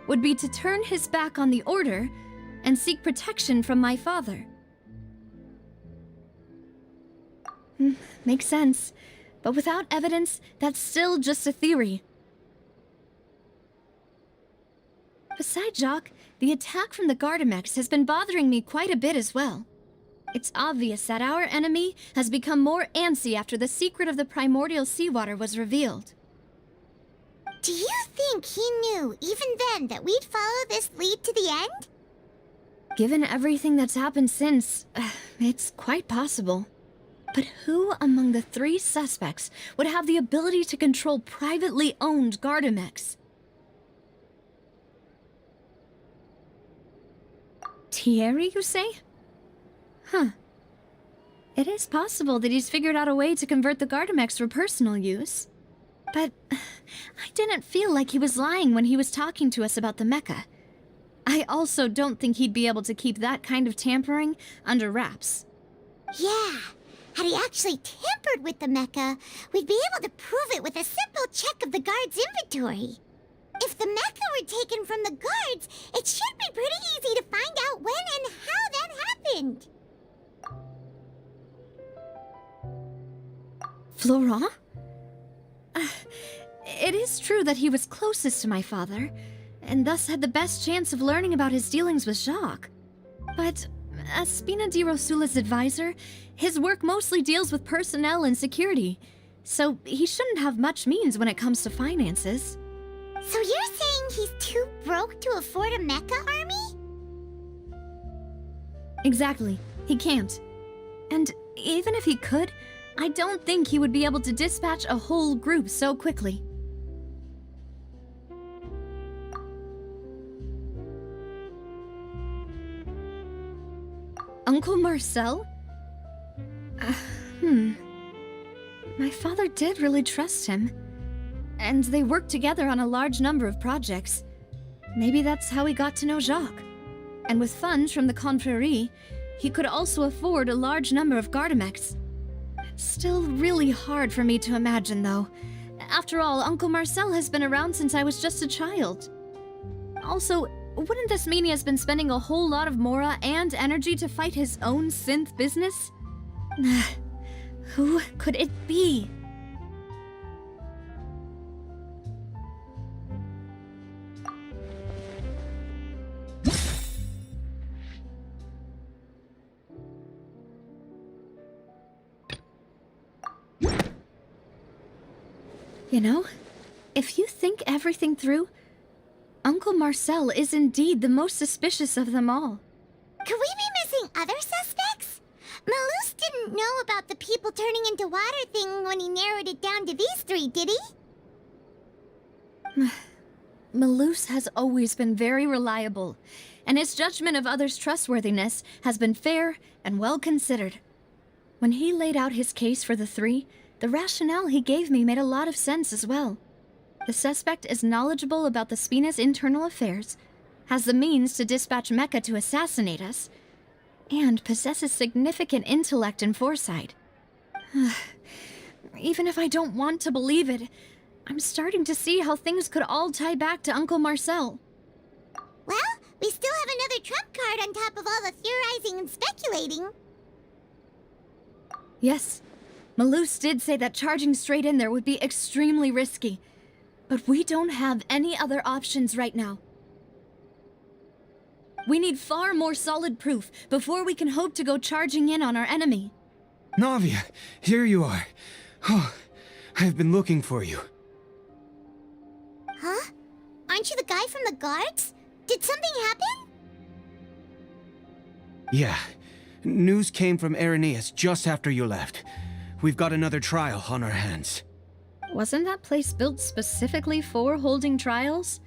would be to turn his back on the Order and seek protection from my father. Makes sense. But without evidence, that's still just a theory. Besides Jacques, the attack from the Gardamex has been bothering me quite a bit as well. It's obvious that our enemy has become more antsy after the secret of the primordial seawater was revealed. Do you think he knew, even then, that we'd follow this lead to the end? Given everything that's happened since, it's quite possible. But who among the 3 suspects would have the ability to control privately owned Gardamex? Thierry, you say? Huh. It is possible that he's figured out a way to convert the Gardamex for personal use. But I didn't feel like he was lying when he was talking to us about the mecha. I also don't think he'd be able to keep that kind of tampering under wraps. Yeah. Had he actually tampered with the mecha, we'd be able to prove it with a simple check of the guard's inventory. If the mecha were taken from the guards, it should be pretty easy to find out when and how that happened. Florent? It is true that he was closest to my father, and thus had the best chance of learning about his dealings with Jacques. But as Spina di Rosula's advisor, his work mostly deals with personnel and security, so he shouldn't have much means when it comes to finances. So you're saying he's too broke to afford a mecha army? Exactly. He can't. And even if he could, I don't think he would be able to dispatch a whole group so quickly. Uncle Marcel? My father did really trust him. And they worked together on a large number of projects. Maybe that's how he got to know Jacques. And with funds from the Confrérie, he could also afford a large number of Gardamex. It's still really hard for me to imagine, though. After all, Uncle Marcel has been around since I was just a child. Also, wouldn't this mean he has been spending a whole lot of mora and energy to fight his own synth business? Who could it be? You know, if you think everything through, Uncle Marcel is indeed the most suspicious of them all. Could we be missing other suspects? Malus didn't know about the people turning into water thing when he narrowed it down to these 3, did he? Malus has always been very reliable, and his judgment of others' trustworthiness has been fair and well considered. When he laid out his case for the 3, the rationale he gave me made a lot of sense as well. The suspect is knowledgeable about the Spina's internal affairs, has the means to dispatch Mecha to assassinate us, and possesses significant intellect and foresight. Even if I don't want to believe it, I'm starting to see how things could all tie back to Uncle Marcel. Well, we still have another trump card on top of all the theorizing and speculating. Yes, Malus did say that charging straight in there would be extremely risky, but we don't have any other options right now. We need far more solid proof before we can hope to go charging in on our enemy. Navia, here you are. Oh, I've been looking for you. Huh? Aren't you the guy from the guards? Did something happen? Yeah. News came from Irenaeus just after you left. We've got another trial on our hands. Wasn't that place built specifically for holding trials?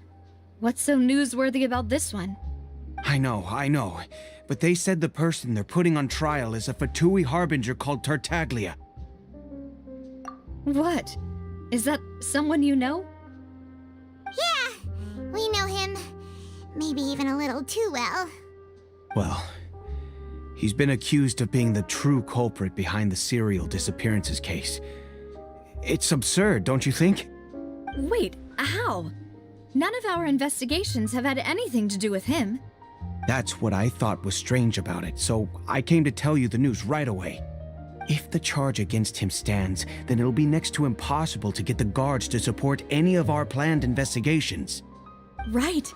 What's so newsworthy about this one? I know. But they said the person they're putting on trial is a Fatui harbinger called Tartaglia. What? Is that someone you know? Yeah, we know him. Maybe even a little too well. Well, he's been accused of being the true culprit behind the serial disappearances case. It's absurd, don't you think? Wait, how? None of our investigations have had anything to do with him. That's what I thought was strange about it, so I came to tell you the news right away. If the charge against him stands, then it'll be next to impossible to get the guards to support any of our planned investigations. Right,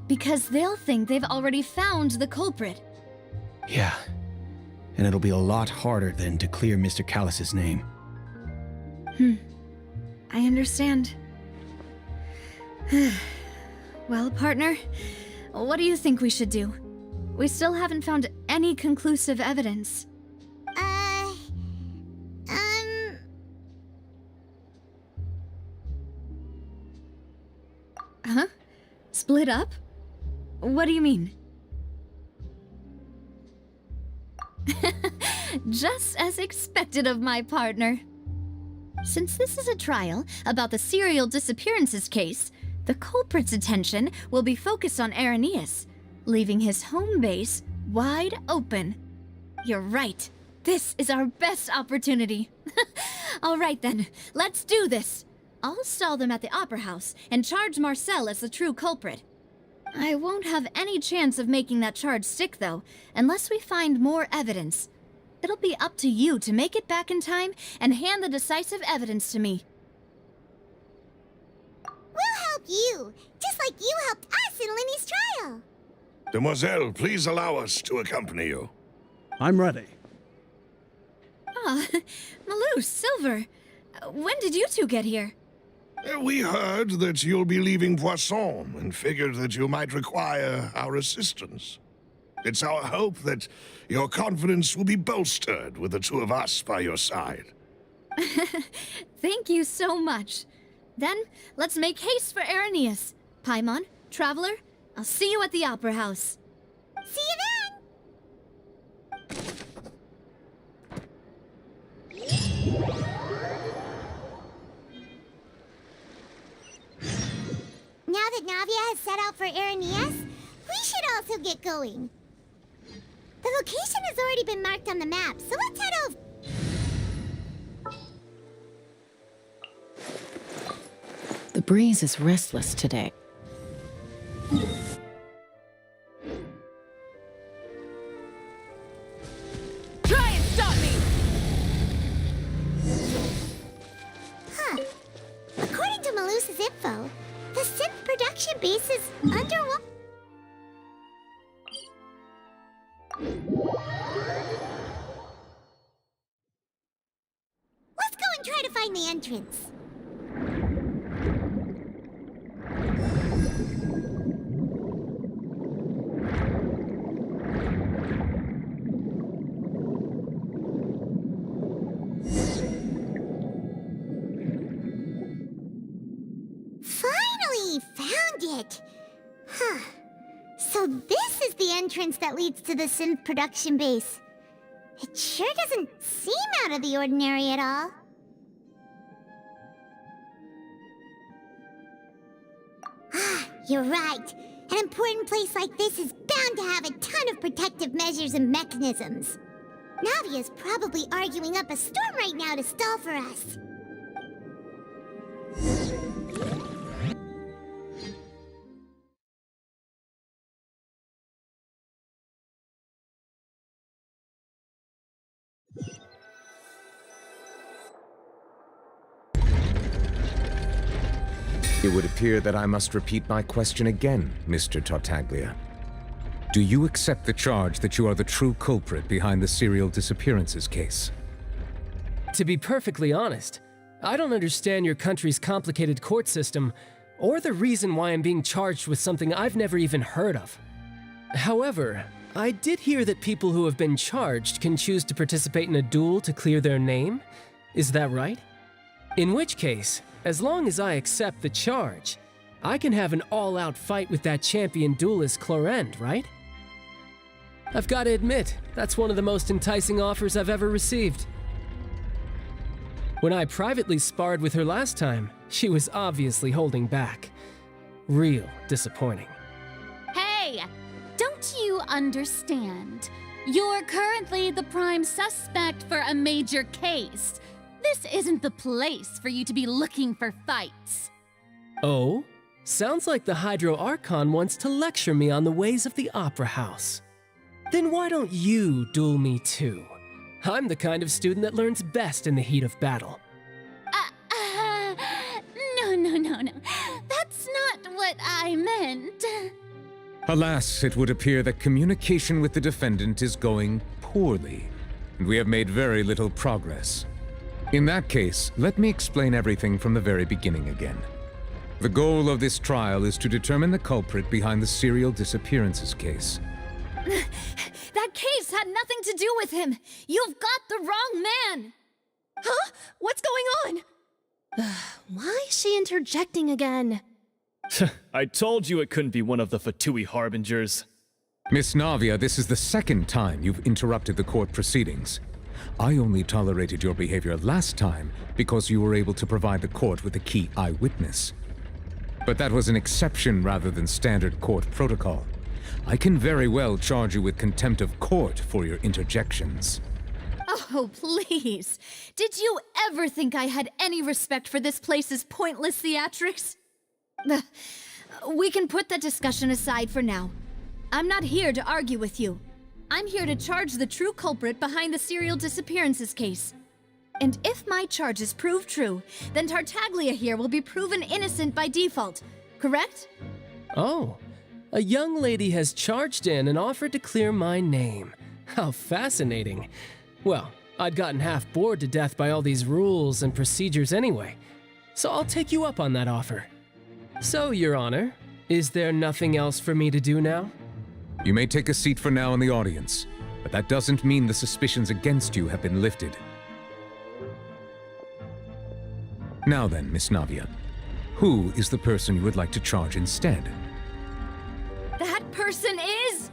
because they'll think they've already found the culprit. Yeah, and it'll be a lot harder then to clear Mr. Callus's name. I understand. Well, partner, what do you think we should do? We still haven't found any conclusive evidence. Huh? Split up? What do you mean? Just as expected of my partner. Since this is a trial about the serial disappearances case, the culprit's attention will be focused on Irenaeus, leaving his home base wide open. You're right. This is our best opportunity. All right then, let's do this. I'll stall them at the Opera House and charge Marcel as the true culprit. I won't have any chance of making that charge stick, though, unless we find more evidence. It'll be up to you to make it back in time and hand the decisive evidence to me. We'll help you, just like you helped us in Linny's trial. Demoiselle, please allow us to accompany you. I'm ready. Ah, Malou, Silver. When did you two get here? We heard that you'll be leaving Poisson and figured that you might require our assistance. It's our hope that your confidence will be bolstered with the two of us by your side. Thank you so much. Then, let's make haste for Irenaeus. Paimon, Traveler, I'll see you at the Opera House. See you then! Now that Navia has set out for Irenaeus, we should also get going. The location has already been marked on the map, so let's head over. The breeze is restless today. Try and stop me! Huh. According to Malus's info, the synth production base is underwater. Let's go and try to find the entrance. Finally found it! Huh. So this is the entrance that leads to the synth production base. It sure doesn't seem out of the ordinary at all. Ah, you're right. An important place like this is bound to have a ton of protective measures and mechanisms. Navia's probably arguing up a storm right now to stall for us. It would appear that I must repeat my question again, Mr. Tartaglia. Do you accept the charge that you are the true culprit behind the serial disappearances case? To be perfectly honest, I don't understand your country's complicated court system, or the reason why I'm being charged with something I've never even heard of. However, I did hear that people who have been charged can choose to participate in a duel to clear their name. Is that right? In which case, as long as I accept the charge, I can have an all-out fight with that champion duelist Clorend, right? I've got to admit, that's one of the most enticing offers I've ever received. When I privately sparred with her last time, she was obviously holding back. Real disappointing. Hey! Don't you understand? You're currently the prime suspect for a major case. This isn't the place for you to be looking for fights. Oh? Sounds like the Hydro Archon wants to lecture me on the ways of the Opera House. Then why don't you duel me too? I'm the kind of student that learns best in the heat of battle. No. That's not what I meant. Alas, it would appear that communication with the defendant is going poorly, and we have made very little progress. In that case, let me explain everything from the very beginning again. The goal of this trial is to determine the culprit behind the serial disappearances case. That case had nothing to do with him! You've got the wrong man! Huh? What's going on? Why is she interjecting again? I told you it couldn't be one of the Fatui Harbingers. Miss Navia, this is the second time you've interrupted the court proceedings. I only tolerated your behavior last time because you were able to provide the court with a key eyewitness. But that was an exception rather than standard court protocol. I can very well charge you with contempt of court for your interjections. Oh, please. Did you ever think I had any respect for this place's pointless theatrics? We can put that discussion aside for now. I'm not here to argue with you. I'm here to charge the true culprit behind the serial disappearances case. And if my charges prove true, then Tartaglia here will be proven innocent by default, correct? Oh, a young lady has charged in and offered to clear my name. How fascinating. Well, I'd gotten half bored to death by all these rules and procedures anyway, so I'll take you up on that offer. So, Your Honor, is there nothing else for me to do now? You may take a seat for now in the audience, but that doesn't mean the suspicions against you have been lifted. Now then, Miss Navia, who is the person you would like to charge instead? That person is...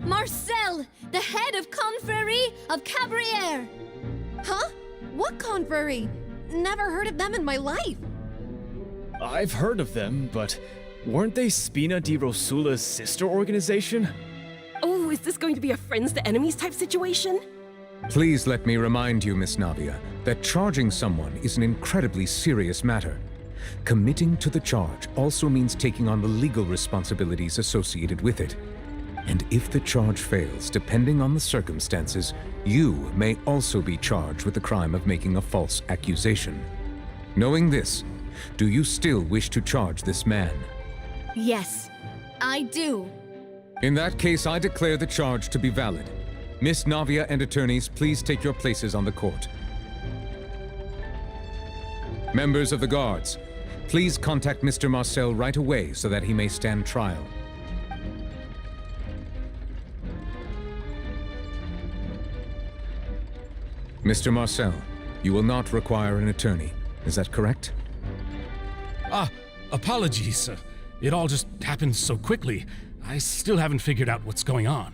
Marcel, the head of Confrérie of Cabrières! Huh? What confrérie? Never heard of them in my life. I've heard of them, but weren't they Spina di Rosula's sister organization? Oh, is this going to be a friends to enemies type situation? Please let me remind you, Miss Navia, that charging someone is an incredibly serious matter. Committing to the charge also means taking on the legal responsibilities associated with it. And if the charge fails, depending on the circumstances, you may also be charged with the crime of making a false accusation. Knowing this, do you still wish to charge this man? Yes, I do. In that case, I declare the charge to be valid. Miss Navia and attorneys, please take your places on the court. Members of the guards, please contact Mr. Marcel right away so that he may stand trial. Mr. Marcel, you will not require an attorney. Is that correct? Apologies. It all just happened so quickly. I still haven't figured out what's going on.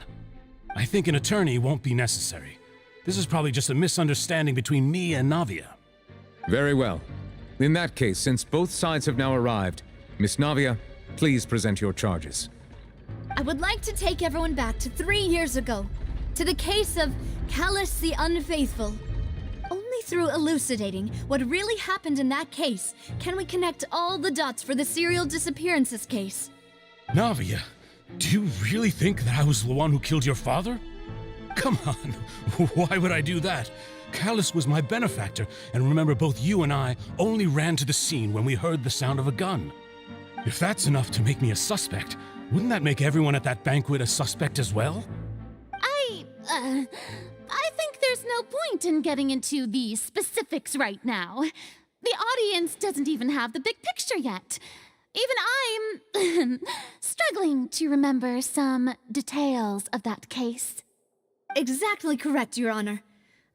I think an attorney won't be necessary. This is probably just a misunderstanding between me and Navia. Very well. In that case, since both sides have now arrived, Miss Navia, please present your charges. I would like to take everyone back to 3 years ago, to the case of Callus the Unfaithful. Only through elucidating what really happened in that case can we connect all the dots for the serial disappearances case. Navia, do you really think that I was the one who killed your father? Come on, why would I do that? Callus was my benefactor, and remember, both you and I only ran to the scene when we heard the sound of a gun. If that's enough to make me a suspect, wouldn't that make everyone at that banquet a suspect as well? I think there's no point in getting into the specifics right now. The audience doesn't even have the big picture yet. Even I'm struggling to remember some details of that case. Exactly correct, Your Honor.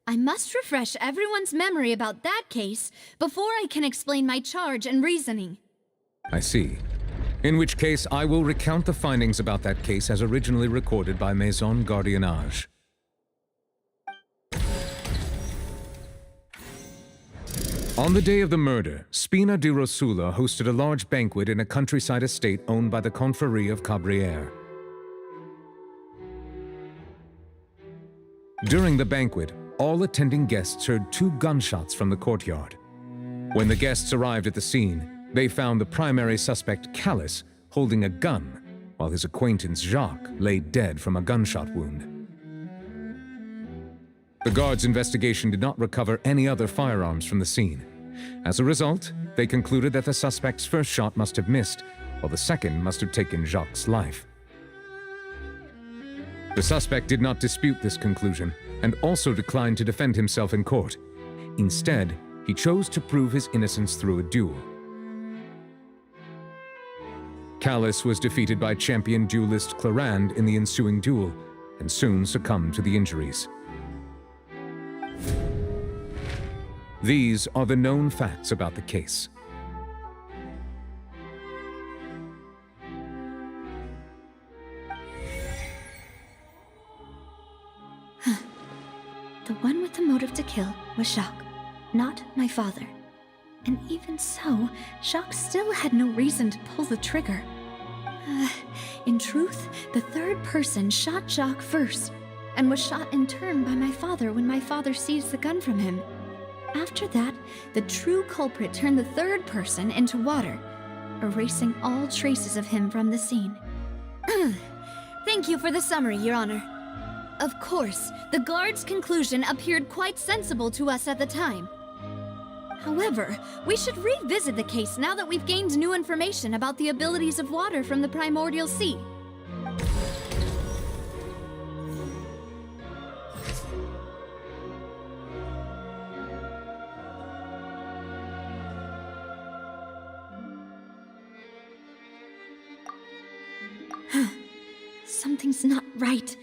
I must refresh everyone's memory about that case before I can explain my charge and reasoning. I see. In which case, I will recount the findings about that case as originally recorded by Maison Gardiennage. On the day of the murder, Spina di Rosula hosted a large banquet in a countryside estate owned by the Confrérie of Cabrières. During the banquet, all attending guests heard 2 gunshots from the courtyard. When the guests arrived at the scene, they found the primary suspect, Callus, holding a gun, while his acquaintance, Jacques, lay dead from a gunshot wound. The guards' investigation did not recover any other firearms from the scene. As a result, they concluded that the suspect's first shot must have missed, while the second must have taken Jacques' life. The suspect did not dispute this conclusion, and also declined to defend himself in court. Instead, he chose to prove his innocence through a duel. Callus was defeated by champion duelist Clarande in the ensuing duel, and soon succumbed to the injuries. These are the known facts about the case. The one with the motive to kill was Jacques, not my father. And even so, Jacques still had no reason to pull the trigger. In truth, the third person shot Jacques first, and was shot in turn by my father when my father seized the gun from him. After that, the true culprit turned the third person into water, erasing all traces of him from the scene. Thank you for the summary, Your Honor. Of course, the guard's conclusion appeared quite sensible to us at the time. However, we should revisit the case now that we've gained new information about the abilities of water from the primordial sea. Something's not right.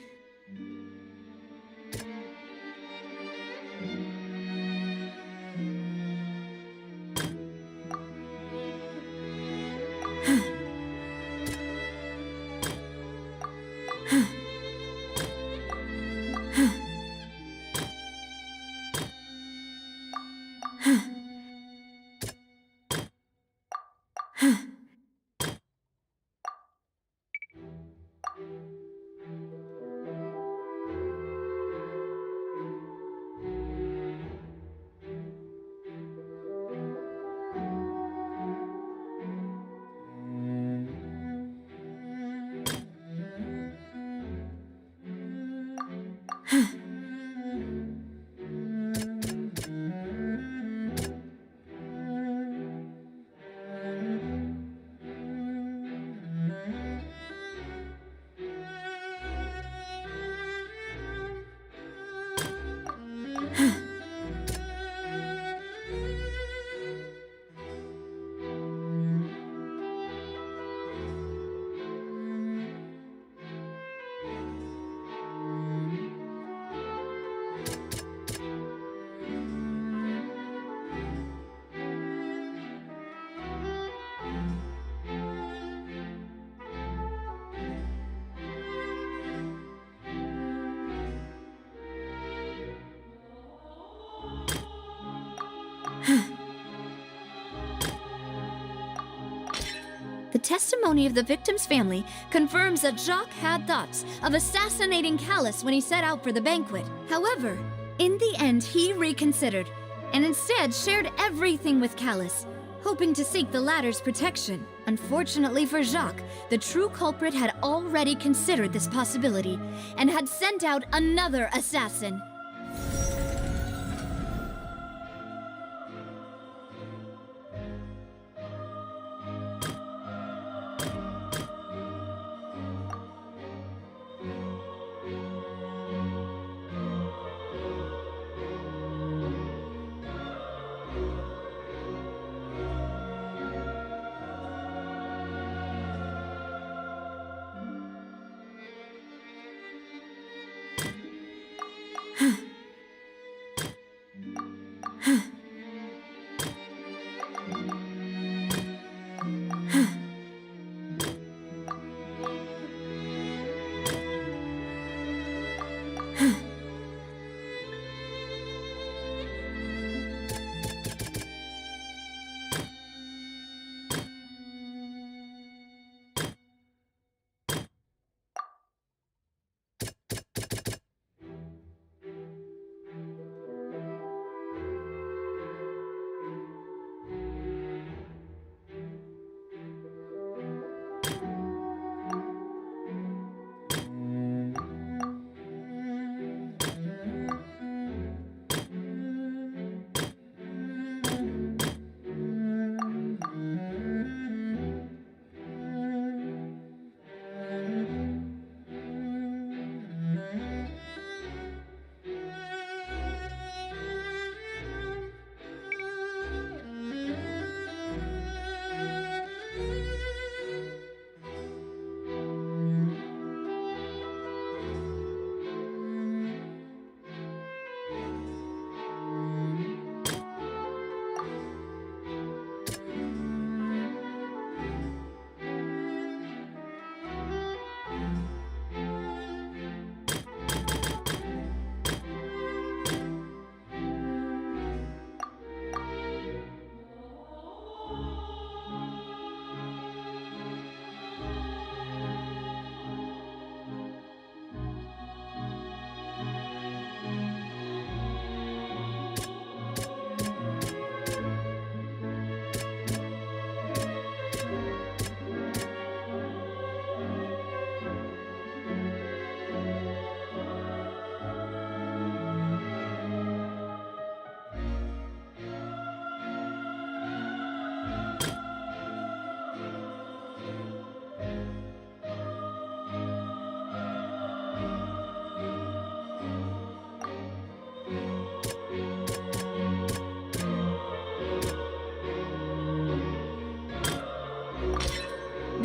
The testimony of the victim's family confirms that Jacques had thoughts of assassinating Callus when he set out for the banquet. However, in the end, he reconsidered, and instead shared everything with Callus, hoping to seek the latter's protection. Unfortunately for Jacques, the true culprit had already considered this possibility, and had sent out another assassin.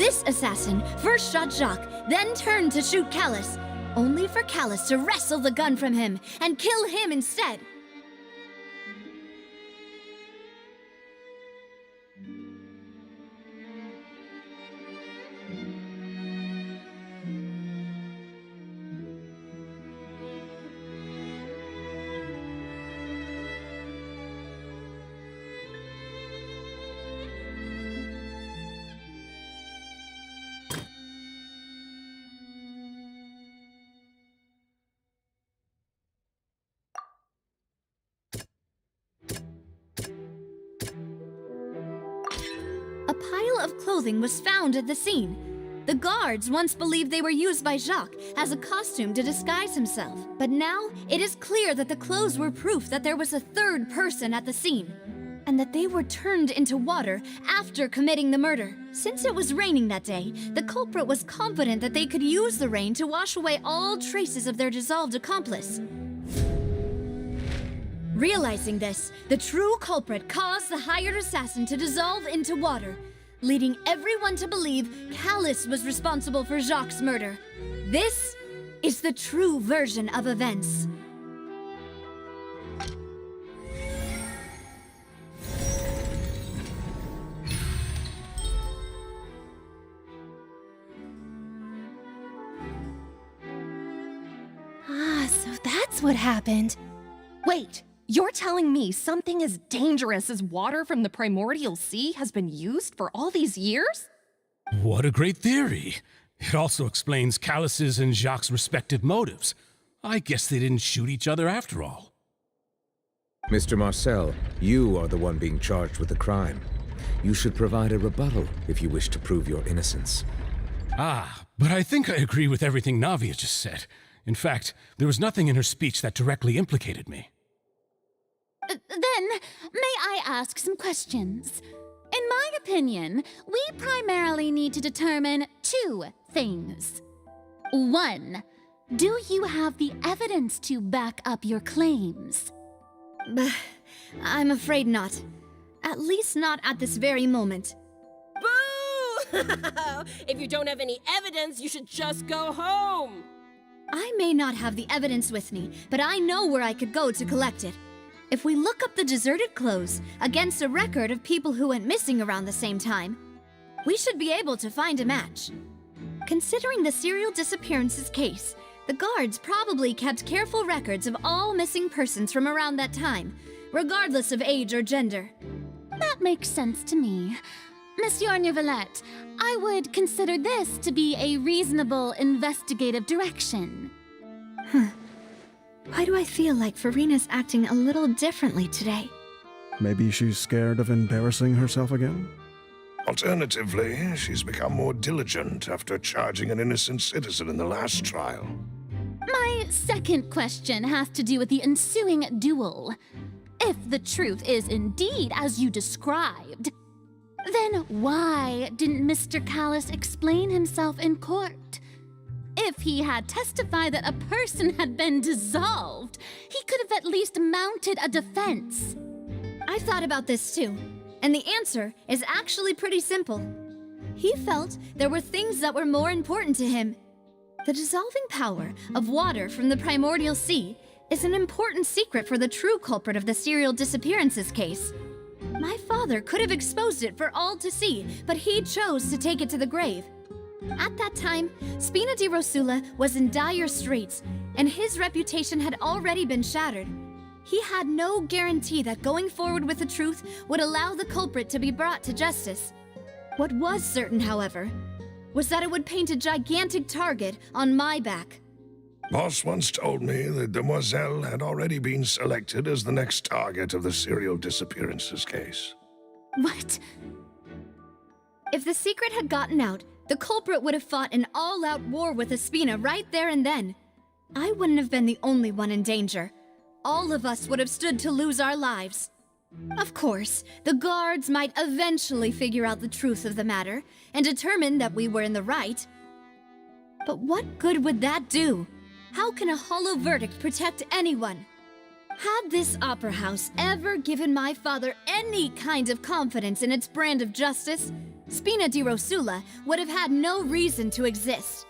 This assassin first shot Jacques, then turned to shoot Callus, only for Callus to wrestle the gun from him and kill him instead. A pile of clothing was found at the scene. The guards once believed they were used by Jacques as a costume to disguise himself. But now, it is clear that the clothes were proof that there was a third person at the scene, and that they were turned into water after committing the murder. Since it was raining that day, the culprit was confident that they could use the rain to wash away all traces of their dissolved accomplice. Realizing this, the true culprit caused the hired assassin to dissolve into water, leading everyone to believe Callus was responsible for Jacques' murder. This is the true version of events. Ah, so that's what happened. Wait, you're telling me something as dangerous as water from the primordial sea has been used for all these years? What a great theory. It also explains Callus's and Jacques' respective motives. I guess they didn't shoot each other after all. Mr. Marcel, you are the one being charged with the crime. You should provide a rebuttal if you wish to prove your innocence. Ah, but I think I agree with everything Navia just said. In fact, there was nothing in her speech that directly implicated me. Then, may I ask some questions? In my opinion, we primarily need to determine two things. One, do you have the evidence to back up your claims? I'm afraid not. At least not at this very moment. Boo! If you don't have any evidence, you should just go home! I may not have the evidence with me, but I know where I could go to collect it. If we look up the deserted clothes against a record of people who went missing around the same time, we should be able to find a match. Considering the serial disappearances case, the guards probably kept careful records of all missing persons from around that time, regardless of age or gender. That makes sense to me. Monsieur Neuvilette, I would consider this to be a reasonable investigative direction. Why do I feel like Furina's acting a little differently today? Maybe she's scared of embarrassing herself again? Alternatively, she's become more diligent after charging an innocent citizen in the last trial. My second question has to do with the ensuing duel. If the truth is indeed as you described, then why didn't Mr. Callus explain himself in court? If he had testified that a person had been dissolved, he could have at least mounted a defense. I've thought about this too, and the answer is actually pretty simple. He felt there were things that were more important to him. The dissolving power of water from the primordial sea is an important secret for the true culprit of the serial disappearances case. My father could have exposed it for all to see, but he chose to take it to the grave. At that time, Spina di Rosula was in dire straits, and his reputation had already been shattered. He had no guarantee that going forward with the truth would allow the culprit to be brought to justice. What was certain, however, was that it would paint a gigantic target on my back. Boss once told me that Demoiselle had already been selected as the next target of the serial disappearances case. What? If the secret had gotten out, the culprit would have fought an all-out war with Espina right there and then. I wouldn't have been the only one in danger. All of us would have stood to lose our lives. Of course, the guards might eventually figure out the truth of the matter and determine that we were in the right. But what good would that do? How can a hollow verdict protect anyone? Had this opera house ever given my father any kind of confidence in its brand of justice, Spina di Rosula would have had no reason to exist.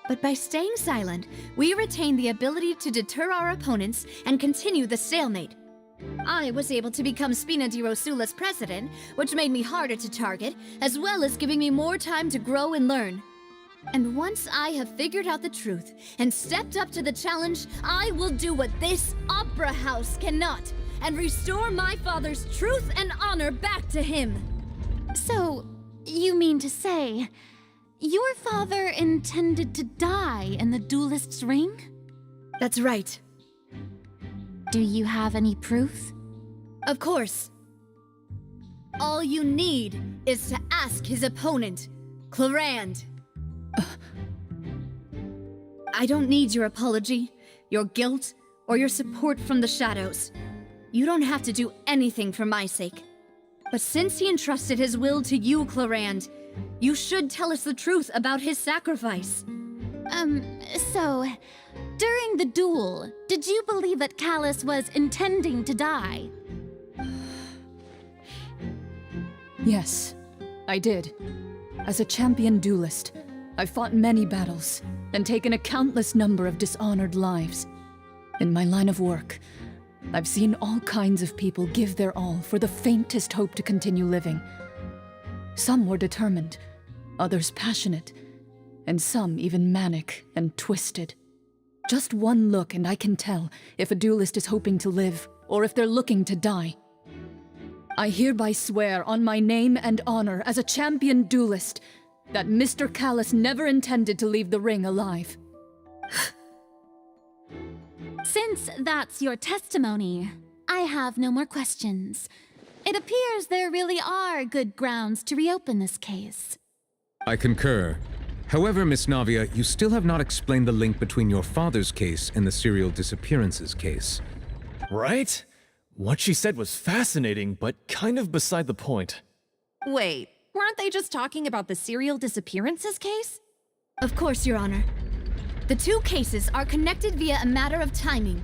But by staying silent, we retain the ability to deter our opponents and continue the stalemate. I was able to become Spina di Rosula's president, which made me harder to target, as well as giving me more time to grow and learn. And once I have figured out the truth and stepped up to the challenge, I will do what this opera house cannot, and restore my father's truth and honor back to him. So, you mean to say, your father intended to die in the duelist's ring? That's right. Do you have any proof? Of course. All you need is to ask his opponent, Clarand. I don't need your apology, your guilt, or your support from the shadows. You don't have to do anything for my sake. But since he entrusted his will to you, Clarand, you should tell us the truth about his sacrifice. So, during the duel, did you believe that Callus was intending to die? Yes, I did. As a champion duelist, I've fought many battles and taken a countless number of dishonored lives. In my line of work, I've seen all kinds of people give their all for the faintest hope to continue living. Some were determined, others passionate, and some even manic and twisted. Just one look and I can tell if a duelist is hoping to live or if they're looking to die. I hereby swear on my name and honor as a champion duelist that Mr. Callus never intended to leave the ring alive. Since that's your testimony, I have no more questions. It appears there really are good grounds to reopen this case. I concur. However, Miss Navia, you still have not explained the link between your father's case and the serial disappearances case. Right? What she said was fascinating, but kind of beside the point. Wait, weren't they just talking about the serial disappearances case? Of course, Your Honor. The two cases are connected via a matter of timing.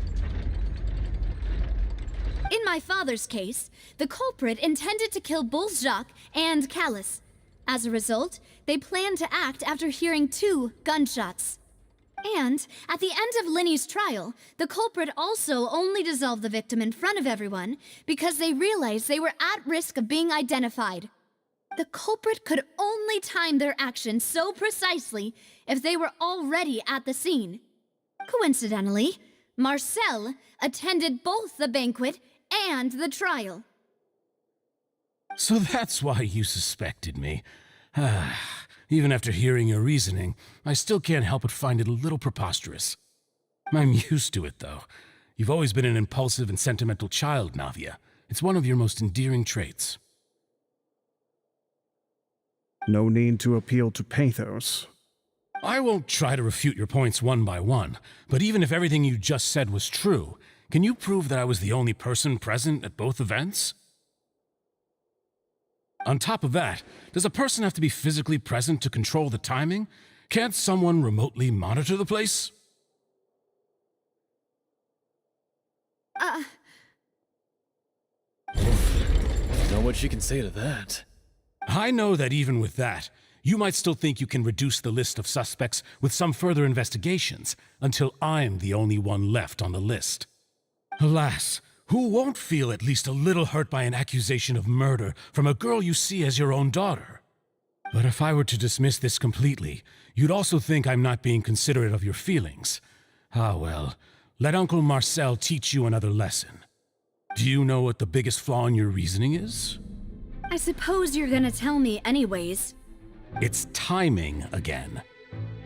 In my father's case, the culprit intended to kill Bolzjak and Callus. As a result, they planned to act after hearing 2 gunshots. And at the end of Linny's trial, the culprit also only dissolved the victim in front of everyone because they realized they were at risk of being identified. The culprit could only time their actions so precisely if they were already at the scene. Coincidentally, Marcel attended both the banquet and the trial. So that's why you suspected me. Even after hearing your reasoning, I still can't help but find it a little preposterous. I'm used to it, though. You've always been an impulsive and sentimental child, Navia. It's one of your most endearing traits. No need to appeal to pathos. I won't try to refute your points one by one, but even if everything you just said was true, can you prove that I was the only person present at both events? On top of that, does a person have to be physically present to control the timing? Can't someone remotely monitor the place? Don't know what she can say to that. I know that even with that, you might still think you can reduce the list of suspects with some further investigations, until I'm the only one left on the list. Alas, who won't feel at least a little hurt by an accusation of murder from a girl you see as your own daughter? But if I were to dismiss this completely, you'd also think I'm not being considerate of your feelings. Ah well, let Uncle Marcel teach you another lesson. Do you know what the biggest flaw in your reasoning is? I suppose you're gonna tell me anyways. It's timing again.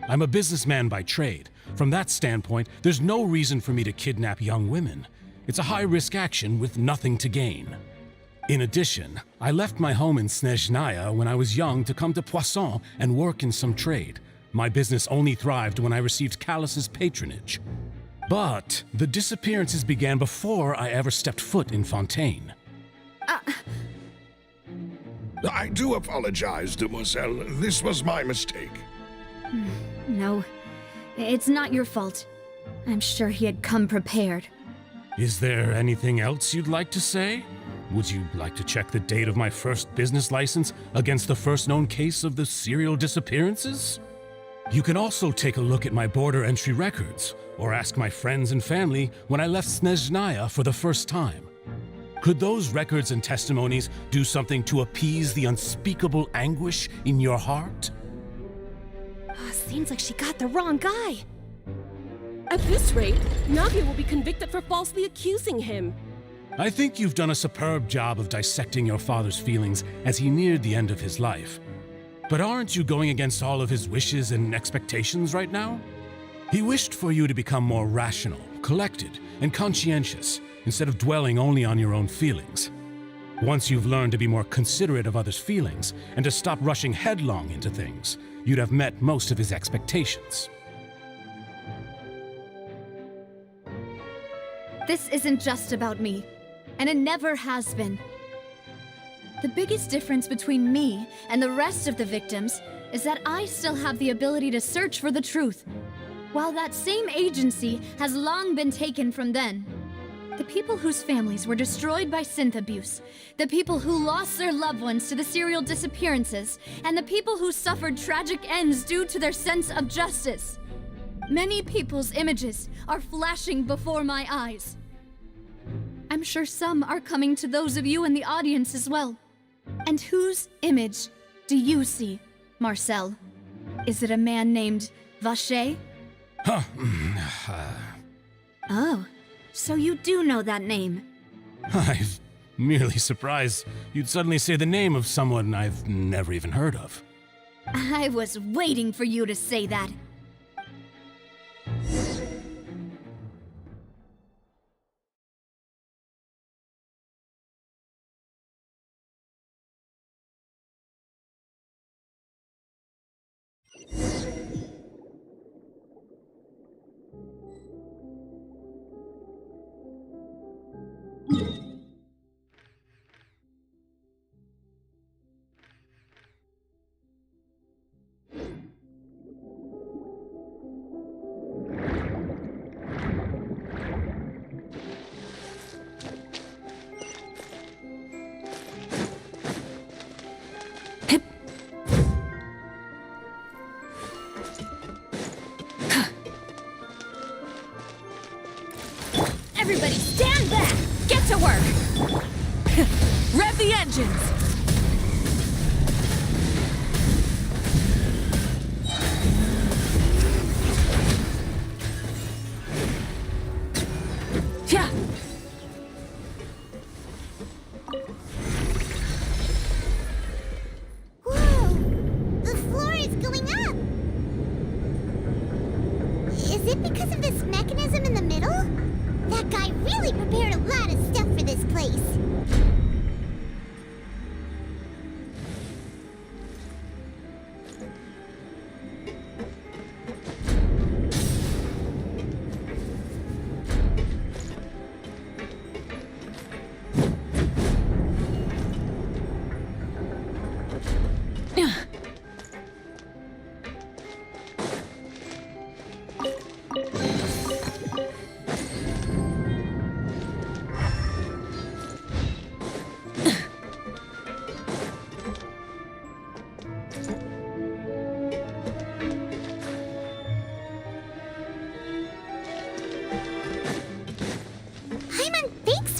I'm a businessman by trade. From that standpoint, there's no reason for me to kidnap young women. It's a high-risk action with nothing to gain. In addition, I left my home in Snezhnaya when I was young to come to Poisson and work in some trade. My business only thrived when I received Callus's patronage. But the disappearances began before I ever stepped foot in Fontaine. I do apologize, demoiselle. This was my mistake. No, it's not your fault. I'm sure he had come prepared. Is there anything else you'd like to say? Would you like to check the date of my first business license against the first known case of the serial disappearances? You can also take a look at my border entry records, or ask my friends and family when I left Snezhnaya for the first time. Could those records and testimonies do something to appease the unspeakable anguish in your heart? Seems like she got the wrong guy. At this rate, Navia will be convicted for falsely accusing him. I think you've done a superb job of dissecting your father's feelings as he neared the end of his life. But aren't you going against all of his wishes and expectations right now? He wished for you to become more rational, collected, and conscientious, instead of dwelling only on your own feelings. Once you've learned to be more considerate of others' feelings, and to stop rushing headlong into things, you'd have met most of his expectations. This isn't just about me, and it never has been. The biggest difference between me and the rest of the victims is that I still have the ability to search for the truth, while that same agency has long been taken from them. The people whose families were destroyed by synth abuse, the people who lost their loved ones to the serial disappearances, and the people who suffered tragic ends due to their sense of justice. Many people's images are flashing before my eyes. I'm sure some are coming to those of you in the audience as well. And whose image do you see, Marcel? Is it a man named Vacher? Oh, so you do know that name. I'm merely surprised you'd suddenly say the name of someone I've never even heard of. I was waiting for you to say that. Everybody stand back! Get to work! Rev the engines! Yeah! Whoa! The floor is going up! Is it because of this mechanism in the middle? That guy really prepared a lot of stuff for this place.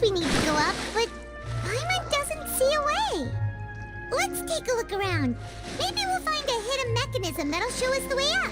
We need to go up, but Paimon doesn't see a way. Let's take a look around. Maybe we'll find a hidden mechanism that'll show us the way up.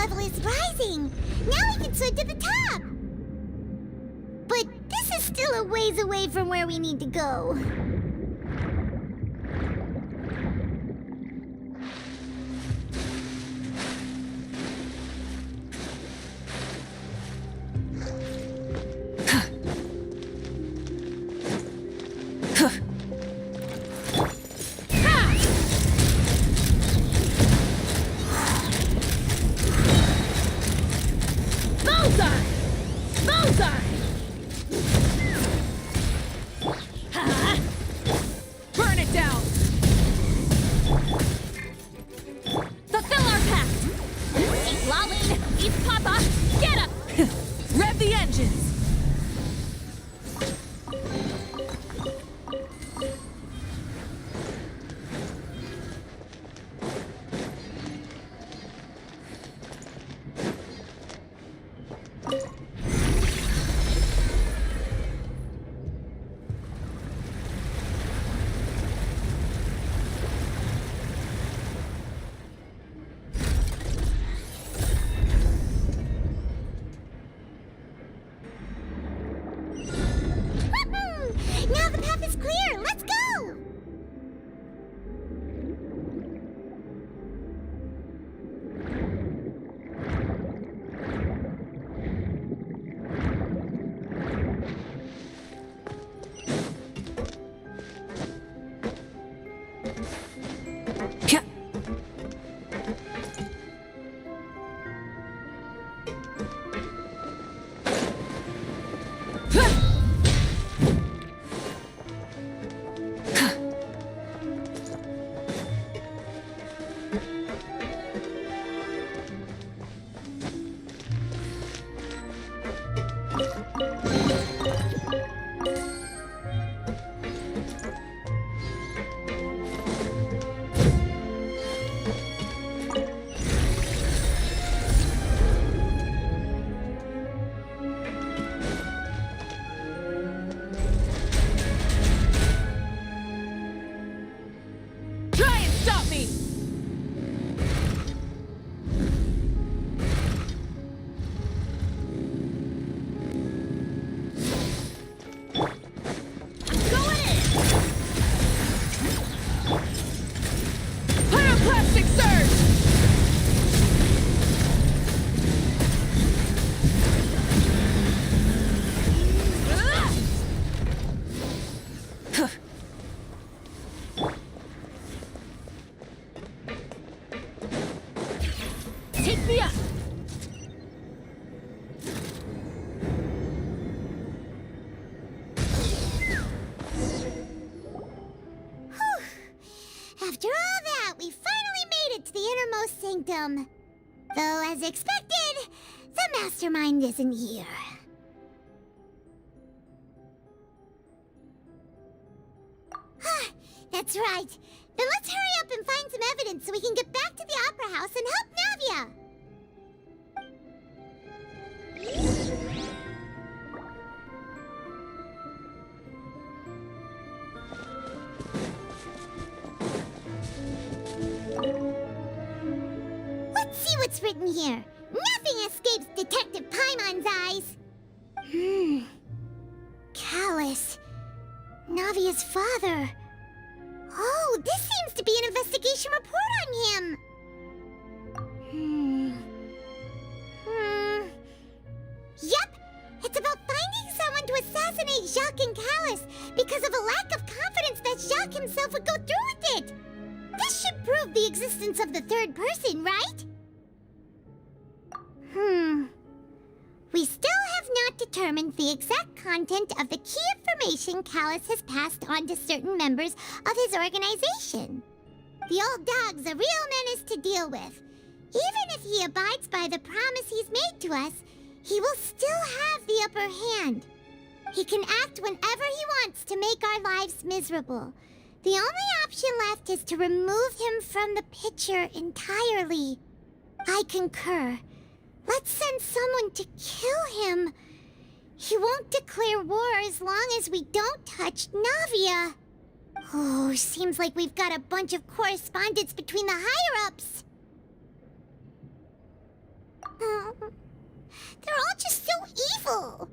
level is rising. Now we can swim to the top. But this is still a ways away from where we need to go. Now the path is clear! Let's go! After all that, we finally made it to the innermost sanctum. Though, as expected, the mastermind isn't here. That's right. Then let's hurry up and find some evidence so we can get back to the Opera House and help Navia. Let's see what's written here. Nothing escapes Detective Paimon's eyes. Callus. Navia's father. Oh, this seems to be an investigation report on him. Yep, it's about finding someone to assassinate Jacques and Callus because of a lack of confidence that Jacques himself would go through with it. This should prove the existence of the third person, right? We still have not determined the exact content of the key information Callus has passed on to certain members of his organization. The old dog's a real menace to deal with. Even if he abides by the promise he's made to us, he will still have the upper hand. He can act whenever he wants to make our lives miserable. The only option left is to remove him from the picture entirely. I concur. Let's send someone to kill him. He won't declare war as long as we don't touch Navia. Oh, seems like we've got a bunch of correspondence between the higher-ups. They're all just so evil.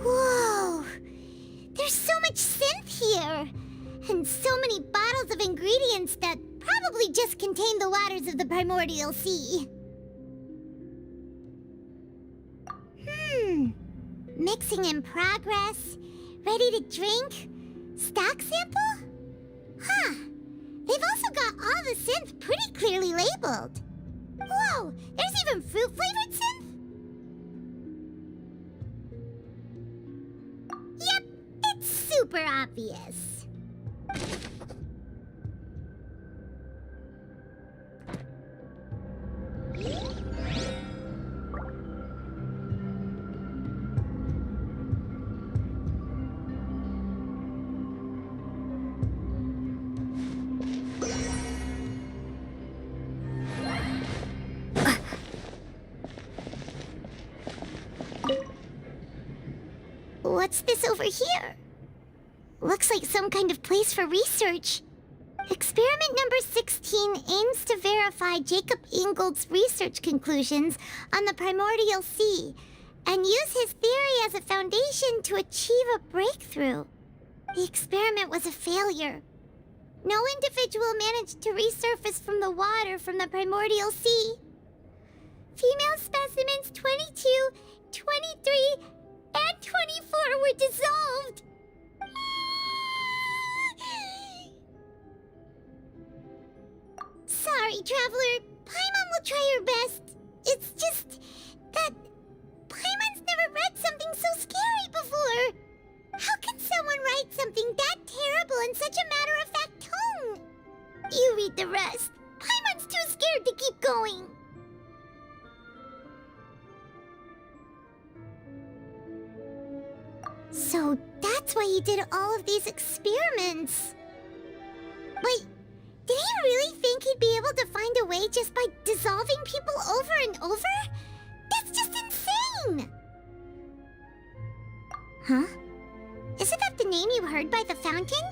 Whoa! There's so much synth here! And so many bottles of ingredients that probably just contain the waters of the primordial sea. Mixing in progress. Ready to drink? Stock sample? Huh. They've also got all the synth pretty clearly labeled. Whoa! There's even fruit-flavored synth? Yep, it's super obvious. What's this over here? Looks like some kind of place for research. Experiment number 16 aims to verify Jacob Ingold's research conclusions on the primordial sea and use his theory as a foundation to achieve a breakthrough. The experiment was a failure. No individual managed to resurface from the water from the primordial sea. Female specimens 22, 23, and 24 were dissolved. Sorry, Traveler. Paimon will try her best. It's just that Paimon's never read something so scary before. How can someone write something that terrible in such a matter-of-fact tone? You read the rest. Paimon's too scared to keep going. So that's why he did all of these experiments. Wait, did he really think he'd be able to find a way just by dissolving people over and over? That's just insane! Huh? Isn't that the name you heard by the fountain?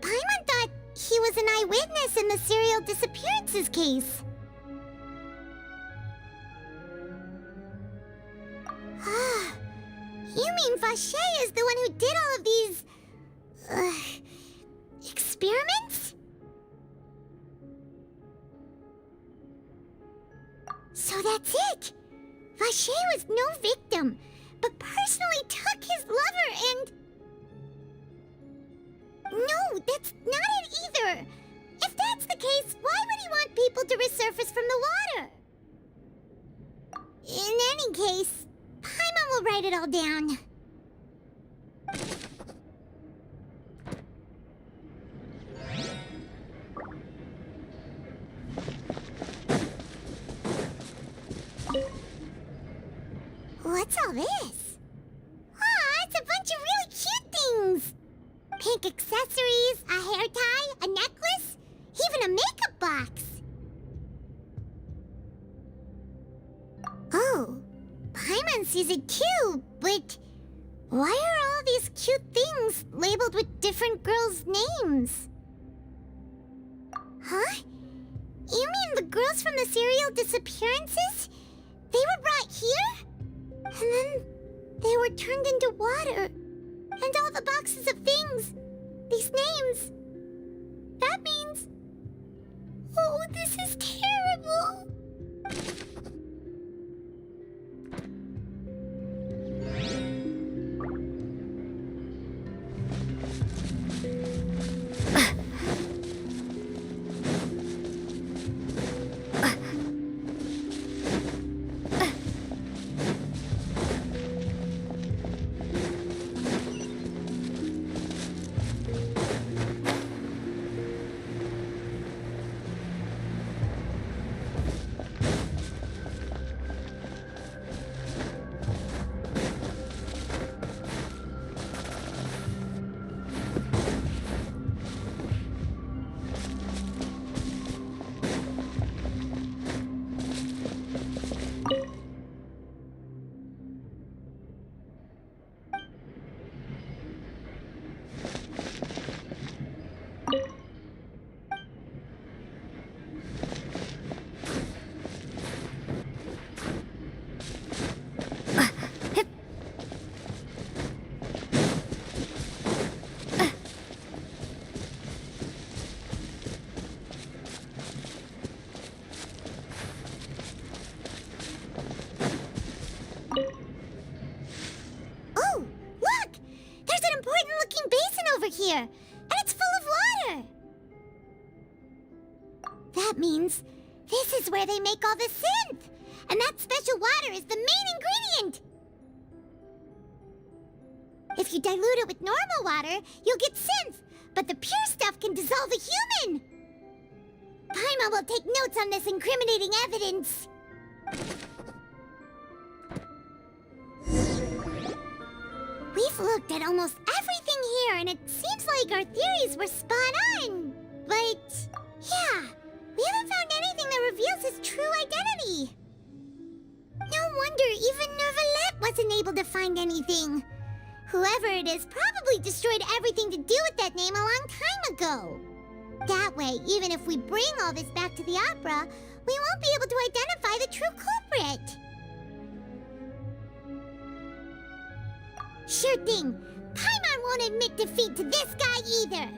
Paimon thought he was an eyewitness in the serial disappearances case. You mean Vache is the one who did all of these... experiments? So that's it! Vache was no victim, but personally took his lover and... No, that's not it either! If that's the case, why would he want people to resurface from the water? In any case, Paimon will write it all down. What's all this? It's a bunch of really cute things. Pink accessories, a hair tie, a necklace, even a makeup box. Oh, Paimon sees it too, but why are all these cute things labeled with different girls' names? Huh? You mean the girls from the serial disappearances? They were brought here? And then they were turned into water. And all the boxes of things, these names. That means... Oh, this is terrible. here, and it's full of water. That means this is where they make all the synth, and that special water is the main ingredient. If you dilute it with normal water, you'll get synth, but the pure stuff can dissolve a human. Paimon will take notes on this incriminating evidence. We've looked at almost everything here, and it seems like our theories were spot on. But, yeah, we haven't found anything that reveals his true identity. No wonder even Neuvilette wasn't able to find anything. Whoever it is probably destroyed everything to do with that name a long time ago. That way, even if we bring all this back to the opera, we won't be able to identify the true culprit. Sure thing. Paimon won't admit defeat to this guy either.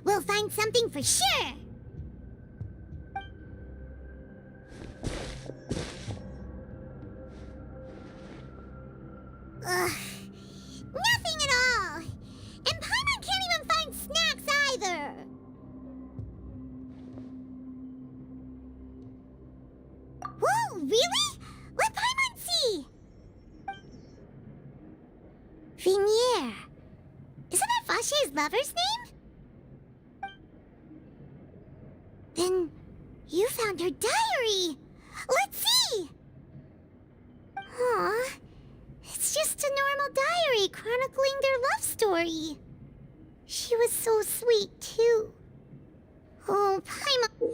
We'll find something for sure. Ugh. Nothing at all. And Paimon can't even find snacks either. Whoa, really? Let Paimon see. Vinier. Isn't that Vache's lover's name? Then you found her diary. Let's see. Aw, it's just a normal diary chronicling their love story. She was so sweet, too. Oh, Paimon.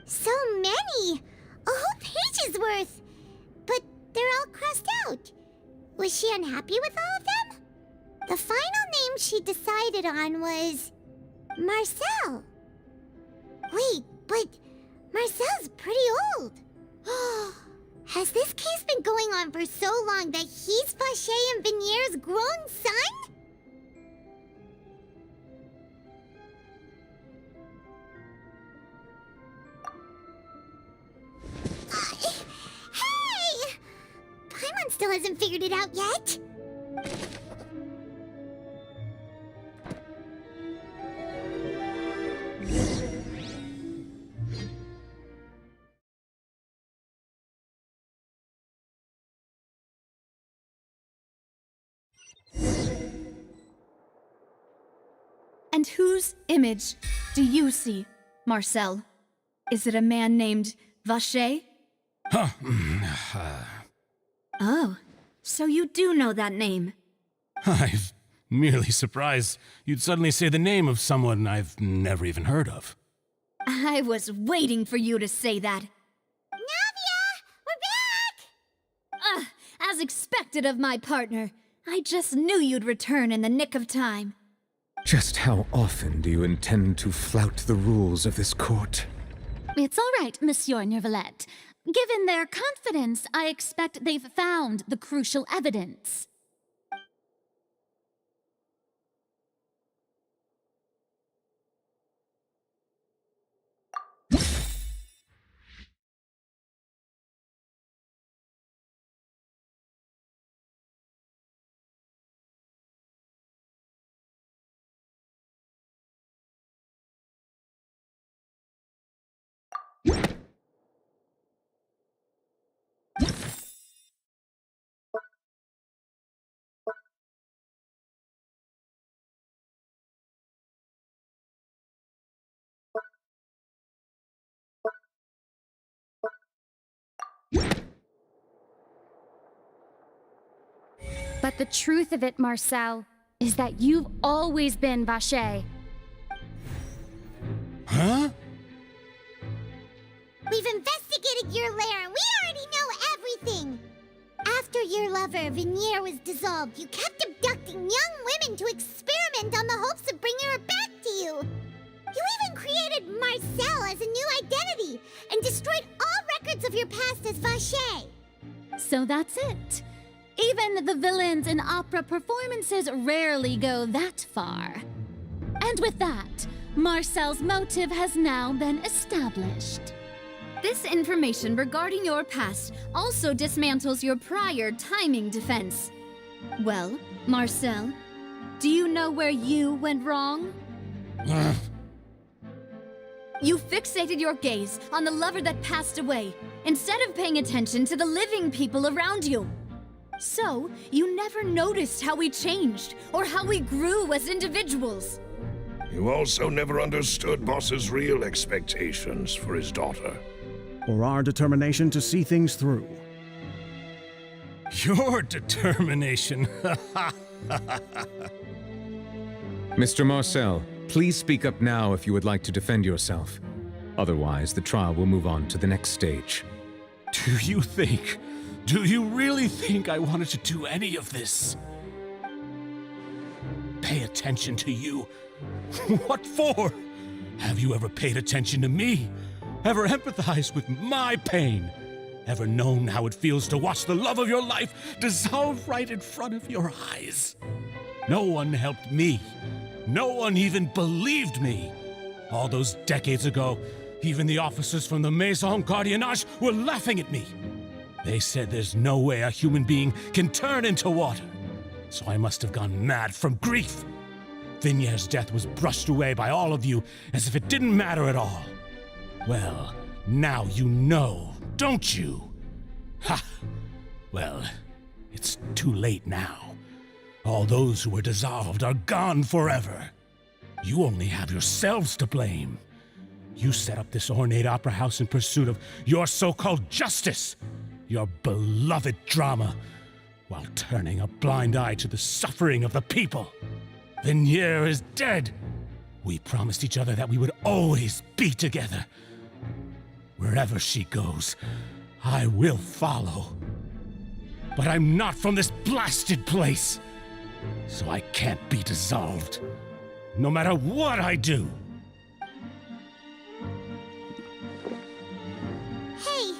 So many. A whole page's worth. But they're all crossed out. Was she unhappy with all of them? The final name she decided on was Marcel. Wait, but Marcel's pretty old. Has this case been going on for so long that he's Vache and Vinier's grown son? Hey! Paimon still hasn't figured it out yet. And whose image do you see, Marcel? Is it a man named Vache? Oh, so you do know that name. I'm merely surprised you'd suddenly say the name of someone I've never even heard of. I was waiting for you to say that. Navi expected of my partner. I just knew you'd return in the nick of time. Just how often do you intend to flout the rules of this court? It's all right, Monsieur Neuvilette. Given their confidence, I expect they've found the crucial evidence. But the truth of it, Marcel, is that you've always been Vacher. Huh? We've investigated your lair and we already know everything! After your lover, Venier, was dissolved, you kept abducting young women to experiment on the hopes of bringing her back to you! You even created Marcel as a new identity and destroyed all records of your past as Vacher! So that's it. Even the villains in opera performances rarely go that far. And with that, Marcel's motive has now been established. This information regarding your past also dismantles your prior timing defense. Well, Marcel, do you know where you went wrong? You fixated your gaze on the lover that passed away, instead of paying attention to the living people around you. So, you never noticed how we changed, or how we grew as individuals. You also never understood Boss's real expectations for his daughter. Or our determination to see things through. Your determination. Mr. Marcel, please speak up now if you would like to defend yourself. Otherwise, the trial will move on to the next stage. Do you really think I wanted to do any of this? Pay attention to you? What for? Have you ever paid attention to me? Ever empathized with my pain? Ever known how it feels to watch the love of your life dissolve right in front of your eyes? No one helped me. No one even believed me. All those decades ago, even the officers from the Maison Gardiennage were laughing at me. They said there's no way a human being can turn into water. So I must have gone mad from grief. Vinier's death was brushed away by all of you as if it didn't matter at all. Well, now you know, don't you? Ha! Well, it's too late now. All those who were dissolved are gone forever. You only have yourselves to blame. You set up this ornate opera house in pursuit of your so-called justice, your beloved drama, while turning a blind eye to the suffering of the people. Venier is dead. We promised each other that we would always be together. Wherever she goes, I will follow. But I'm not from this blasted place, so I can't be dissolved, no matter what I do. Hey,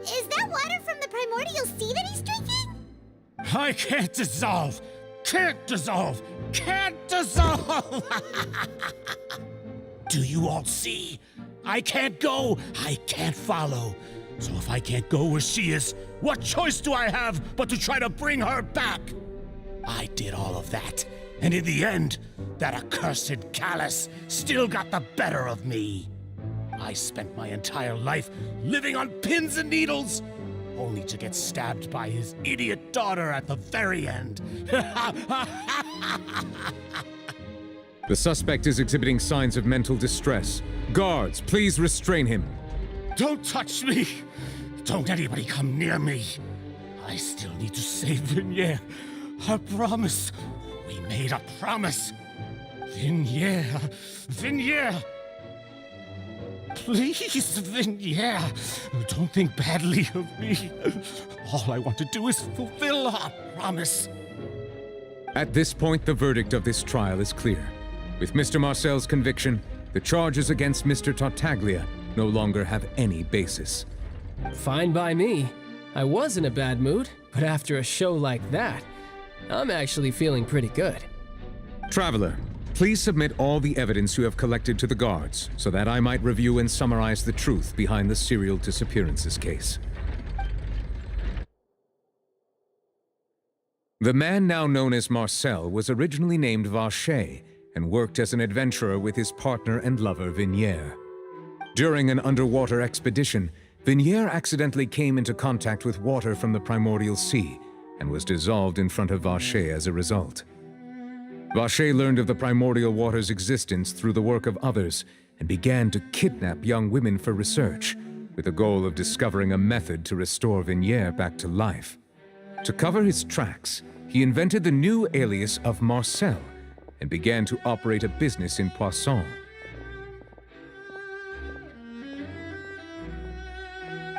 is that water from the primordial sea that he's drinking? I can't dissolve! Can't dissolve! Can't dissolve! Do you all see? I can't go, I can't follow. So if I can't go where she is, what choice do I have but to try to bring her back? I did all of that, and in the end, that accursed Callus still got the better of me. I spent my entire life living on pins and needles, only to get stabbed by his idiot daughter at the very end. The suspect is exhibiting signs of mental distress. Guards, please restrain him. Don't touch me! Don't anybody come near me! I still need to save Venier. A promise. We made a promise. Venier. Please, Vignere, don't think badly of me. All I want to do is fulfill our promise. At this point, the verdict of this trial is clear. With Mr. Marcel's conviction, the charges against Mr. Tartaglia no longer have any basis. Fine by me. I was in a bad mood, but after a show like that, I'm actually feeling pretty good. Traveler, please submit all the evidence you have collected to the guards, so that I might review and summarize the truth behind the serial disappearances case. The man now known as Marcel was originally named Vacher and worked as an adventurer with his partner and lover Vignere. During an underwater expedition, Vignere accidentally came into contact with water from the primordial sea and was dissolved in front of Vacher as a result. Vacher learned of the primordial water's existence through the work of others and began to kidnap young women for research, with the goal of discovering a method to restore Vignere back to life. To cover his tracks, he invented the new alias of Marcel and began to operate a business in Poisson.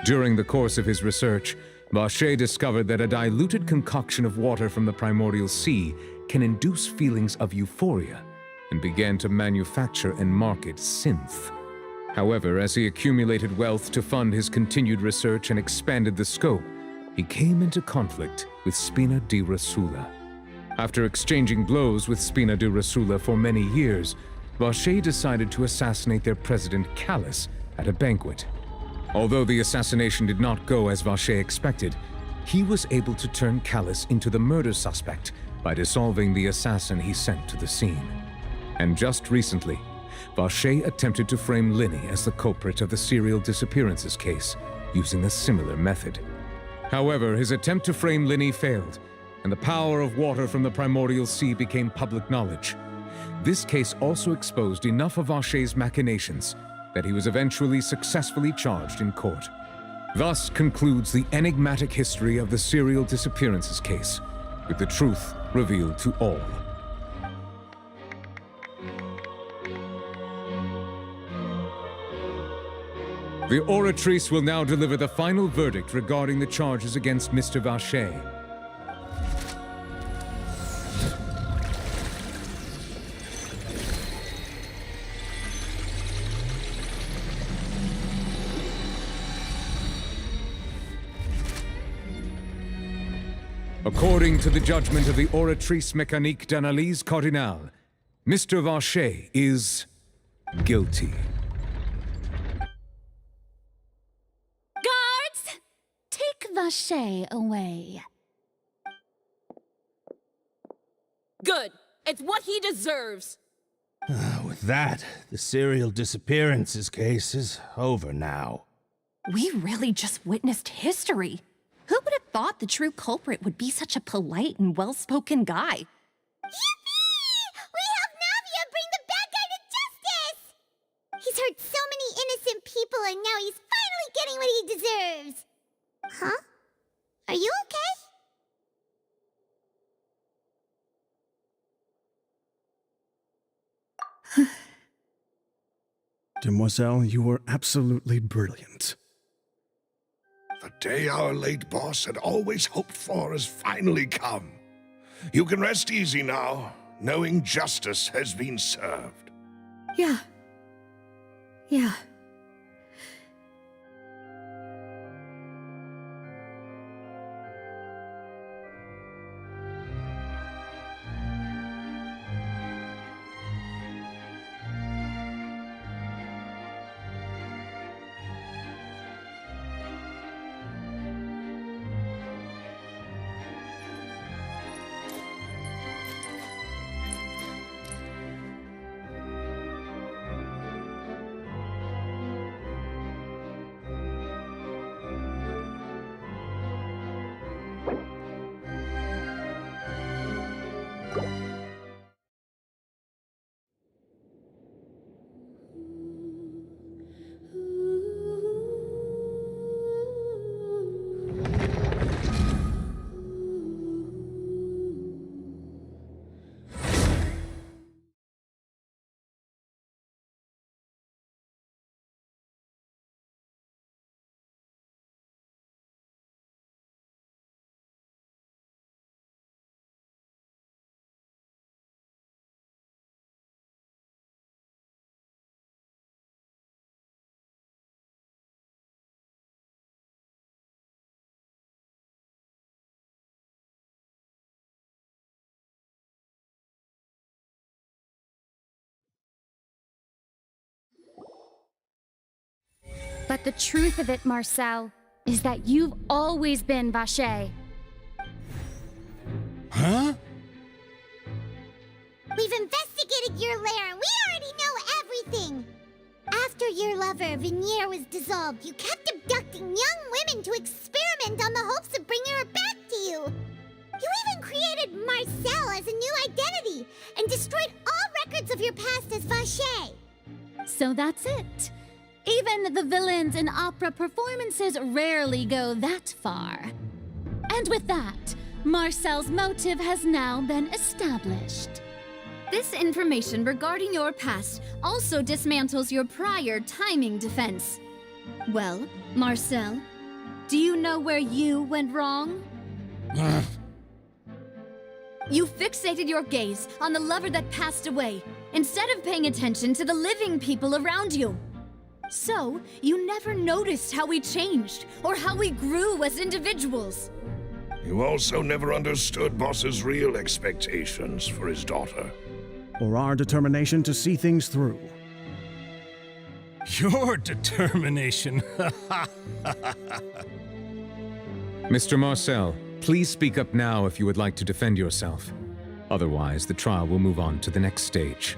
During the course of his research, Vacher discovered that a diluted concoction of water from the primordial sea can induce feelings of euphoria, and began to manufacture and market synth. However, as he accumulated wealth to fund his continued research and expanded the scope, he came into conflict with Spina di Rosula. After exchanging blows with Spina di Rosula for many years, Vacher decided to assassinate their president Callus at a banquet. Although the assassination did not go as Vacher expected, he was able to turn Callus into the murder suspect by dissolving the assassin he sent to the scene. And just recently, Vacher attempted to frame Linny as the culprit of the serial disappearances case, using a similar method. However, his attempt to frame Linny failed, and the power of water from the primordial sea became public knowledge. This case also exposed enough of Vacher's machinations that he was eventually successfully charged in court. Thus concludes the enigmatic history of the serial disappearances case, with the truth revealed to all. The Oratrice will now deliver the final verdict regarding the charges against Mr. Vacher. According to the judgment of the Oratrice Mécanique d'Analyse Cardinale, Mr. Vacher is guilty. Guards! Take Vacher away. Good. It's what he deserves. With that, the serial disappearances case is over now. We really just witnessed history. Who would have thought the true culprit would be such a polite and well-spoken guy? Yippee! We helped Navia bring the bad guy to justice! He's hurt so many innocent people and now he's finally getting what he deserves. Huh? Are you okay? Demoiselle, you were absolutely brilliant. The day our late boss had always hoped for has finally come. You can rest easy now, knowing justice has been served. Yeah. But the truth of it, Marcel, is that you've always been Vacher. Huh? We've investigated your lair, and we already know everything! After your lover, Vinier, was dissolved, you kept abducting young women to experiment on the hopes of bringing her back to you! You even created Marcel as a new identity, and destroyed all records of your past as Vacher! So that's it. Even the villains in opera performances rarely go that far. And with that, Marcel's motive has now been established. This information regarding your past also dismantles your prior timing defense. Well, Marcel, do you know where you went wrong? You fixated your gaze on the lover that passed away, instead of paying attention to the living people around you. So, you never noticed how we changed, or how we grew as individuals. You also never understood Boss's real expectations for his daughter. Or our determination to see things through. Your determination. Mr. Marcel, please speak up now if you would like to defend yourself. Otherwise, the trial will move on to the next stage.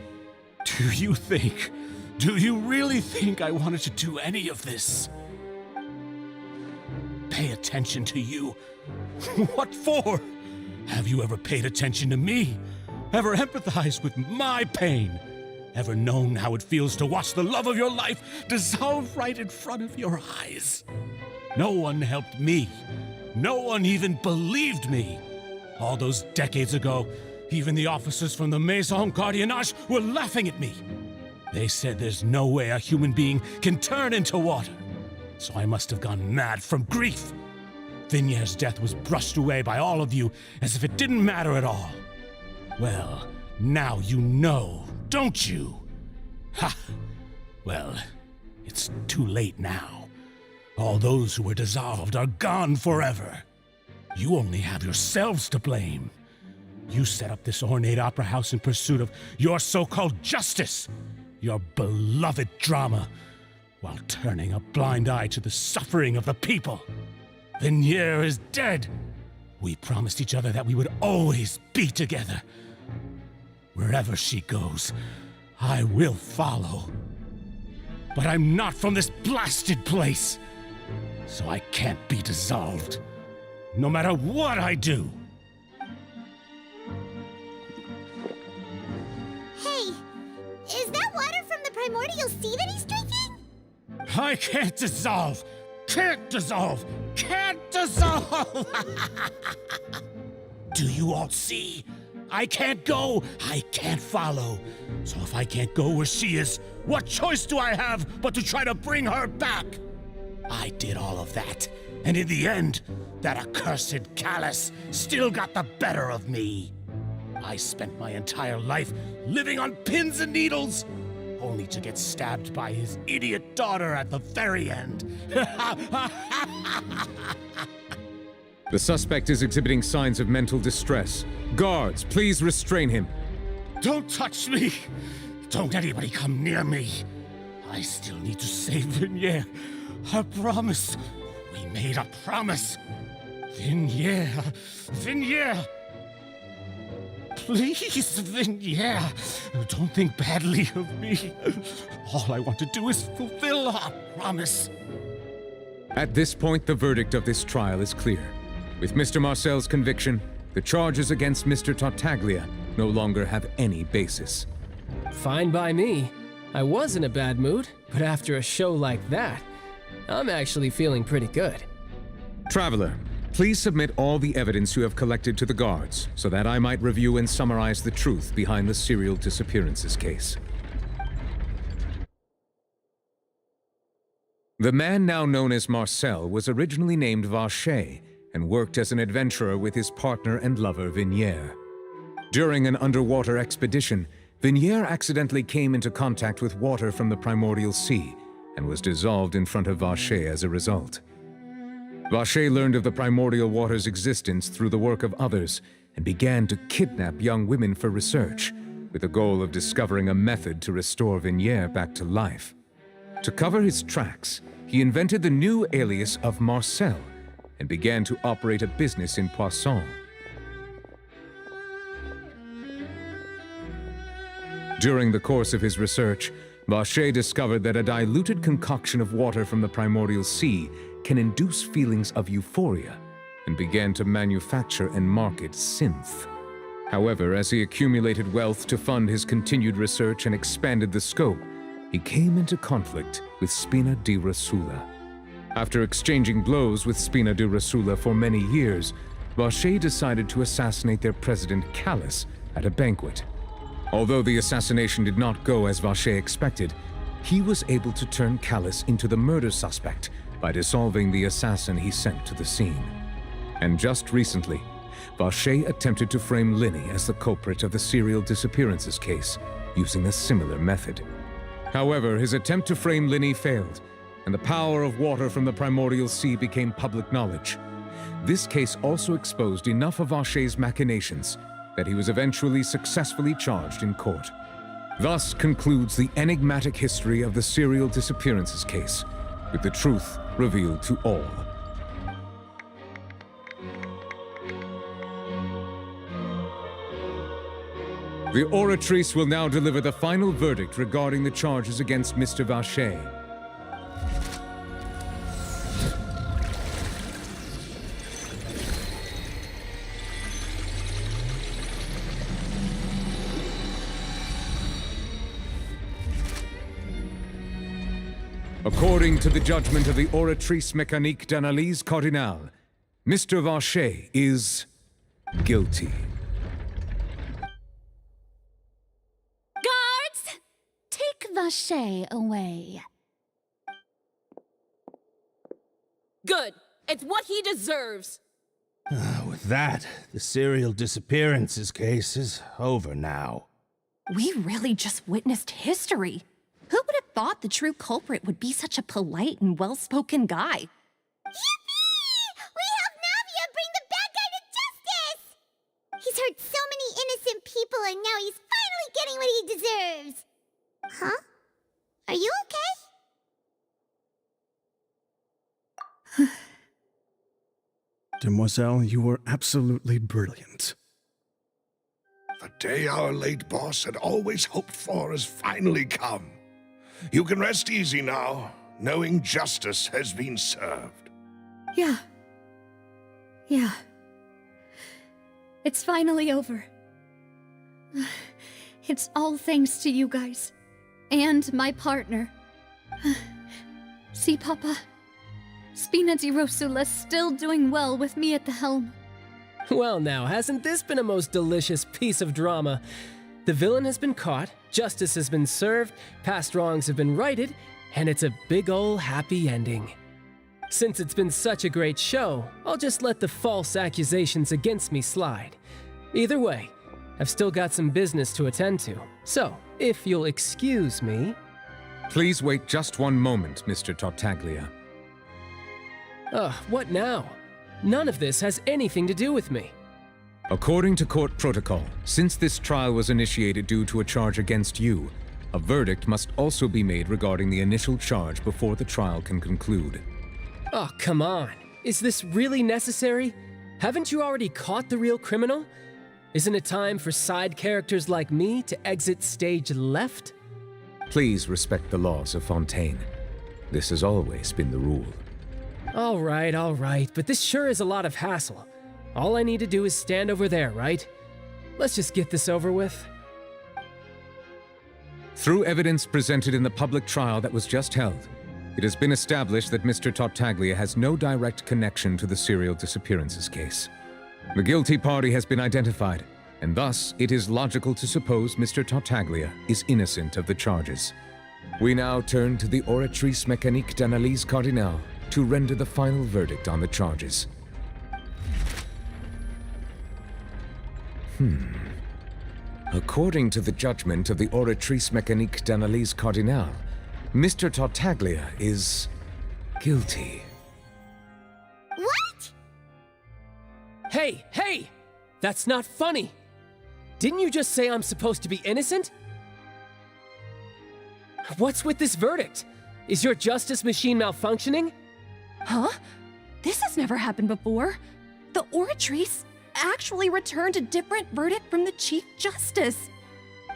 Do you really think I wanted to do any of this? Pay attention to you? What for? Have you ever paid attention to me? Ever empathized with my pain? Ever known how it feels to watch the love of your life dissolve right in front of your eyes? No one helped me. No one even believed me. All those decades ago, even the officers from the Maison Gardiennage were laughing at me. They said there's no way a human being can turn into water. So I must have gone mad from grief. Vinier's death was brushed away by all of you as if it didn't matter at all. Well, now you know, don't you? Ha! Well, it's too late now. All those who were dissolved are gone forever. You only have yourselves to blame. You set up this ornate opera house in pursuit of your so-called justice, your beloved drama, while turning a blind eye to the suffering of the people. Vinier is dead. We promised each other that we would always be together. Wherever she goes, I will follow. But I'm not from this blasted place, so I can't be dissolved, no matter what I do. Hey, is that water from the primordial sea that he's drinking? I can't dissolve! Can't dissolve! Can't dissolve! Do you all see? I can't go, I can't follow. So if I can't go where she is, what choice do I have but to try to bring her back? I did all of that, and in the end, that accursed Callus still got the better of me. I spent my entire life living on pins and needles, only to get stabbed by his idiot daughter at the very end. The suspect is exhibiting signs of mental distress. Guards, please restrain him. Don't touch me! Don't anybody come near me! I still need to save Vinier. I promise. We made a promise. Vinier. Vinier! Please, Vinier. Don't think badly of me. All I want to do is fulfill our promise. At this point, the verdict of this trial is clear. With Mr. Marcel's conviction, the charges against Mr. Tartaglia no longer have any basis. Fine by me. I was in a bad mood, but after a show like that, I'm actually feeling pretty good. Traveler, please submit all the evidence you have collected to the guards, so that I might review and summarize the truth behind the serial disappearances case. The man now known as Marcel was originally named Vacher and worked as an adventurer with his partner and lover Vinier. During an underwater expedition, Vinier accidentally came into contact with water from the primordial sea and was dissolved in front of Vacher as a result. Vacher learned of the primordial water's existence through the work of others and began to kidnap young women for research, with the goal of discovering a method to restore Vinier back to life. To cover his tracks, he invented the new alias of Marcel and began to operate a business in Poisson. During the course of his research, Vacher discovered that a diluted concoction of water from the primordial sea can induce feelings of euphoria, and began to manufacture and market synth. However, as he accumulated wealth to fund his continued research and expanded the scope, he came into conflict with Spina di Rosula. After exchanging blows with Spina di Rosula for many years, Vacher decided to assassinate their president Callus at a banquet. Although the assassination did not go as Vacher expected, he was able to turn Callus into the murder suspect by dissolving the assassin he sent to the scene. And just recently, Vacher attempted to frame Linny as the culprit of the serial disappearances case, using a similar method. However, his attempt to frame Linny failed, and the power of water from the primordial sea became public knowledge. This case also exposed enough of Vacher's machinations that he was eventually successfully charged in court. Thus concludes the enigmatic history of the serial disappearances case, with the truth revealed to all. The Oratrice will now deliver the final verdict regarding the charges against Mr. Vacher. According to the judgment of the Oratrice Mécanique d'Analyse Cardinale, Mr. Vacher is guilty. Guards! Take Vacher away. Good. It's what he deserves. With that, the serial disappearances case is over now. We really just witnessed history. Who would have thought the true culprit would be such a polite and well-spoken guy? Yippee! We helped Navia bring the bad guy to justice! He's hurt so many innocent people and now he's finally getting what he deserves. Huh? Are you okay? Demoiselle, you were absolutely brilliant. The day our late boss had always hoped for has finally come. You can rest easy now, knowing justice has been served. Yeah. It's finally over. It's all thanks to you guys. And my partner. See, Papa? Spina di Rosula's still doing well with me at the helm. Well now, hasn't this been a most delicious piece of drama? The villain has been caught, justice has been served, past wrongs have been righted, and it's a big ol' happy ending. Since it's been such a great show, I'll just let the false accusations against me slide. Either way, I've still got some business to attend to, so if you'll excuse me... Please wait just one moment, Mr. Tartaglia. What now? None of this has anything to do with me. According to court protocol, since this trial was initiated due to a charge against you, a verdict must also be made regarding the initial charge before the trial can conclude. Oh, come on. Is this really necessary? Haven't you already caught the real criminal? Isn't it time for side characters like me to exit stage left? Please respect the laws of Fontaine. This has always been the rule. All right, but this sure is a lot of hassle. All I need to do is stand over there, right? Let's just get this over with. Through evidence presented in the public trial that was just held, it has been established that Mr. Tartaglia has no direct connection to the serial disappearances case. The guilty party has been identified, and thus it is logical to suppose Mr. Tartaglia is innocent of the charges. We now turn to the Oratrice Mécanique d'Analyse Cardinale to render the final verdict on the charges. According to the judgment of the Oratrice Mécanique d'Analyse Cardinale, Mr. Tartaglia is guilty. What? Hey! That's not funny! Didn't you just say I'm supposed to be innocent? What's with this verdict? Is your justice machine malfunctioning? Huh? This has never happened before. The Oratrice actually returned a different verdict from the Chief Justice.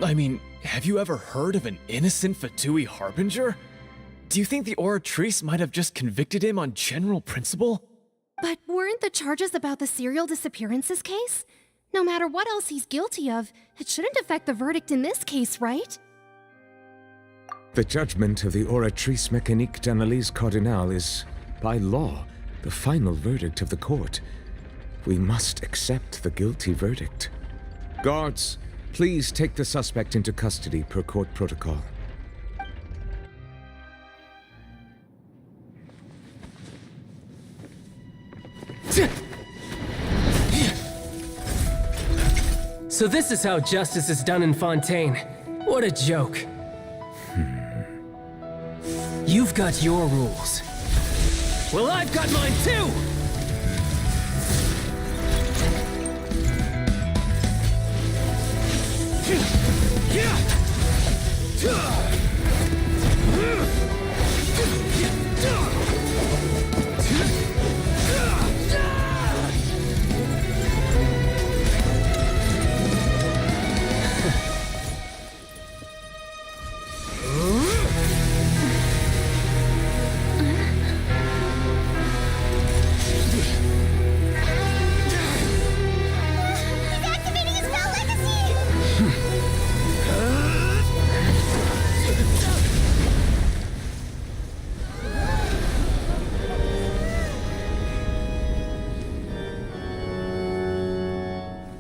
I mean, have you ever heard of an innocent Fatui Harbinger? Do you think the Oratrice might have just convicted him on general principle? But weren't the charges about the serial disappearances case? No matter what else he's guilty of, it shouldn't affect the verdict in this case, right? The judgment of the Oratrice Mécanique d'Analyse Cardinal is, by law, the final verdict of the court. We must accept the guilty verdict. Guards, please take the suspect into custody per court protocol. So this is how justice is done in Fontaine. What a joke. You've got your rules. Well, I've got mine too!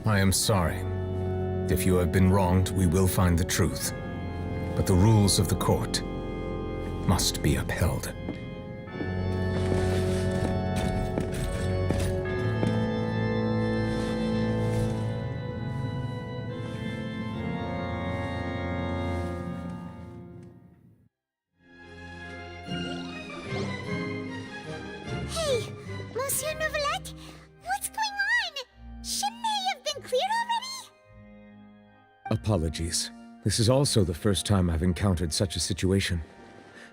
I am sorry. If you have been wronged, we will find the truth. But the rules of the court must be upheld. Hey, Monsieur Neuvilette, what's going on? Shouldn't they have been cleared already? Apologies. This is also the first time I've encountered such a situation.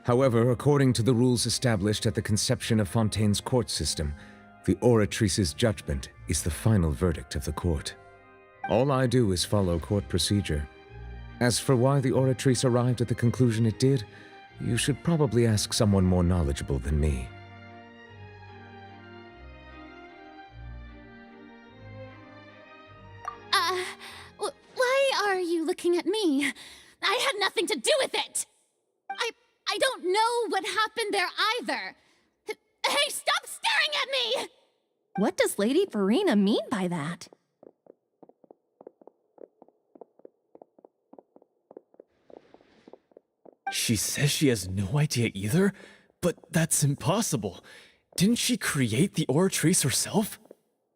However, according to the rules established at the conception of Fontaine's court system, the Oratrice's judgment is the final verdict of the court. All I do is follow court procedure. As for why the Oratrice arrived at the conclusion it did, you should probably ask someone more knowledgeable than me. Why are you looking at me? I had nothing to do with it! I don't know what happened there either! Hey, stop staring at me! What does Lady Furina mean by that? She says she has no idea either? But that's impossible. Didn't she create the Oratrice herself?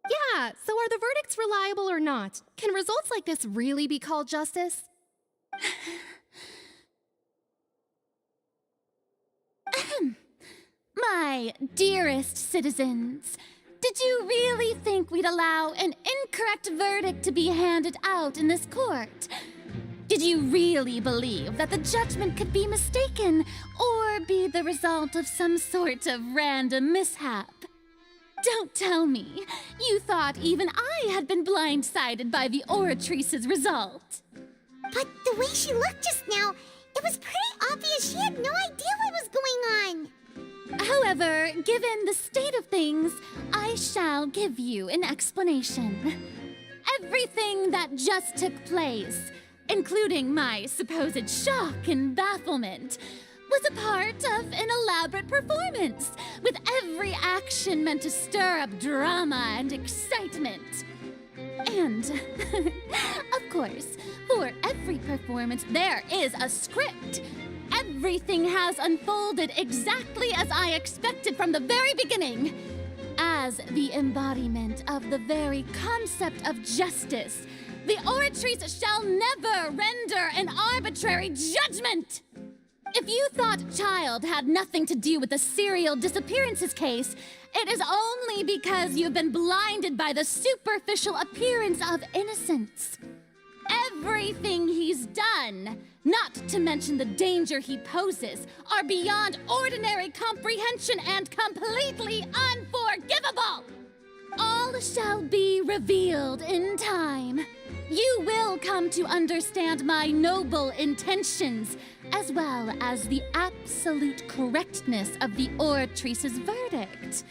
Yeah, so are the verdicts reliable or not? Can results like this really be called justice? My dearest citizens, did you really think we'd allow an incorrect verdict to be handed out in this court? Did you really believe that the judgment could be mistaken or be the result of some sort of random mishap? Don't tell me you thought even I had been blindsided by the Oratrice's result. But the way she looked just now, it was pretty obvious she had no idea what was going on. However, given the state of things, I shall give you an explanation. Everything that just took place, including my supposed shock and bafflement, was a part of an elaborate performance, with every action meant to stir up drama and excitement. And, of course, for every performance there is a script. Everything has unfolded exactly as I expected from the very beginning. As the embodiment of the very concept of justice, the Oratrice shall never render an arbitrary judgment! If you thought Child had nothing to do with the serial disappearances case, it is only because you've been blinded by the superficial appearance of innocence. Everything he's done, not to mention the danger he poses, are beyond ordinary comprehension and completely unforgivable. All shall be revealed in time. You will come to understand my noble intentions, as well as the absolute correctness of the Oratrice's verdict.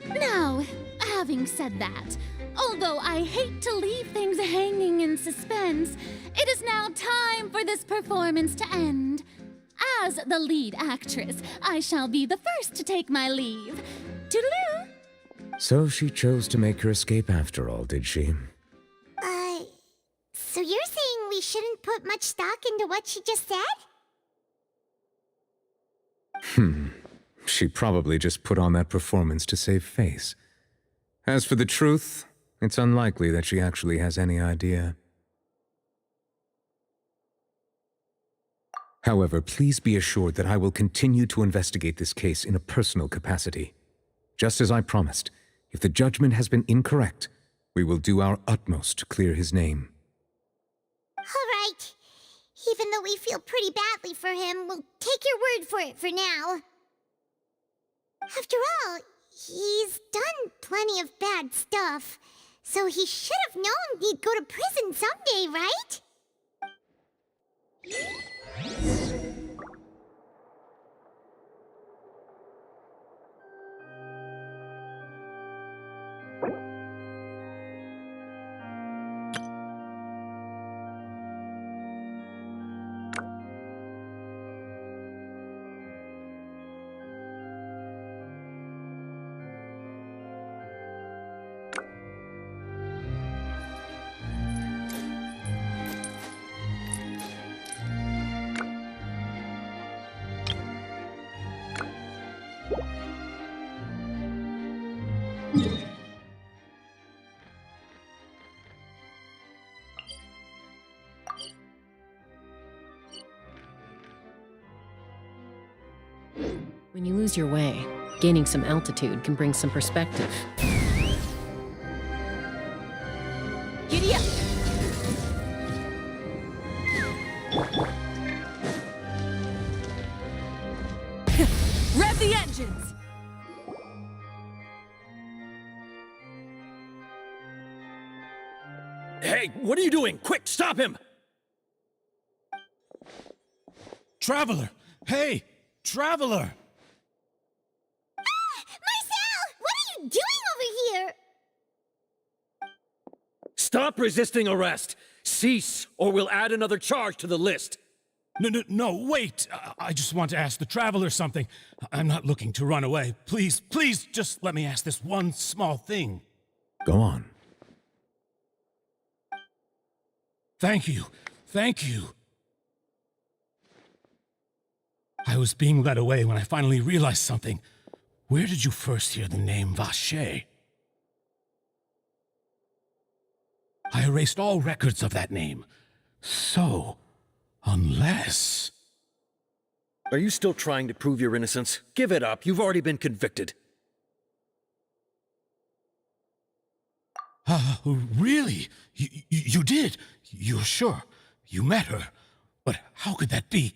Now, having said that, although I hate to leave things hanging in suspense, it is now time for this performance to end. As the lead actress, I shall be the first to take my leave. Toodaloo! So she chose to make her escape after all, did she? So you're saying we shouldn't put much stock into what she just said? She probably just put on that performance to save face. As for the truth, it's unlikely that she actually has any idea. However, please be assured that I will continue to investigate this case in a personal capacity. Just as I promised, if the judgment has been incorrect, we will do our utmost to clear his name. All right. Even though we feel pretty badly for him, we'll take your word for it for now. After all, he's done plenty of bad stuff, so he should have known he'd go to prison someday, right? When you lose your way, gaining some altitude can bring some perspective. Giddy up! Rev the engines! Hey, what are you doing? Quick, stop him! Traveler! Hey! Traveler! Marcel! What are you doing over here? Stop resisting arrest! Cease, or we'll add another charge to the list! No, wait! I just want to ask the Traveler something. I'm not looking to run away. Please, just let me ask this one small thing. Go on. Thank you. I was being led away when I finally realized something. Where did you first hear the name Vacher? I erased all records of that name. So, unless... Are you still trying to prove your innocence? Give it up. You've already been convicted. Really? You did? You're sure? You met her? But how could that be?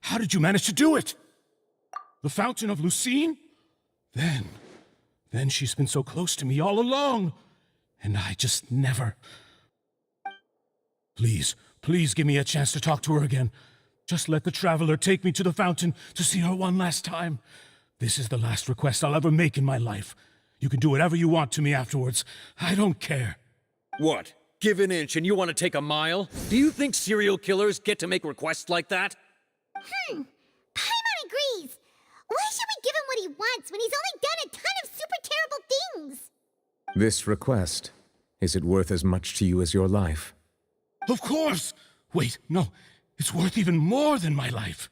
How did you manage to do it? The Fountain of Lucine? Then she's been so close to me all along. And I just never... Please give me a chance to talk to her again. Just let the Traveler take me to the fountain to see her one last time. This is the last request I'll ever make in my life. You can do whatever you want to me afterwards. I don't care. What? Give an inch and you want to take a mile? Do you think serial killers get to make requests like that? Paimon agrees. Why should we give him what he wants when he's only done a ton of super terrible things? This request, is it worth as much to you as your life? Of course! Wait, no. It's worth even more than my life.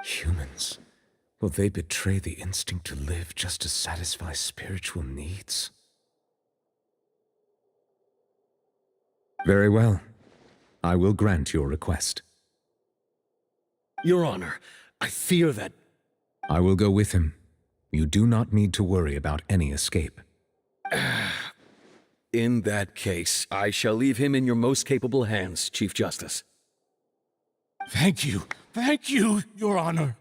Humans. Will they betray the instinct to live just to satisfy spiritual needs? Very well. I will grant your request. Your Honor, I fear that... I will go with him. You do not need to worry about any escape. In that case, I shall leave him in your most capable hands, Chief Justice. Thank you, Your Honor.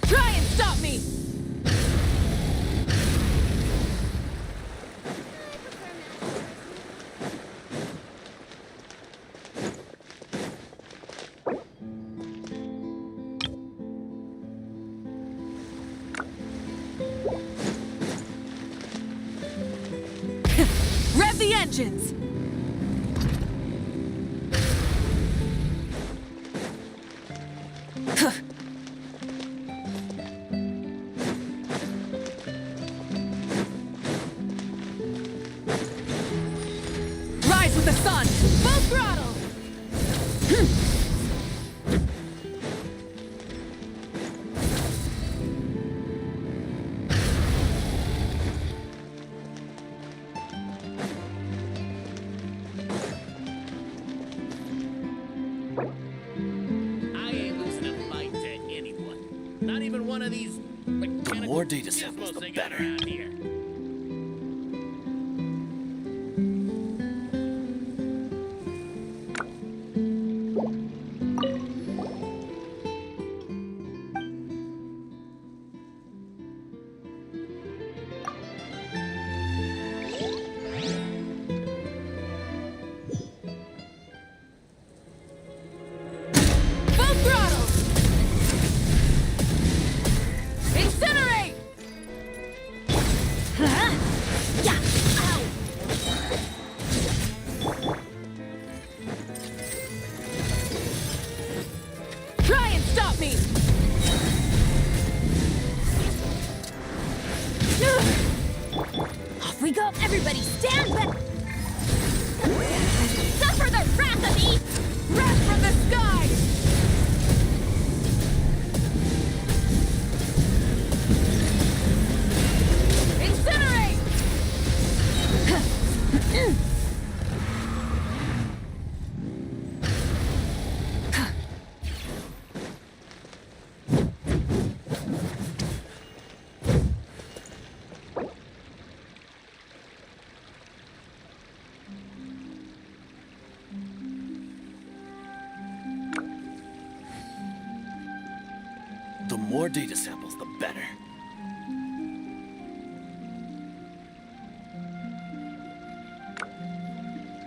Try and stop me! Rev the engines! Rise with the sun! Full throttle! I ain't losing a fight to anyone. Not even one of these mechanical The more data samples, gizmos the they got better. around here. Full throttle! Incinerate! more data samples, the better.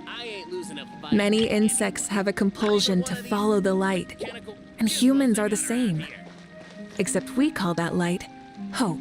I ain't losing a fight. Many insects have a compulsion to follow the light, and humans are the same. Except we call that light hope.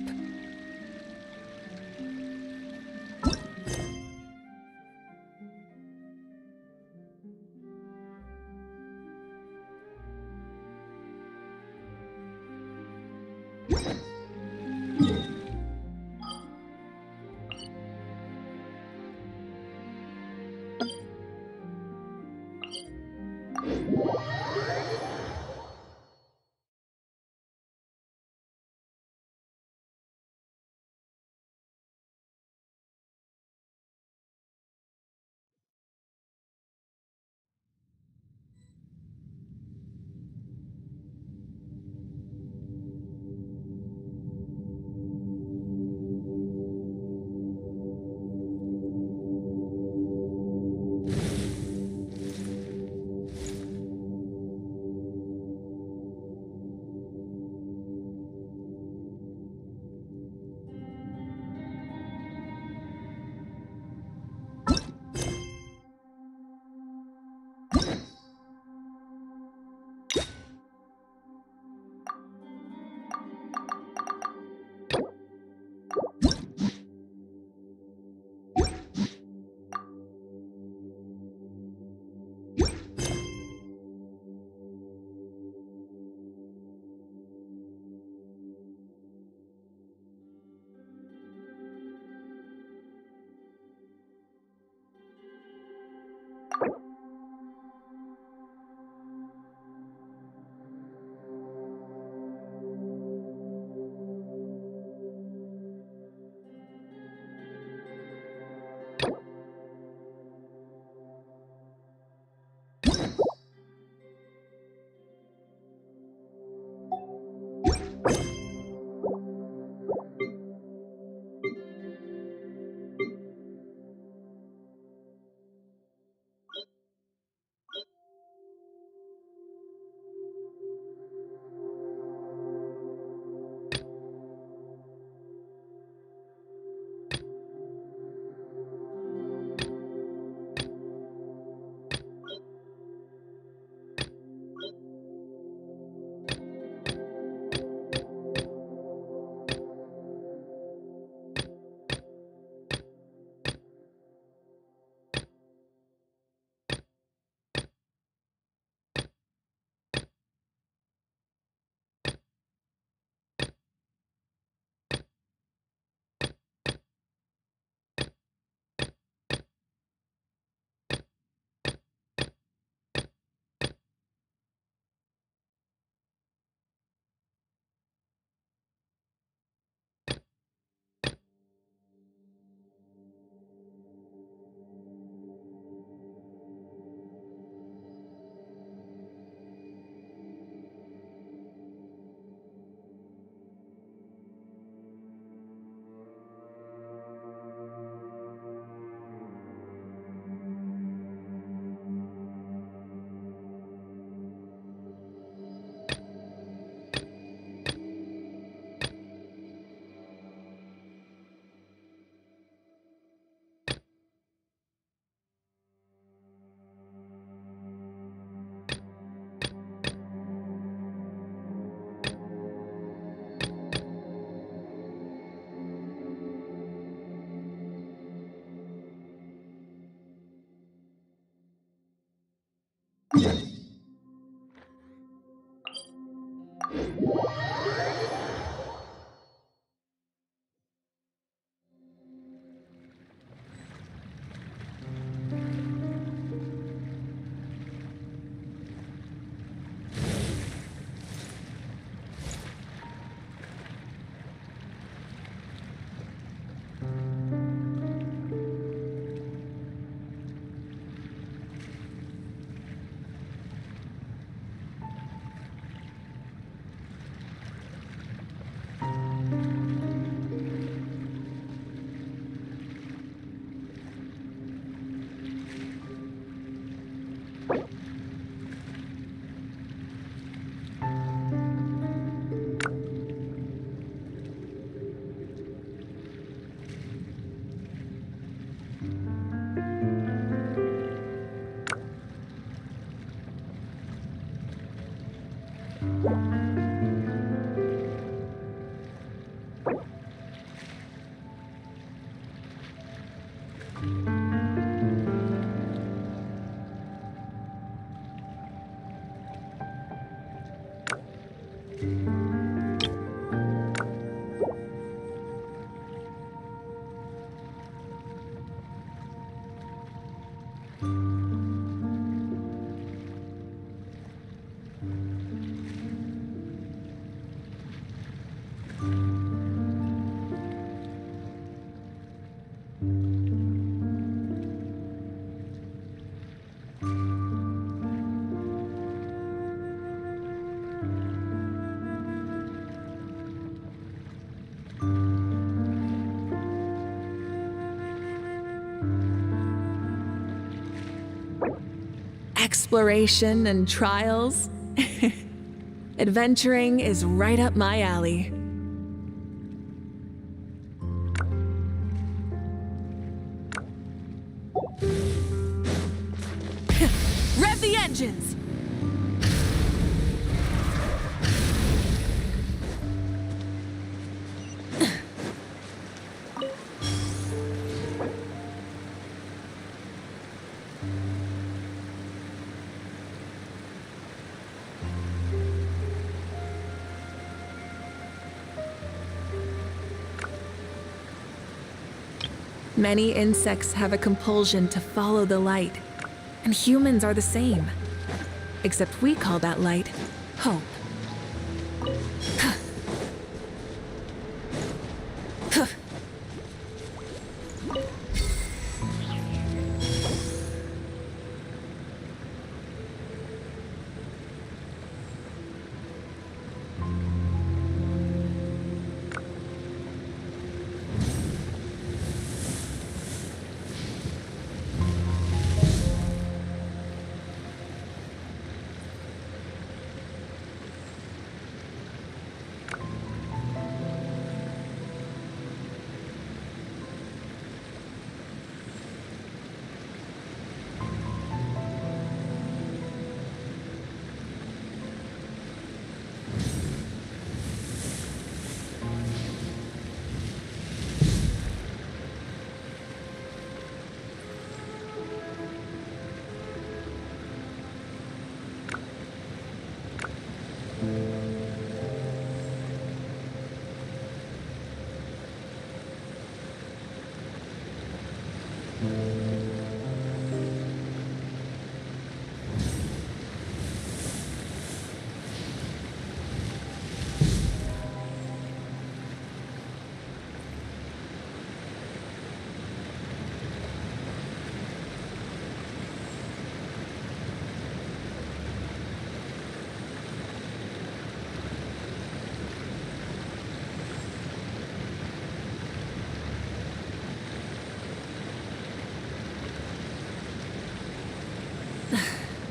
Exploration and trials. Adventuring is right up my alley. Rev the engines! Many insects have a compulsion to follow the light, and humans are the same. Except we call that light hope.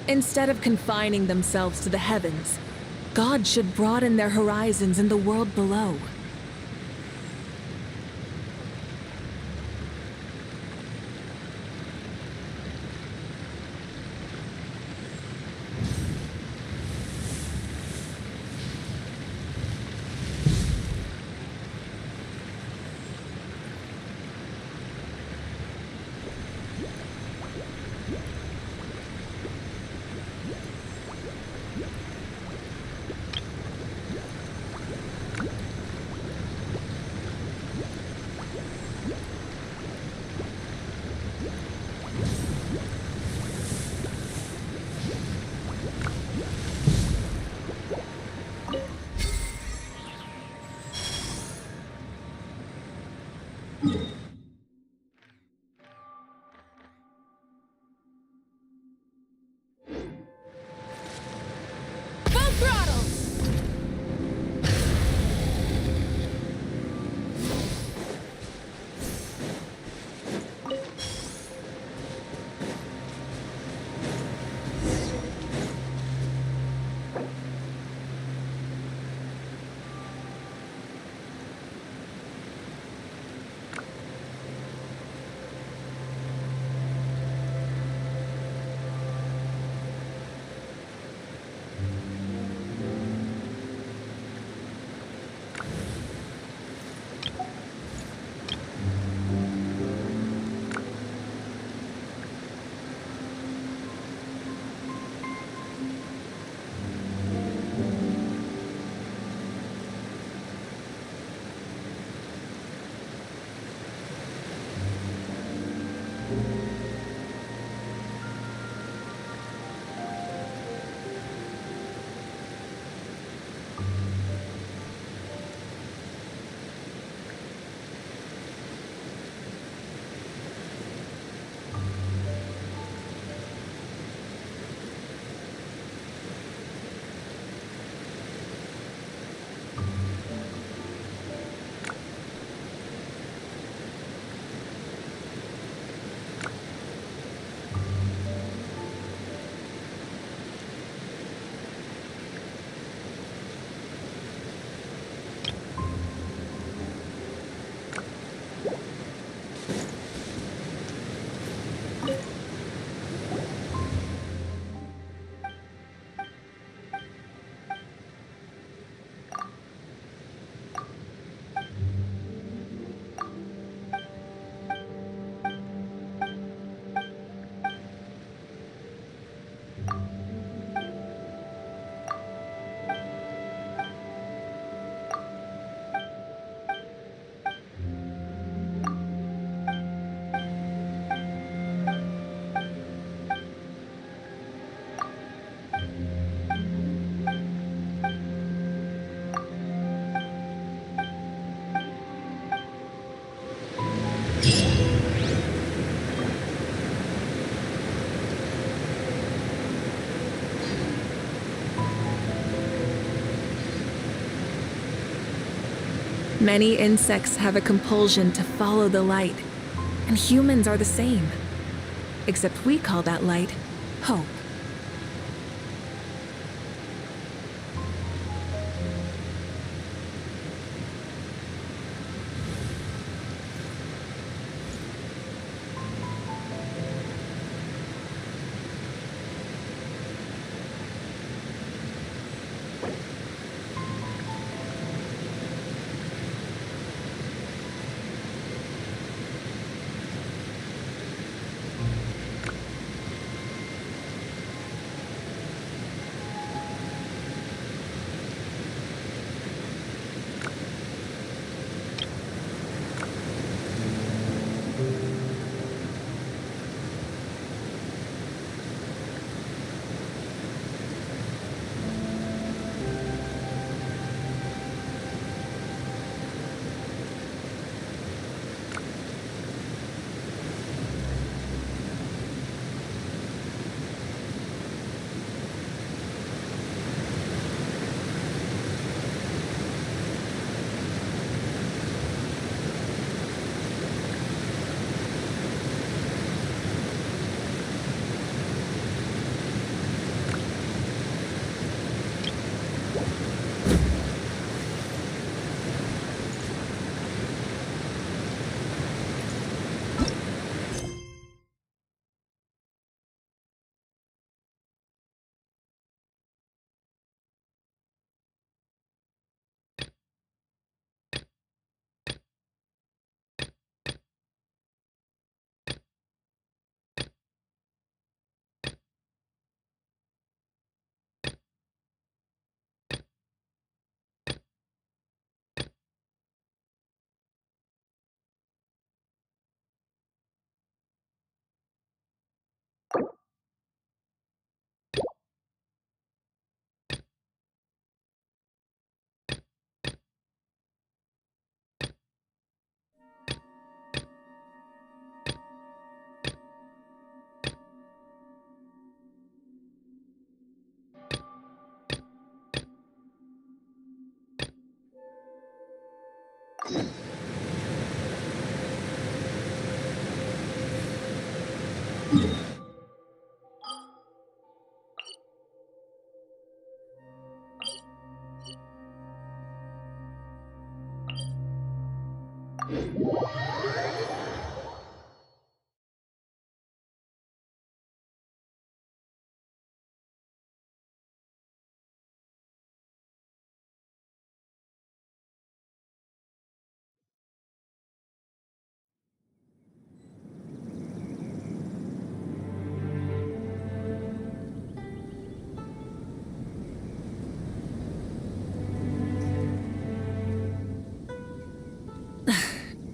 Instead of confining themselves to the heavens, God should broaden their horizons in the world below. Many insects have a compulsion to follow the light, and humans are the same. Except we call that light hope.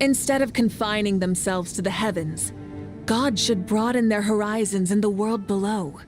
Instead of confining themselves to the heavens, God should broaden their horizons in the world below.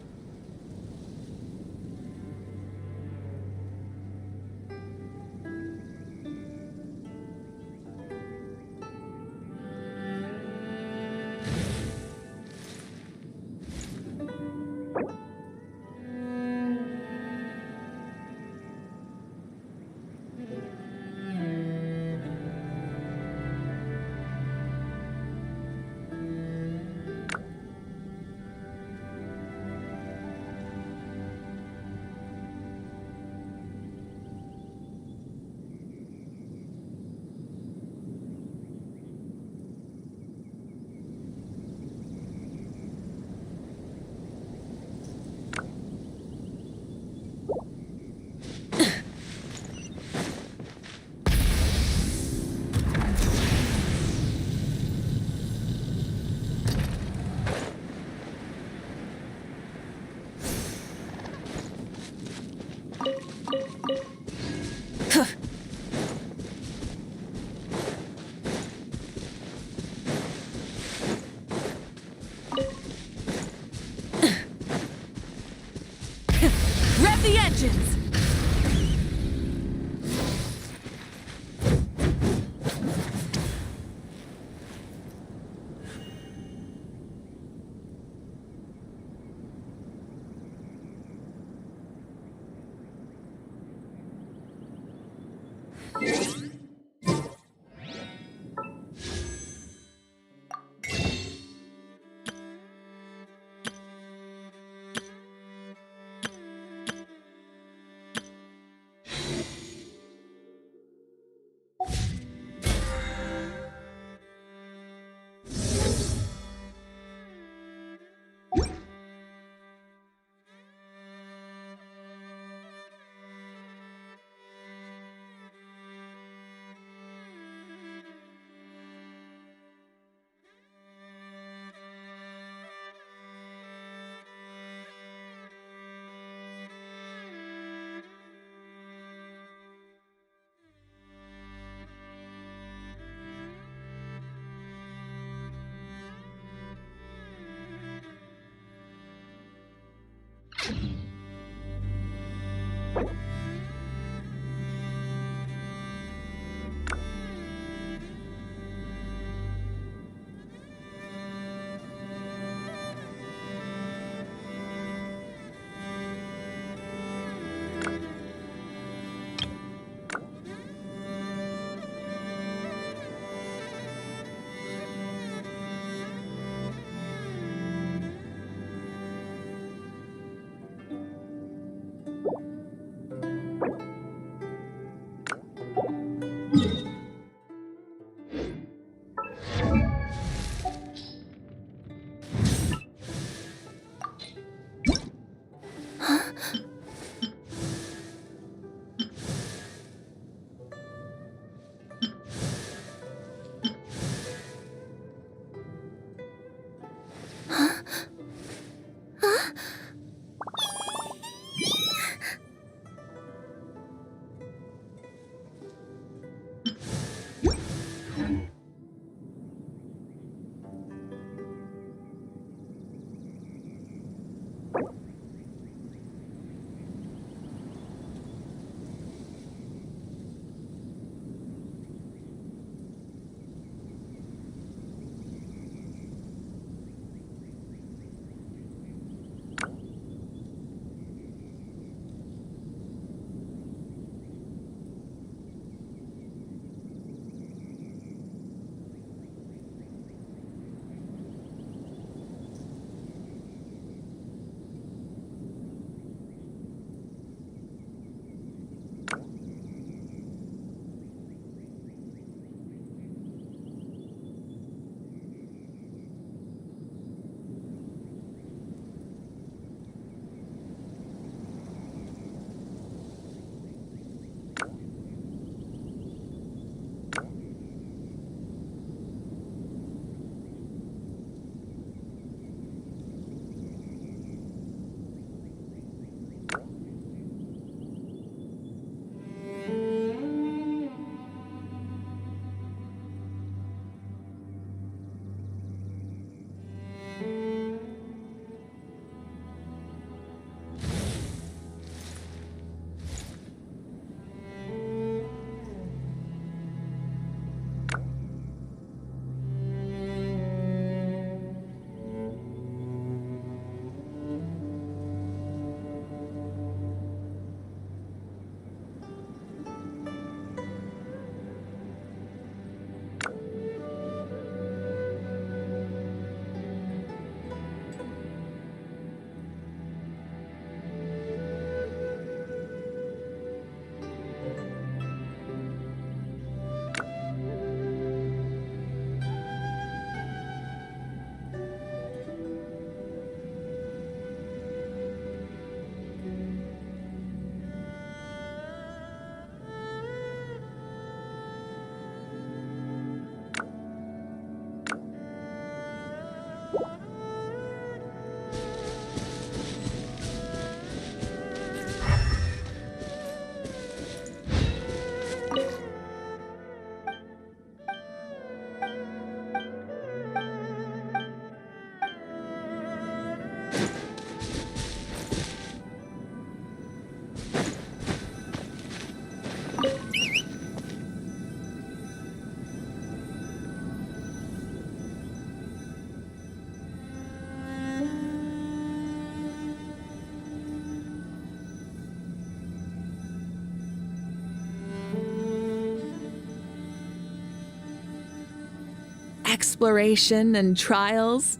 exploration and trials.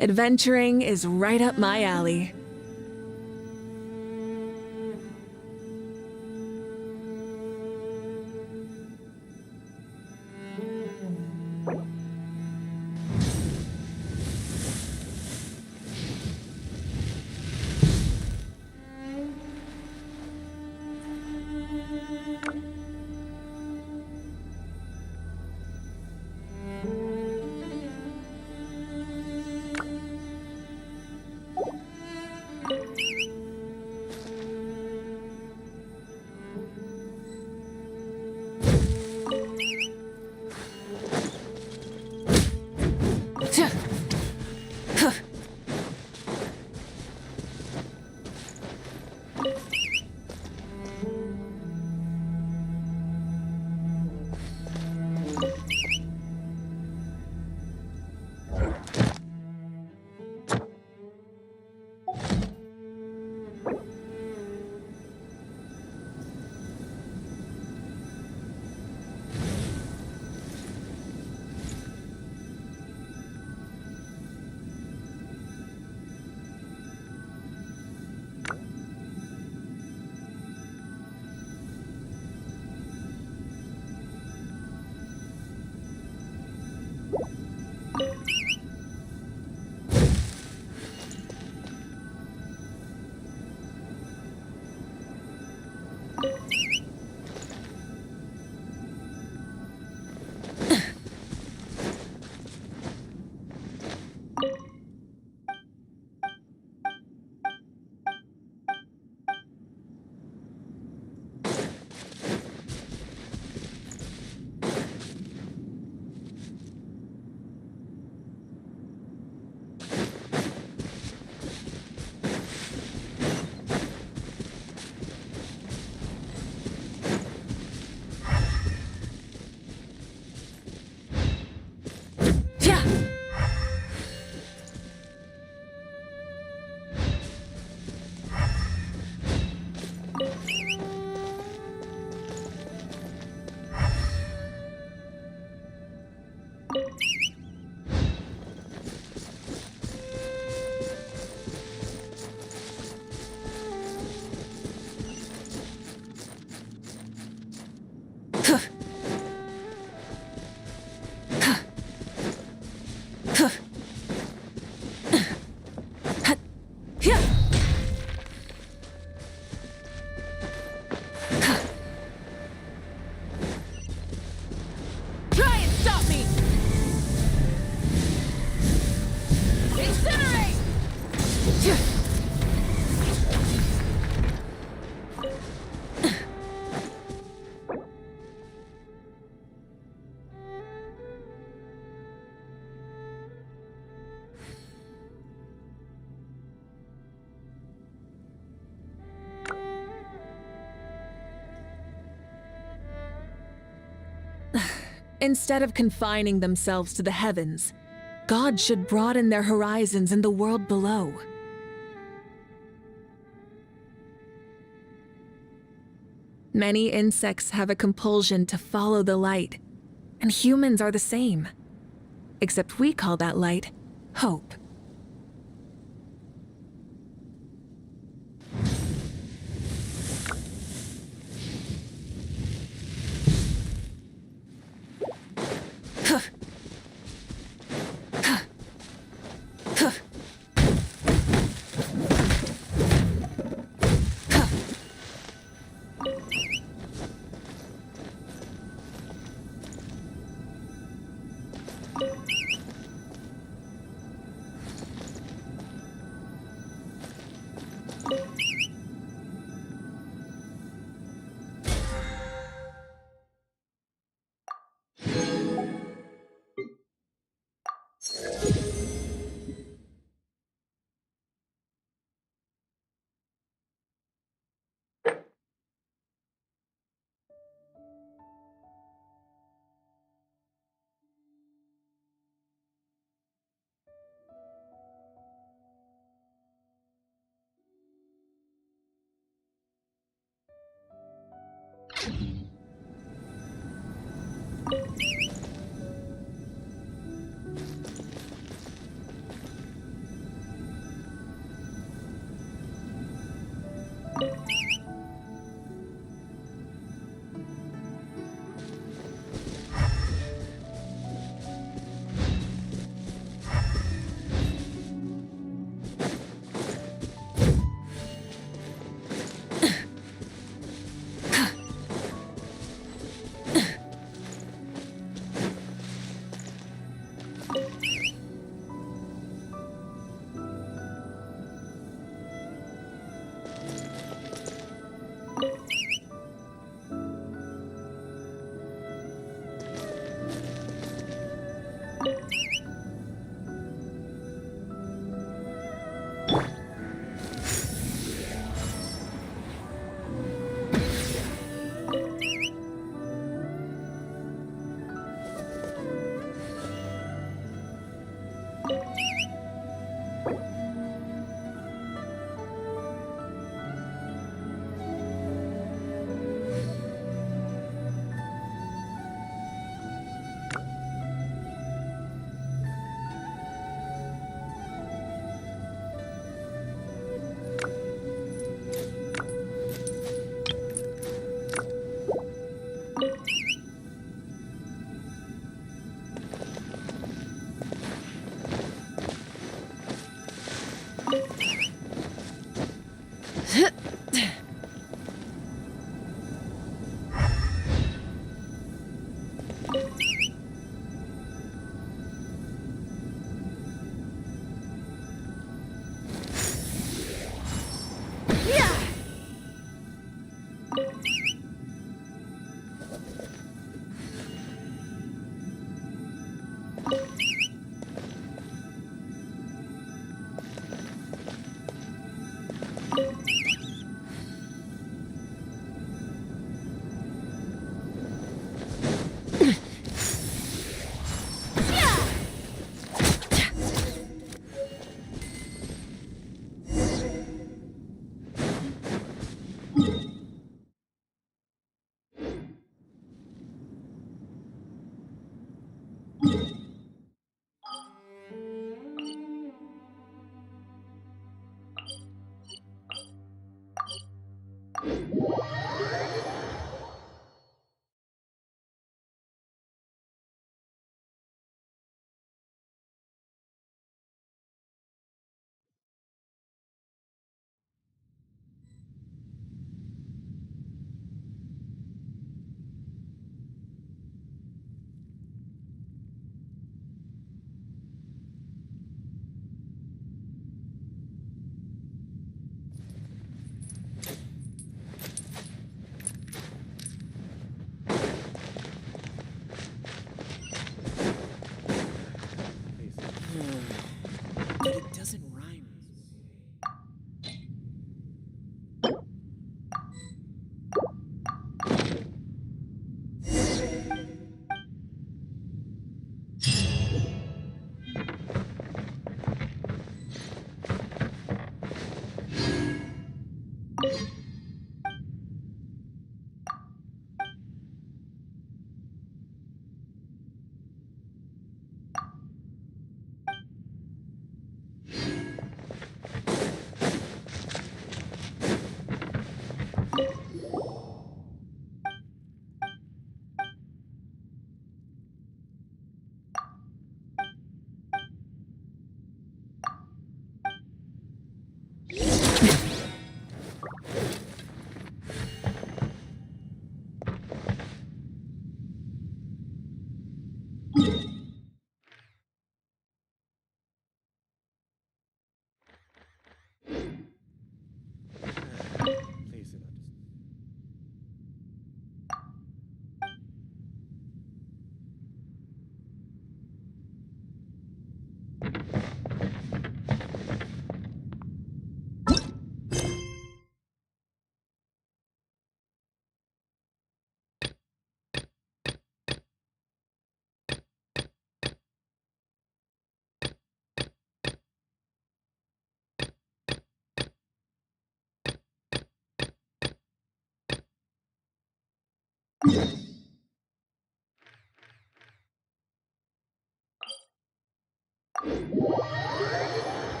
Adventuring is right up my alley. Instead of confining themselves to the heavens, God should broaden their horizons in the world below. Many insects have a compulsion to follow the light, and humans are the same. Except we call that light hope.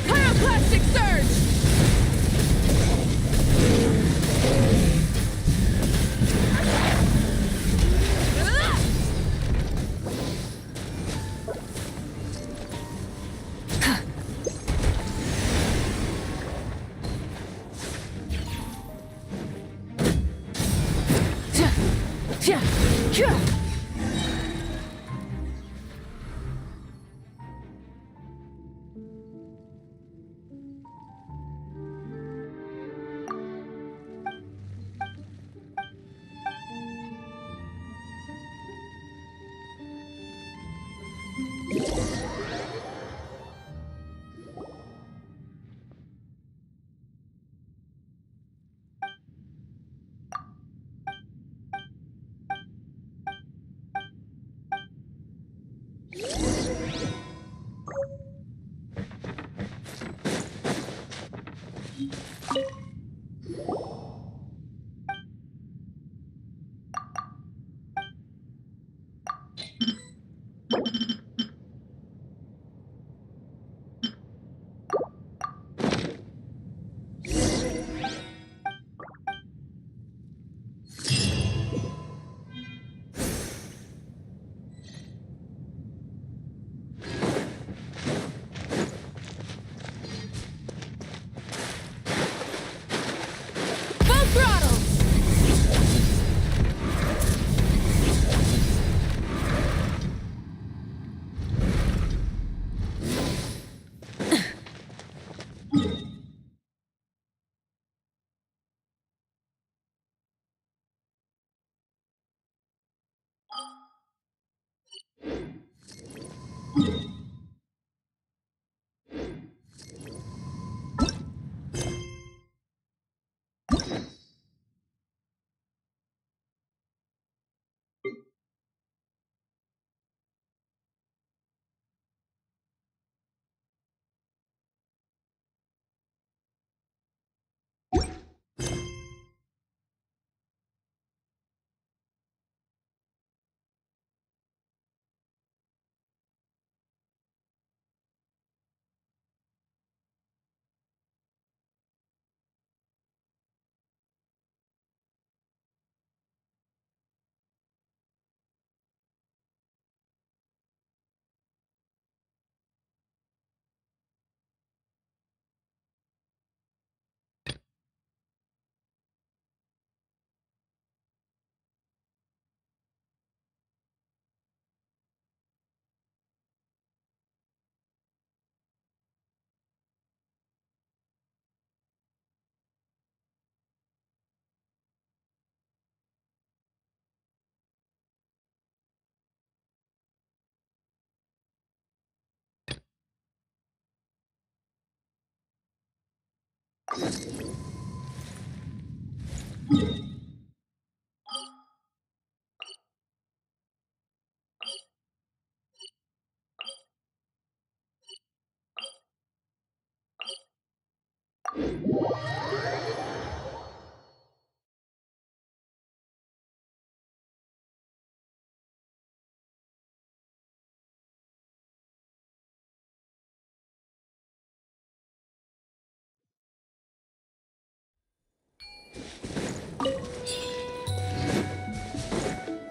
Pyroclastic surge!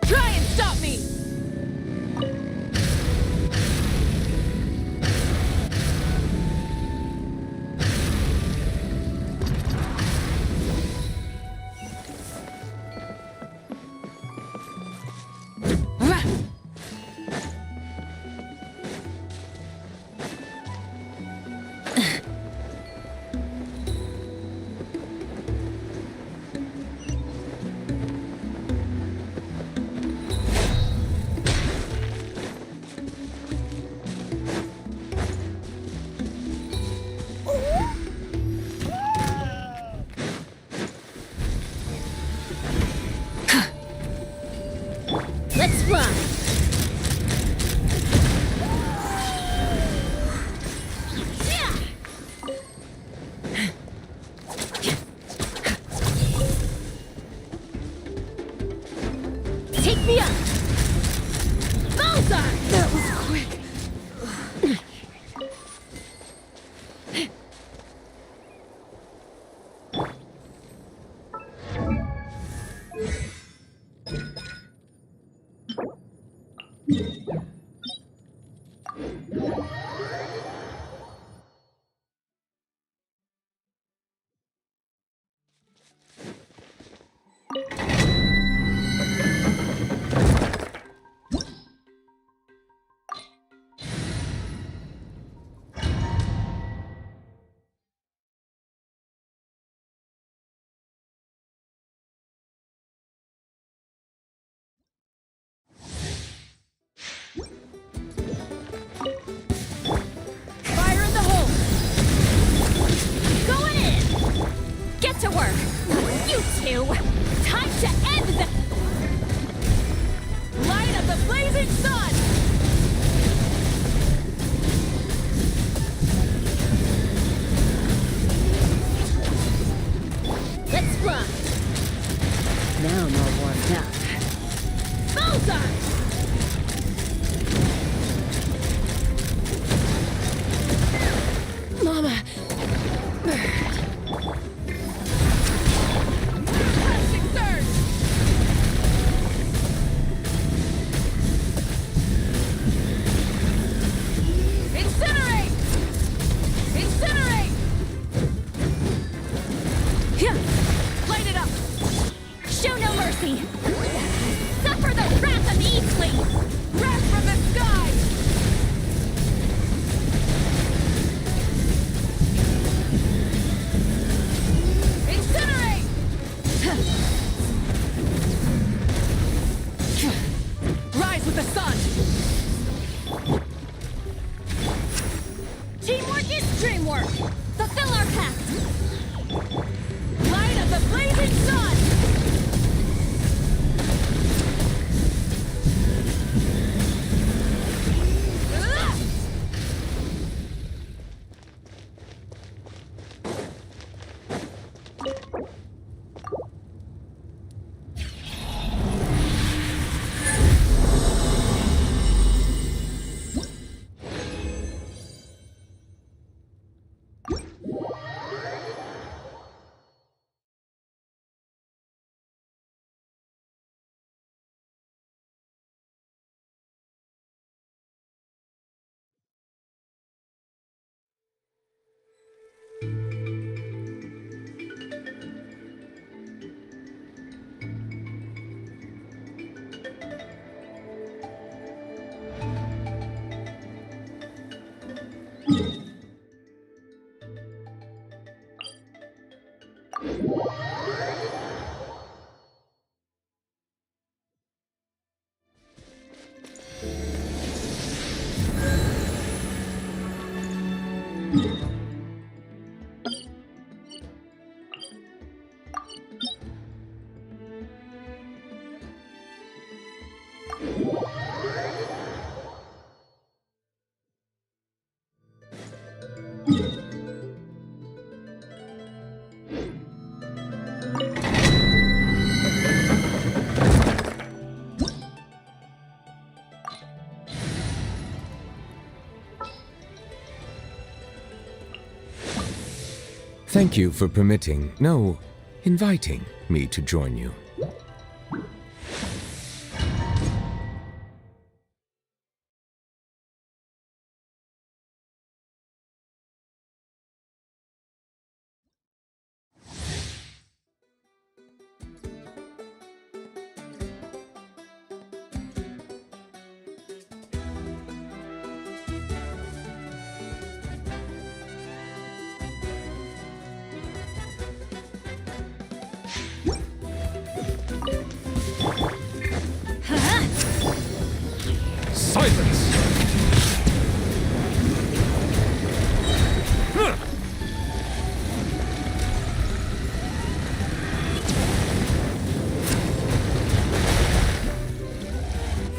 Try and stop me! Yeah. Bullseye! That was quick. Fire in the hole! Going in! Get to work! You two! Time to end the... Light of the blazing sun! Let's fly! Now I'm all warmed up. Bullseye! Mama. Crashing surge! Incinerate! Incinerate! Yeah. Light it up! Show no mercy! Suffer the wrath of the Eastling! Wrath from the sky! Incinerate! Rise with the sun! Teamwork is dreamwork! Fulfill our pact! Light of the blazing sun! Ugh! Thank you for permitting, no, inviting me to join you.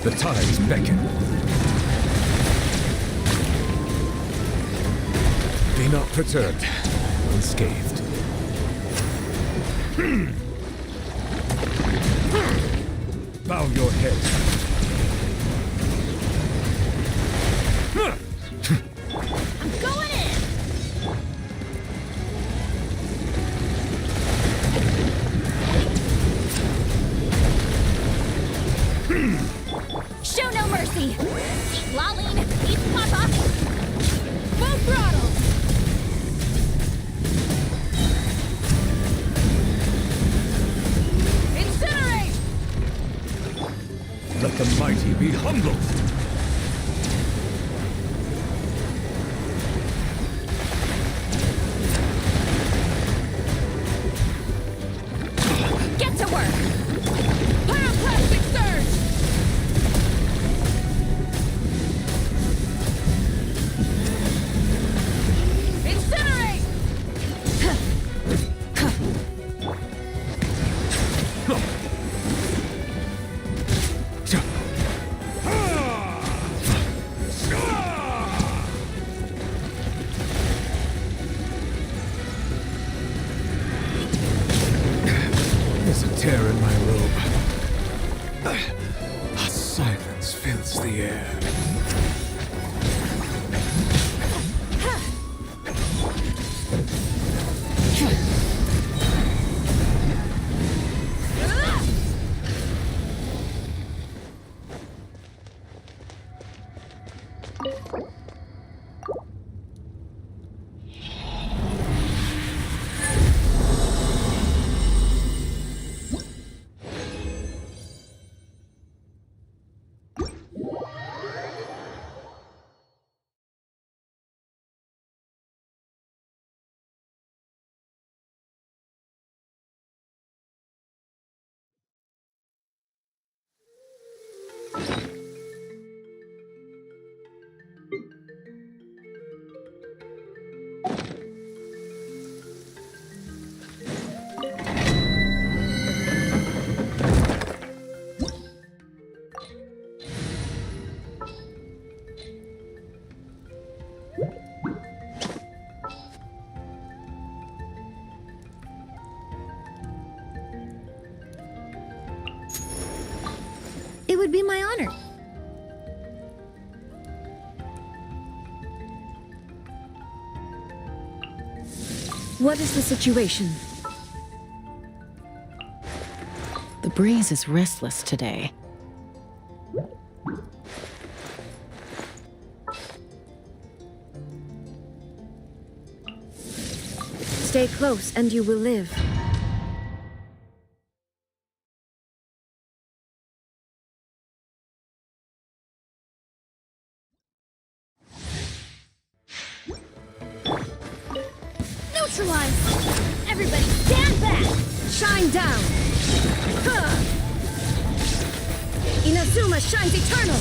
The tides beckon. Be not perturbed, unscathed. Bow your head. I'm going in! Show no mercy! Eat Laline! Eat Papa! Full throttle! Incinerate! Let the mighty be humbled. Get to work! Pyroclastic surge! Incinerate! There's a tear in my robe. A silence fills the air. It would be my honor. What is the situation? The breeze is restless today. Stay close and you will live. Neutralize! Everybody stand back! Shine down! Huh. Inazuma shines eternal!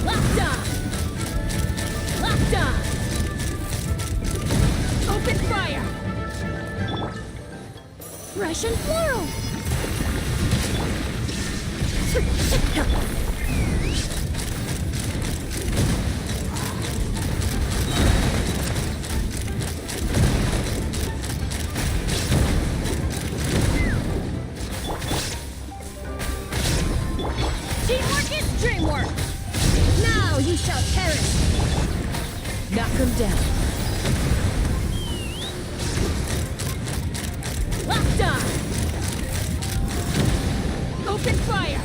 Locked on! Locked on! Open fire! Russian floral! Teamwork is dreamwork! Now you shall perish! Knock them down. Locked on! Open fire!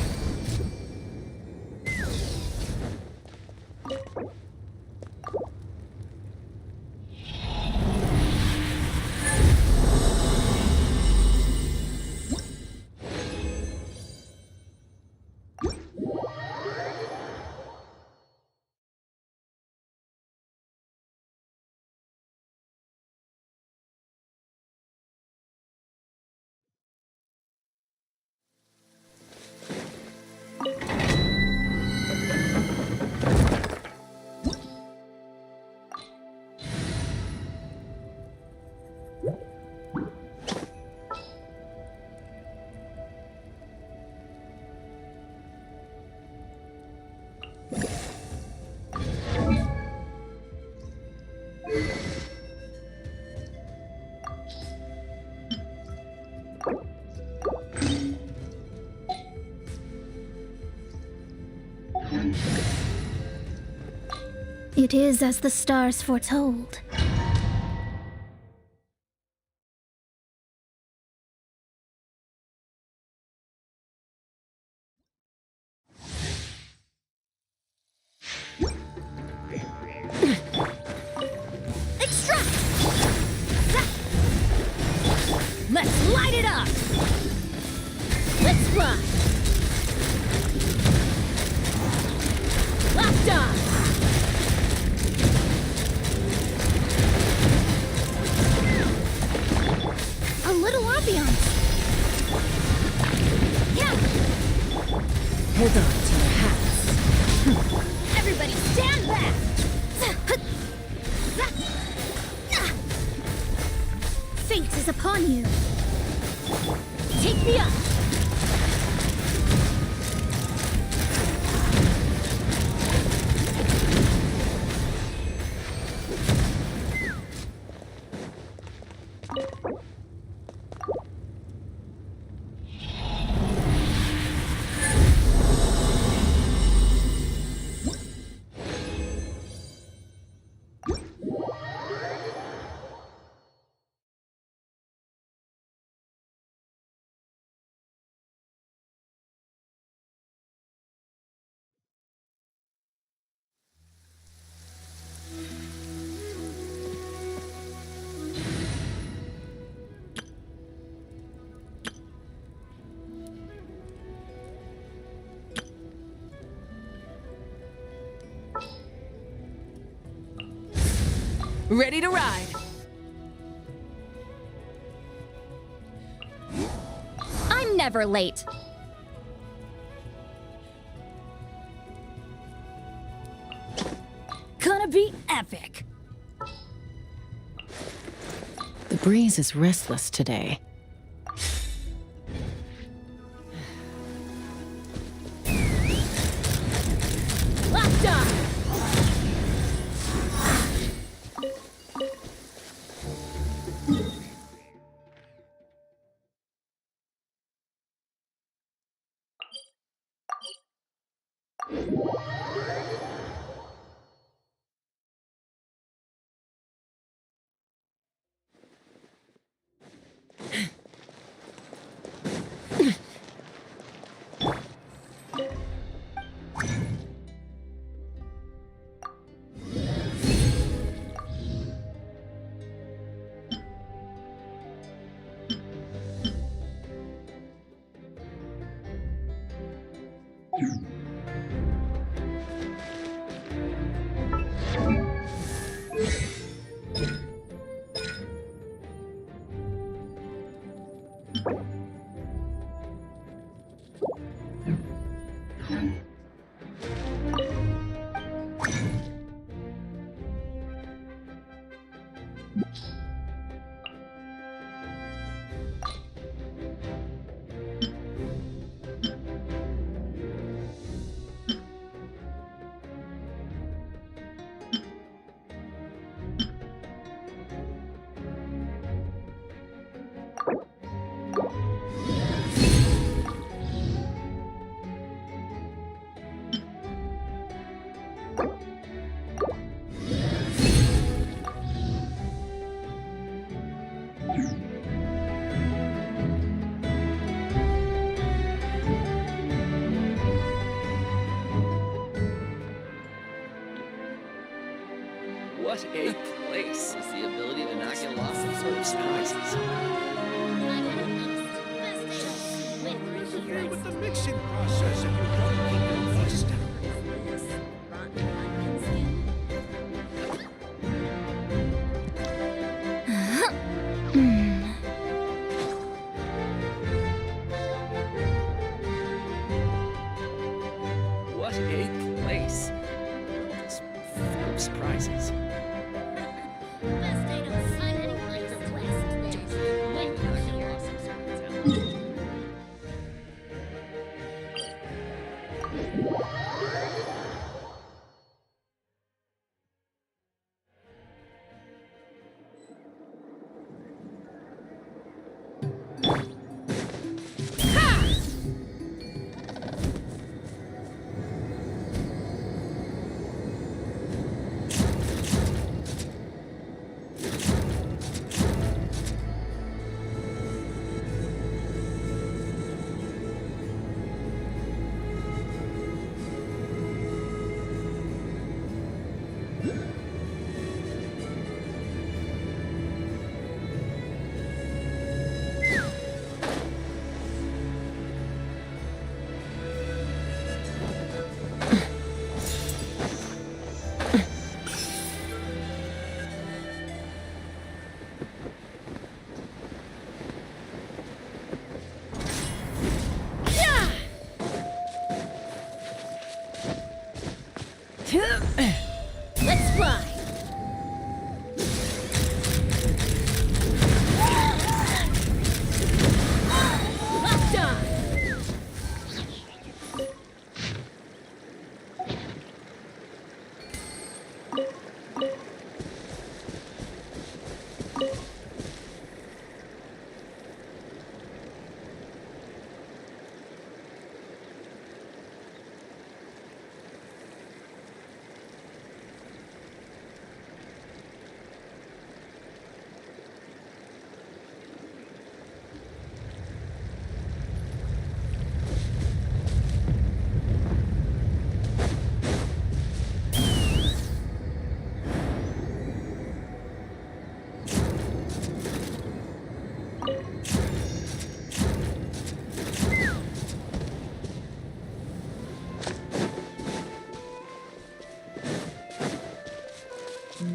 It is as the stars foretold. Extract! Let's light it up! Let's run! Locked on! A little ambiance. Yeah! Hold on to your hats. Everybody stand back! Fate is upon you. Take me up! Ready to ride. I'm never late. Gonna be epic! The breeze is restless today. Locked on! What a place is the ability to not get lost in sort of surprises. With the mixing process, if you don't keep your voice down. What a place. It's full of surprises. Let's fly. Locked on.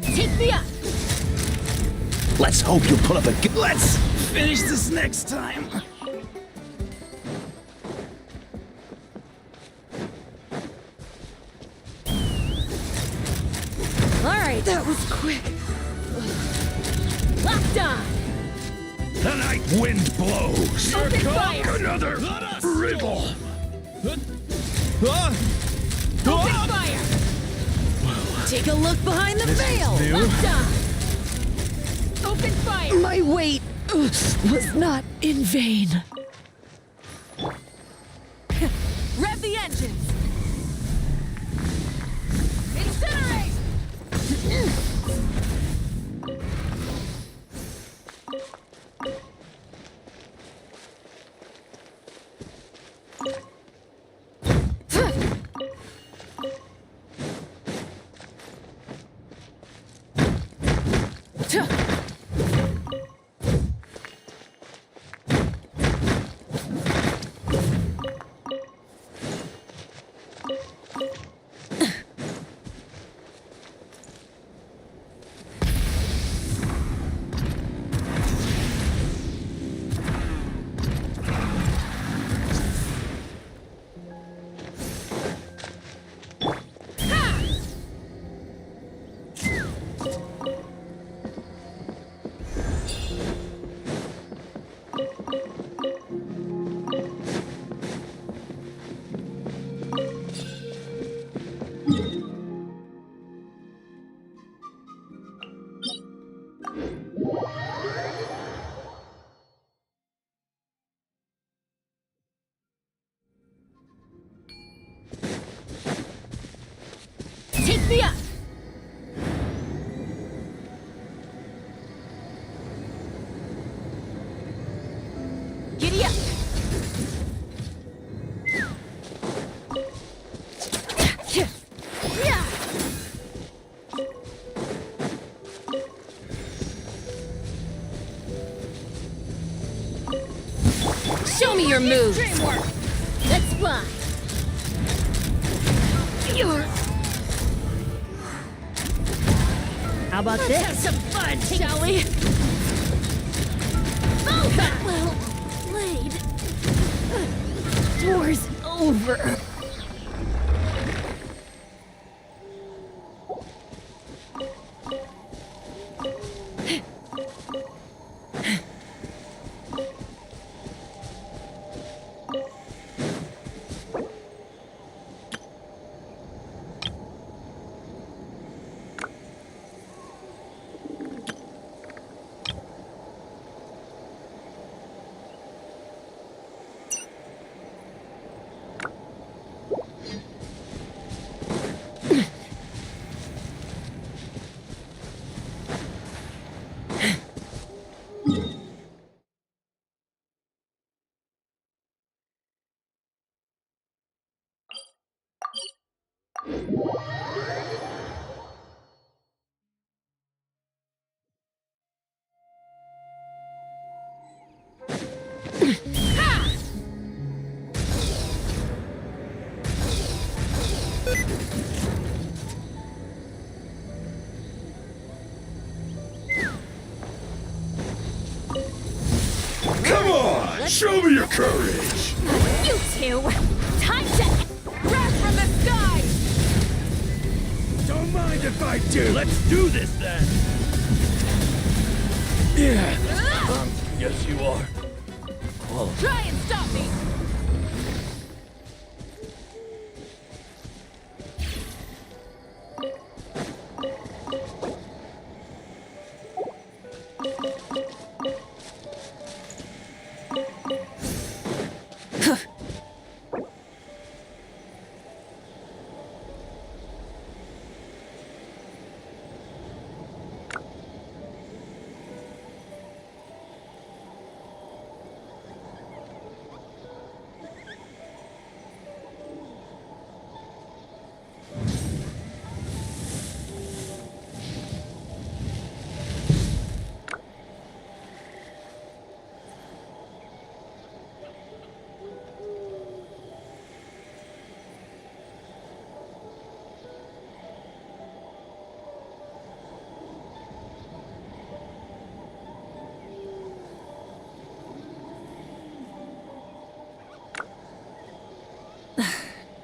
Take me up! Let's hope you pull up a Let's finish this next time. Alright, that was quick. Locked on! The night wind blows. Open fire! Another riddle. Open fire! Take a look behind the veil! Locked on! Open fire! My wait was not in vain. Rev the engines! Incinerate! Take me up! Giddy up! Yeah! Show me your moves! Let's fly! How about this? Let's have some fun, shall we? Well played. War's over. Come on, show me your courage. You two! Time to grab from the sky! if I do! Let's do this then! Yeah! Yes, you are. Whoa. Try and stop me!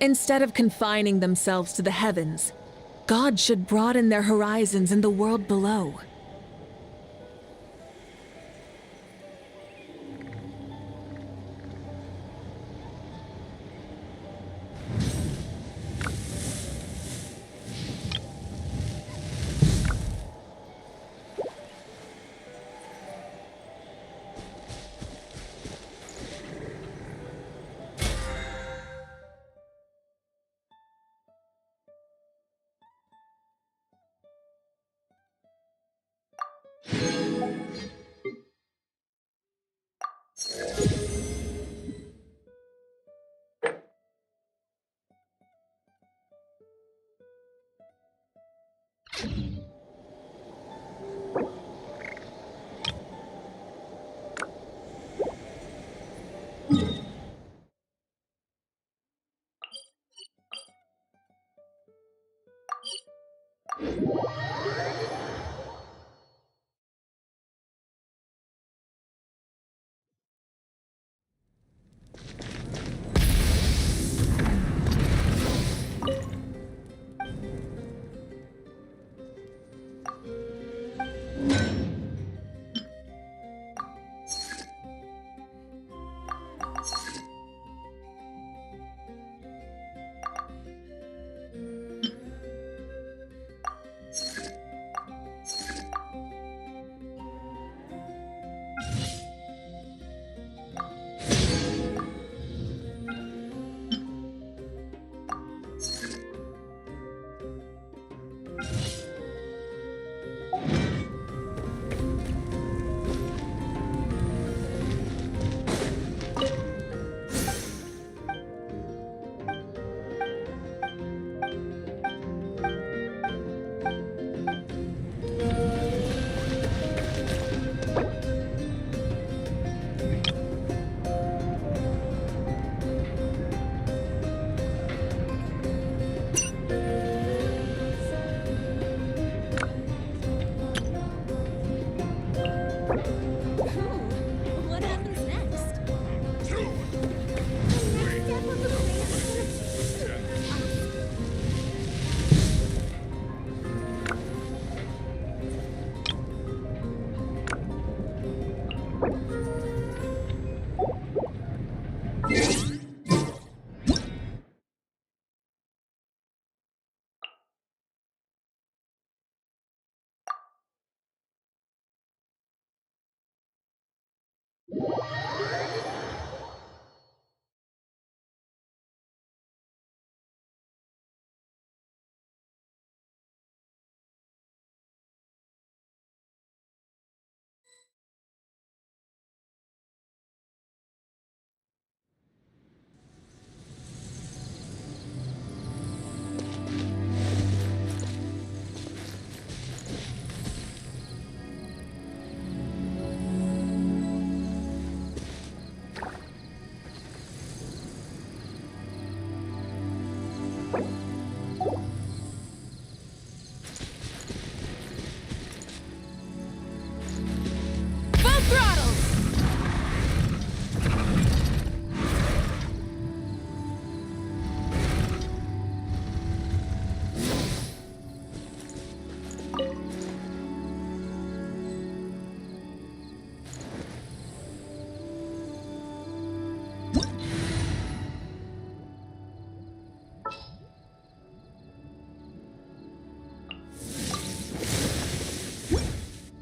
Instead of confining themselves to the heavens, God should broaden their horizons in the world below.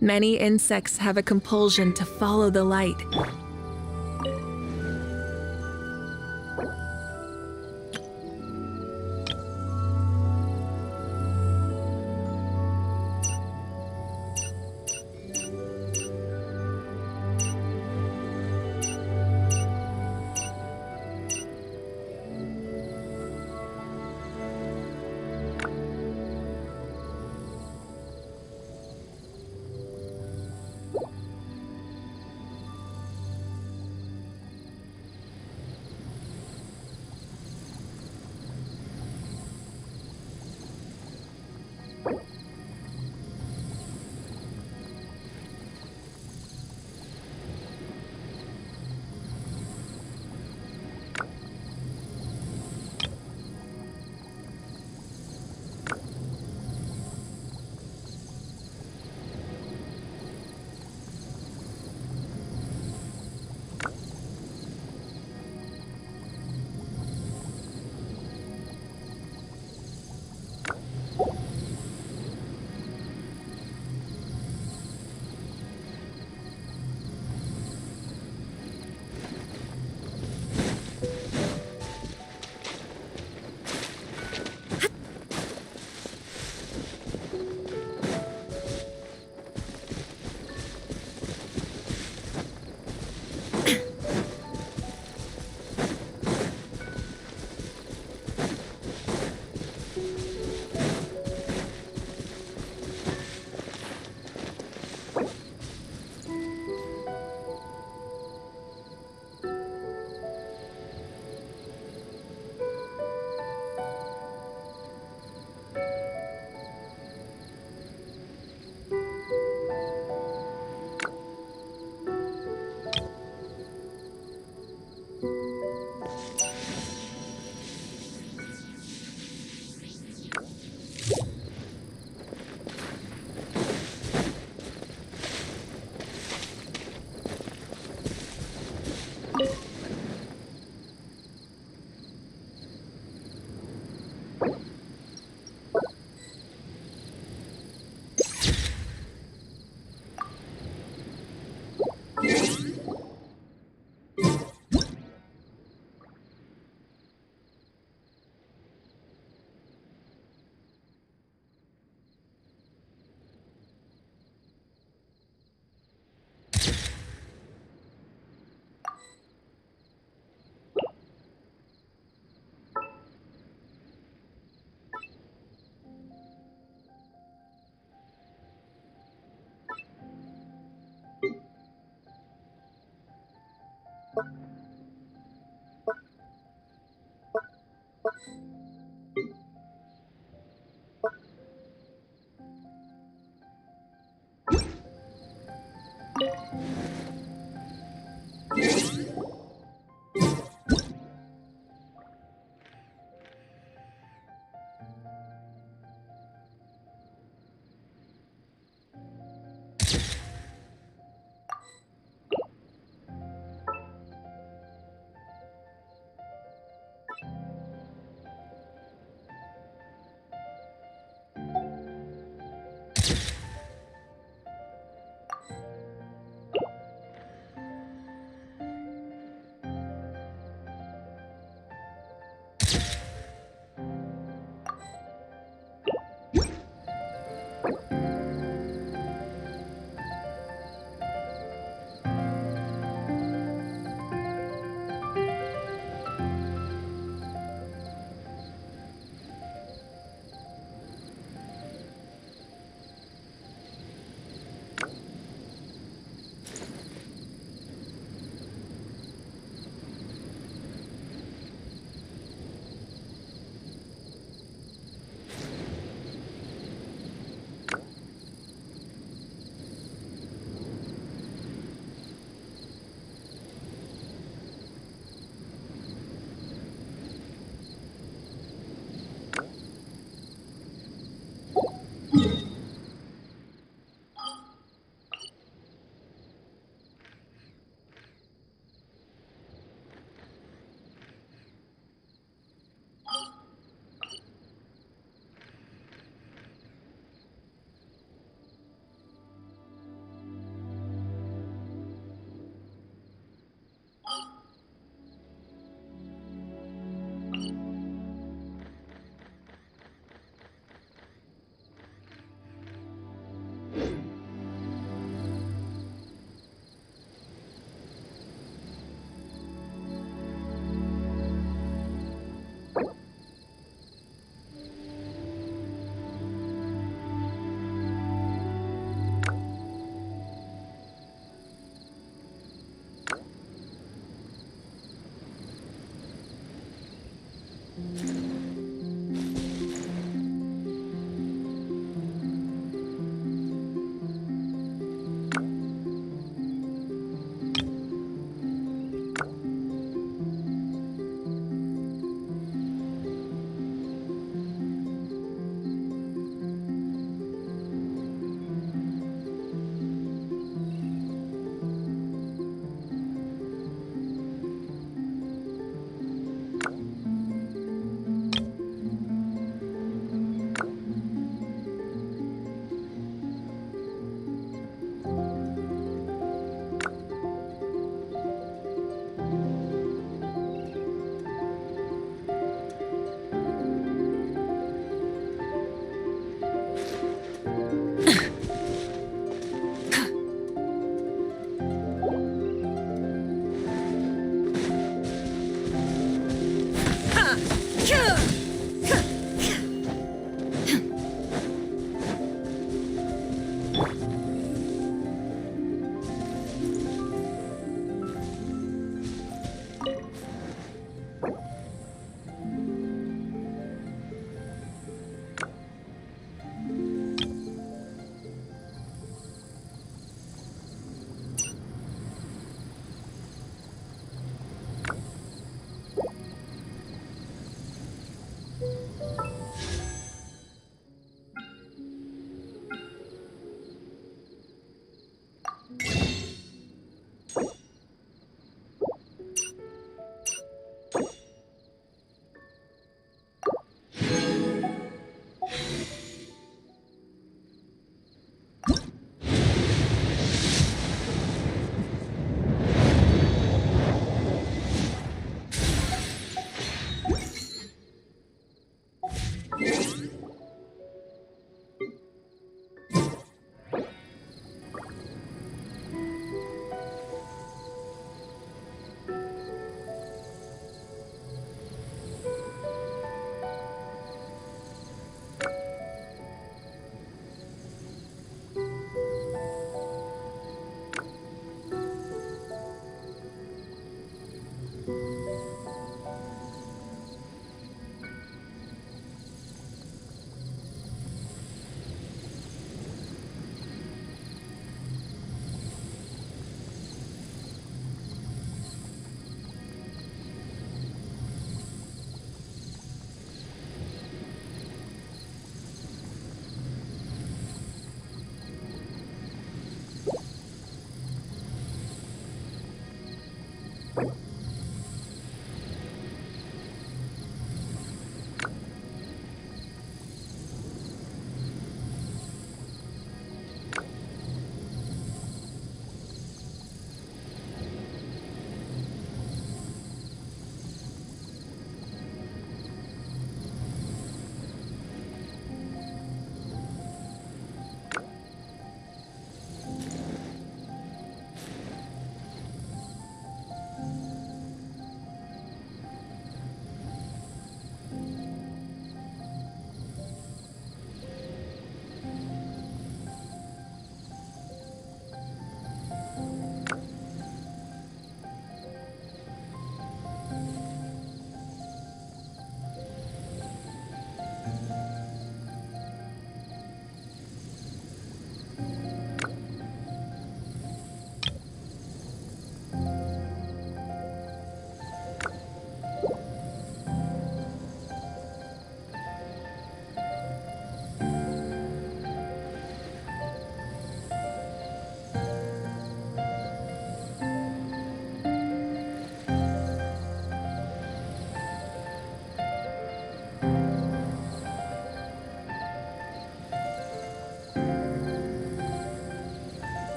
Many insects have a compulsion to follow the light.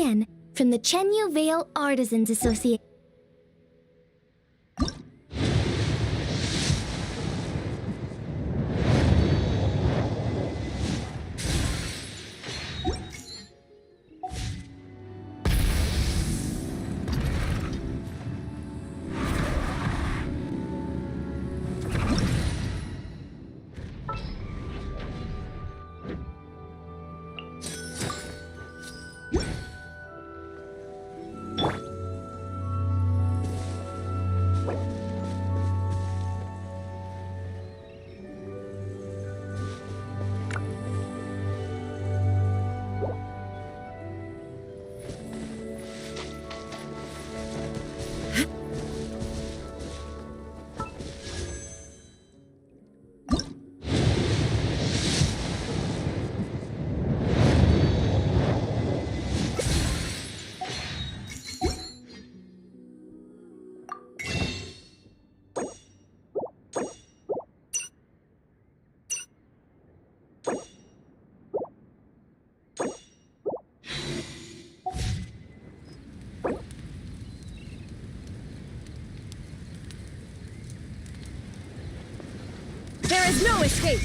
again from the Chenyu Vale Artisans Association. There is no escape!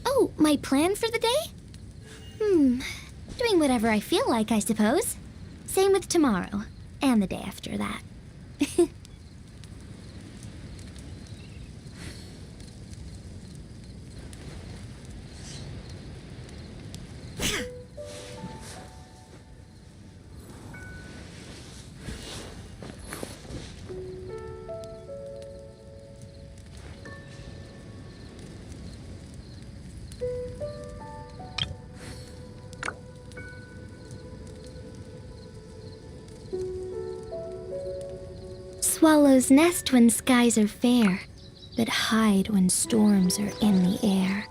Oh, my plan for the day? Doing whatever I feel like, I suppose. Same with tomorrow, and the day after that. Swallows nest when skies are fair, but hide when storms are in the air.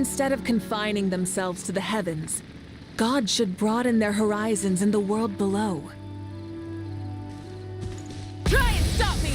Instead of confining themselves to the heavens, gods should broaden their horizons in the world below. Try and stop me!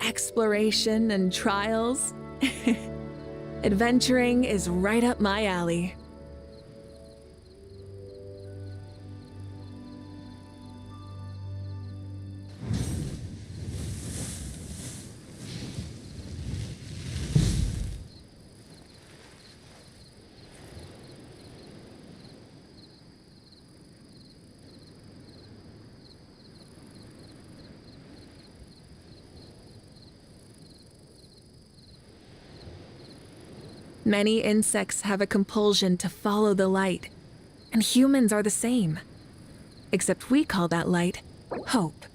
Exploration and trials. Adventuring is right up my alley. Many insects have a compulsion to follow the light, and humans are the same. Except we call that light hope.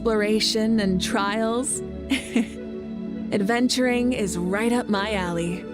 exploration and trials. Adventuring is right up my alley.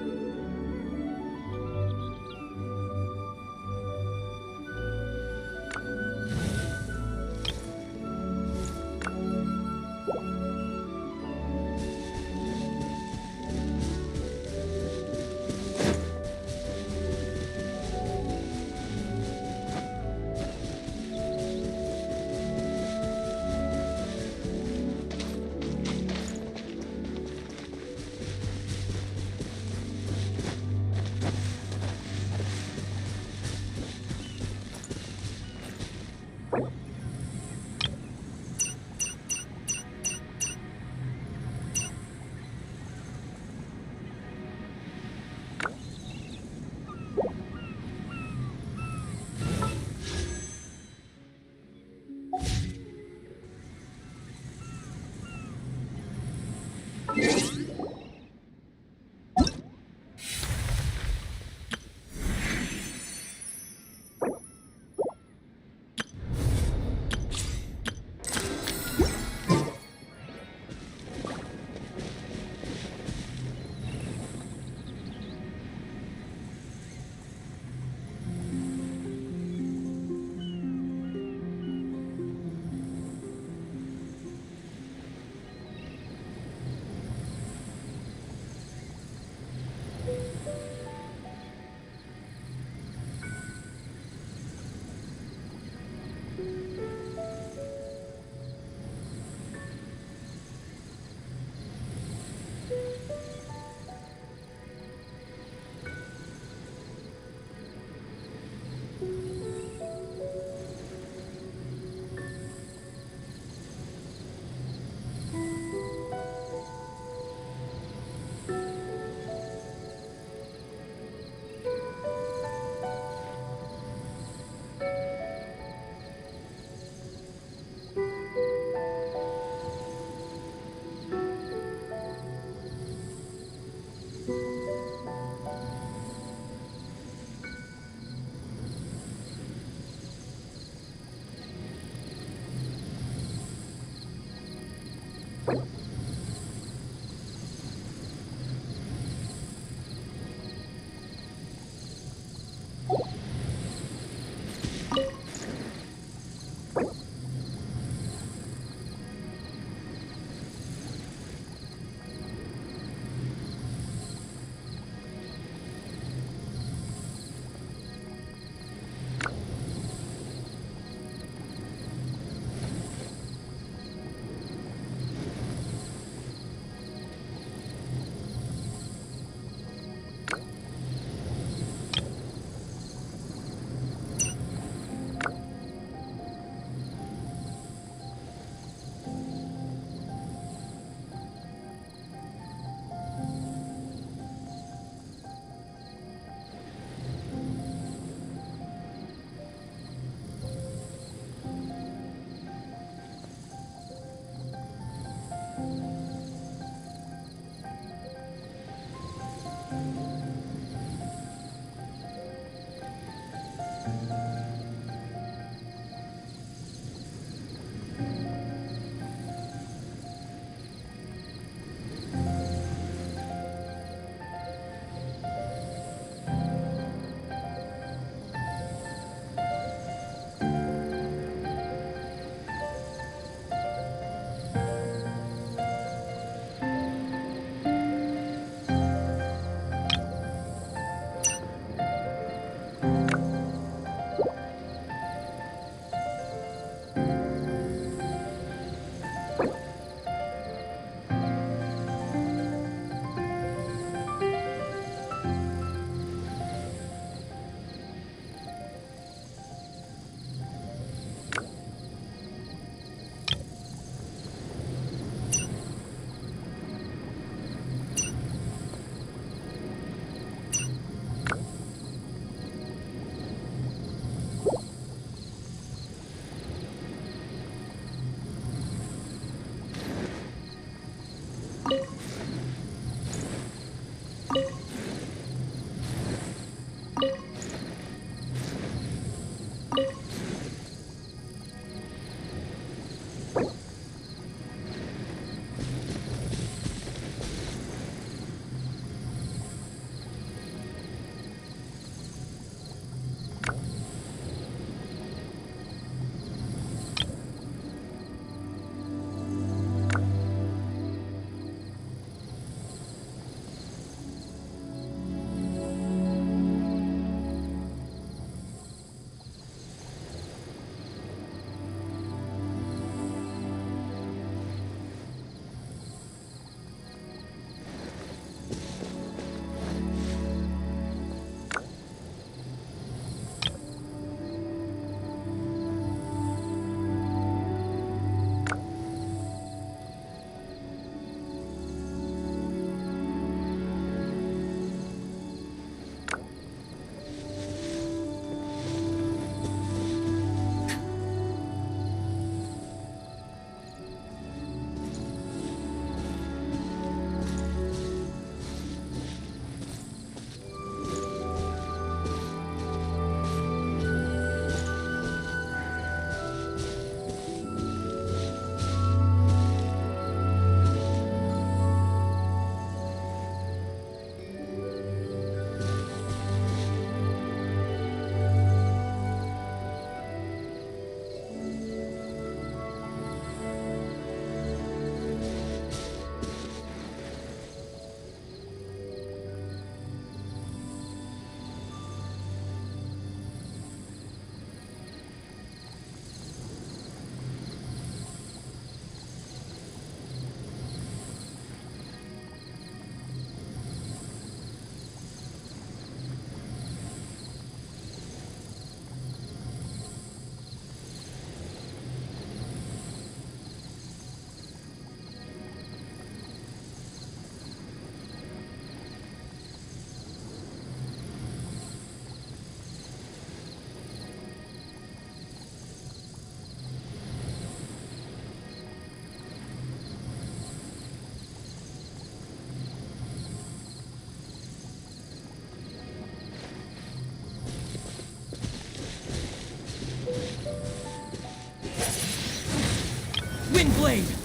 blade!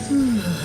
you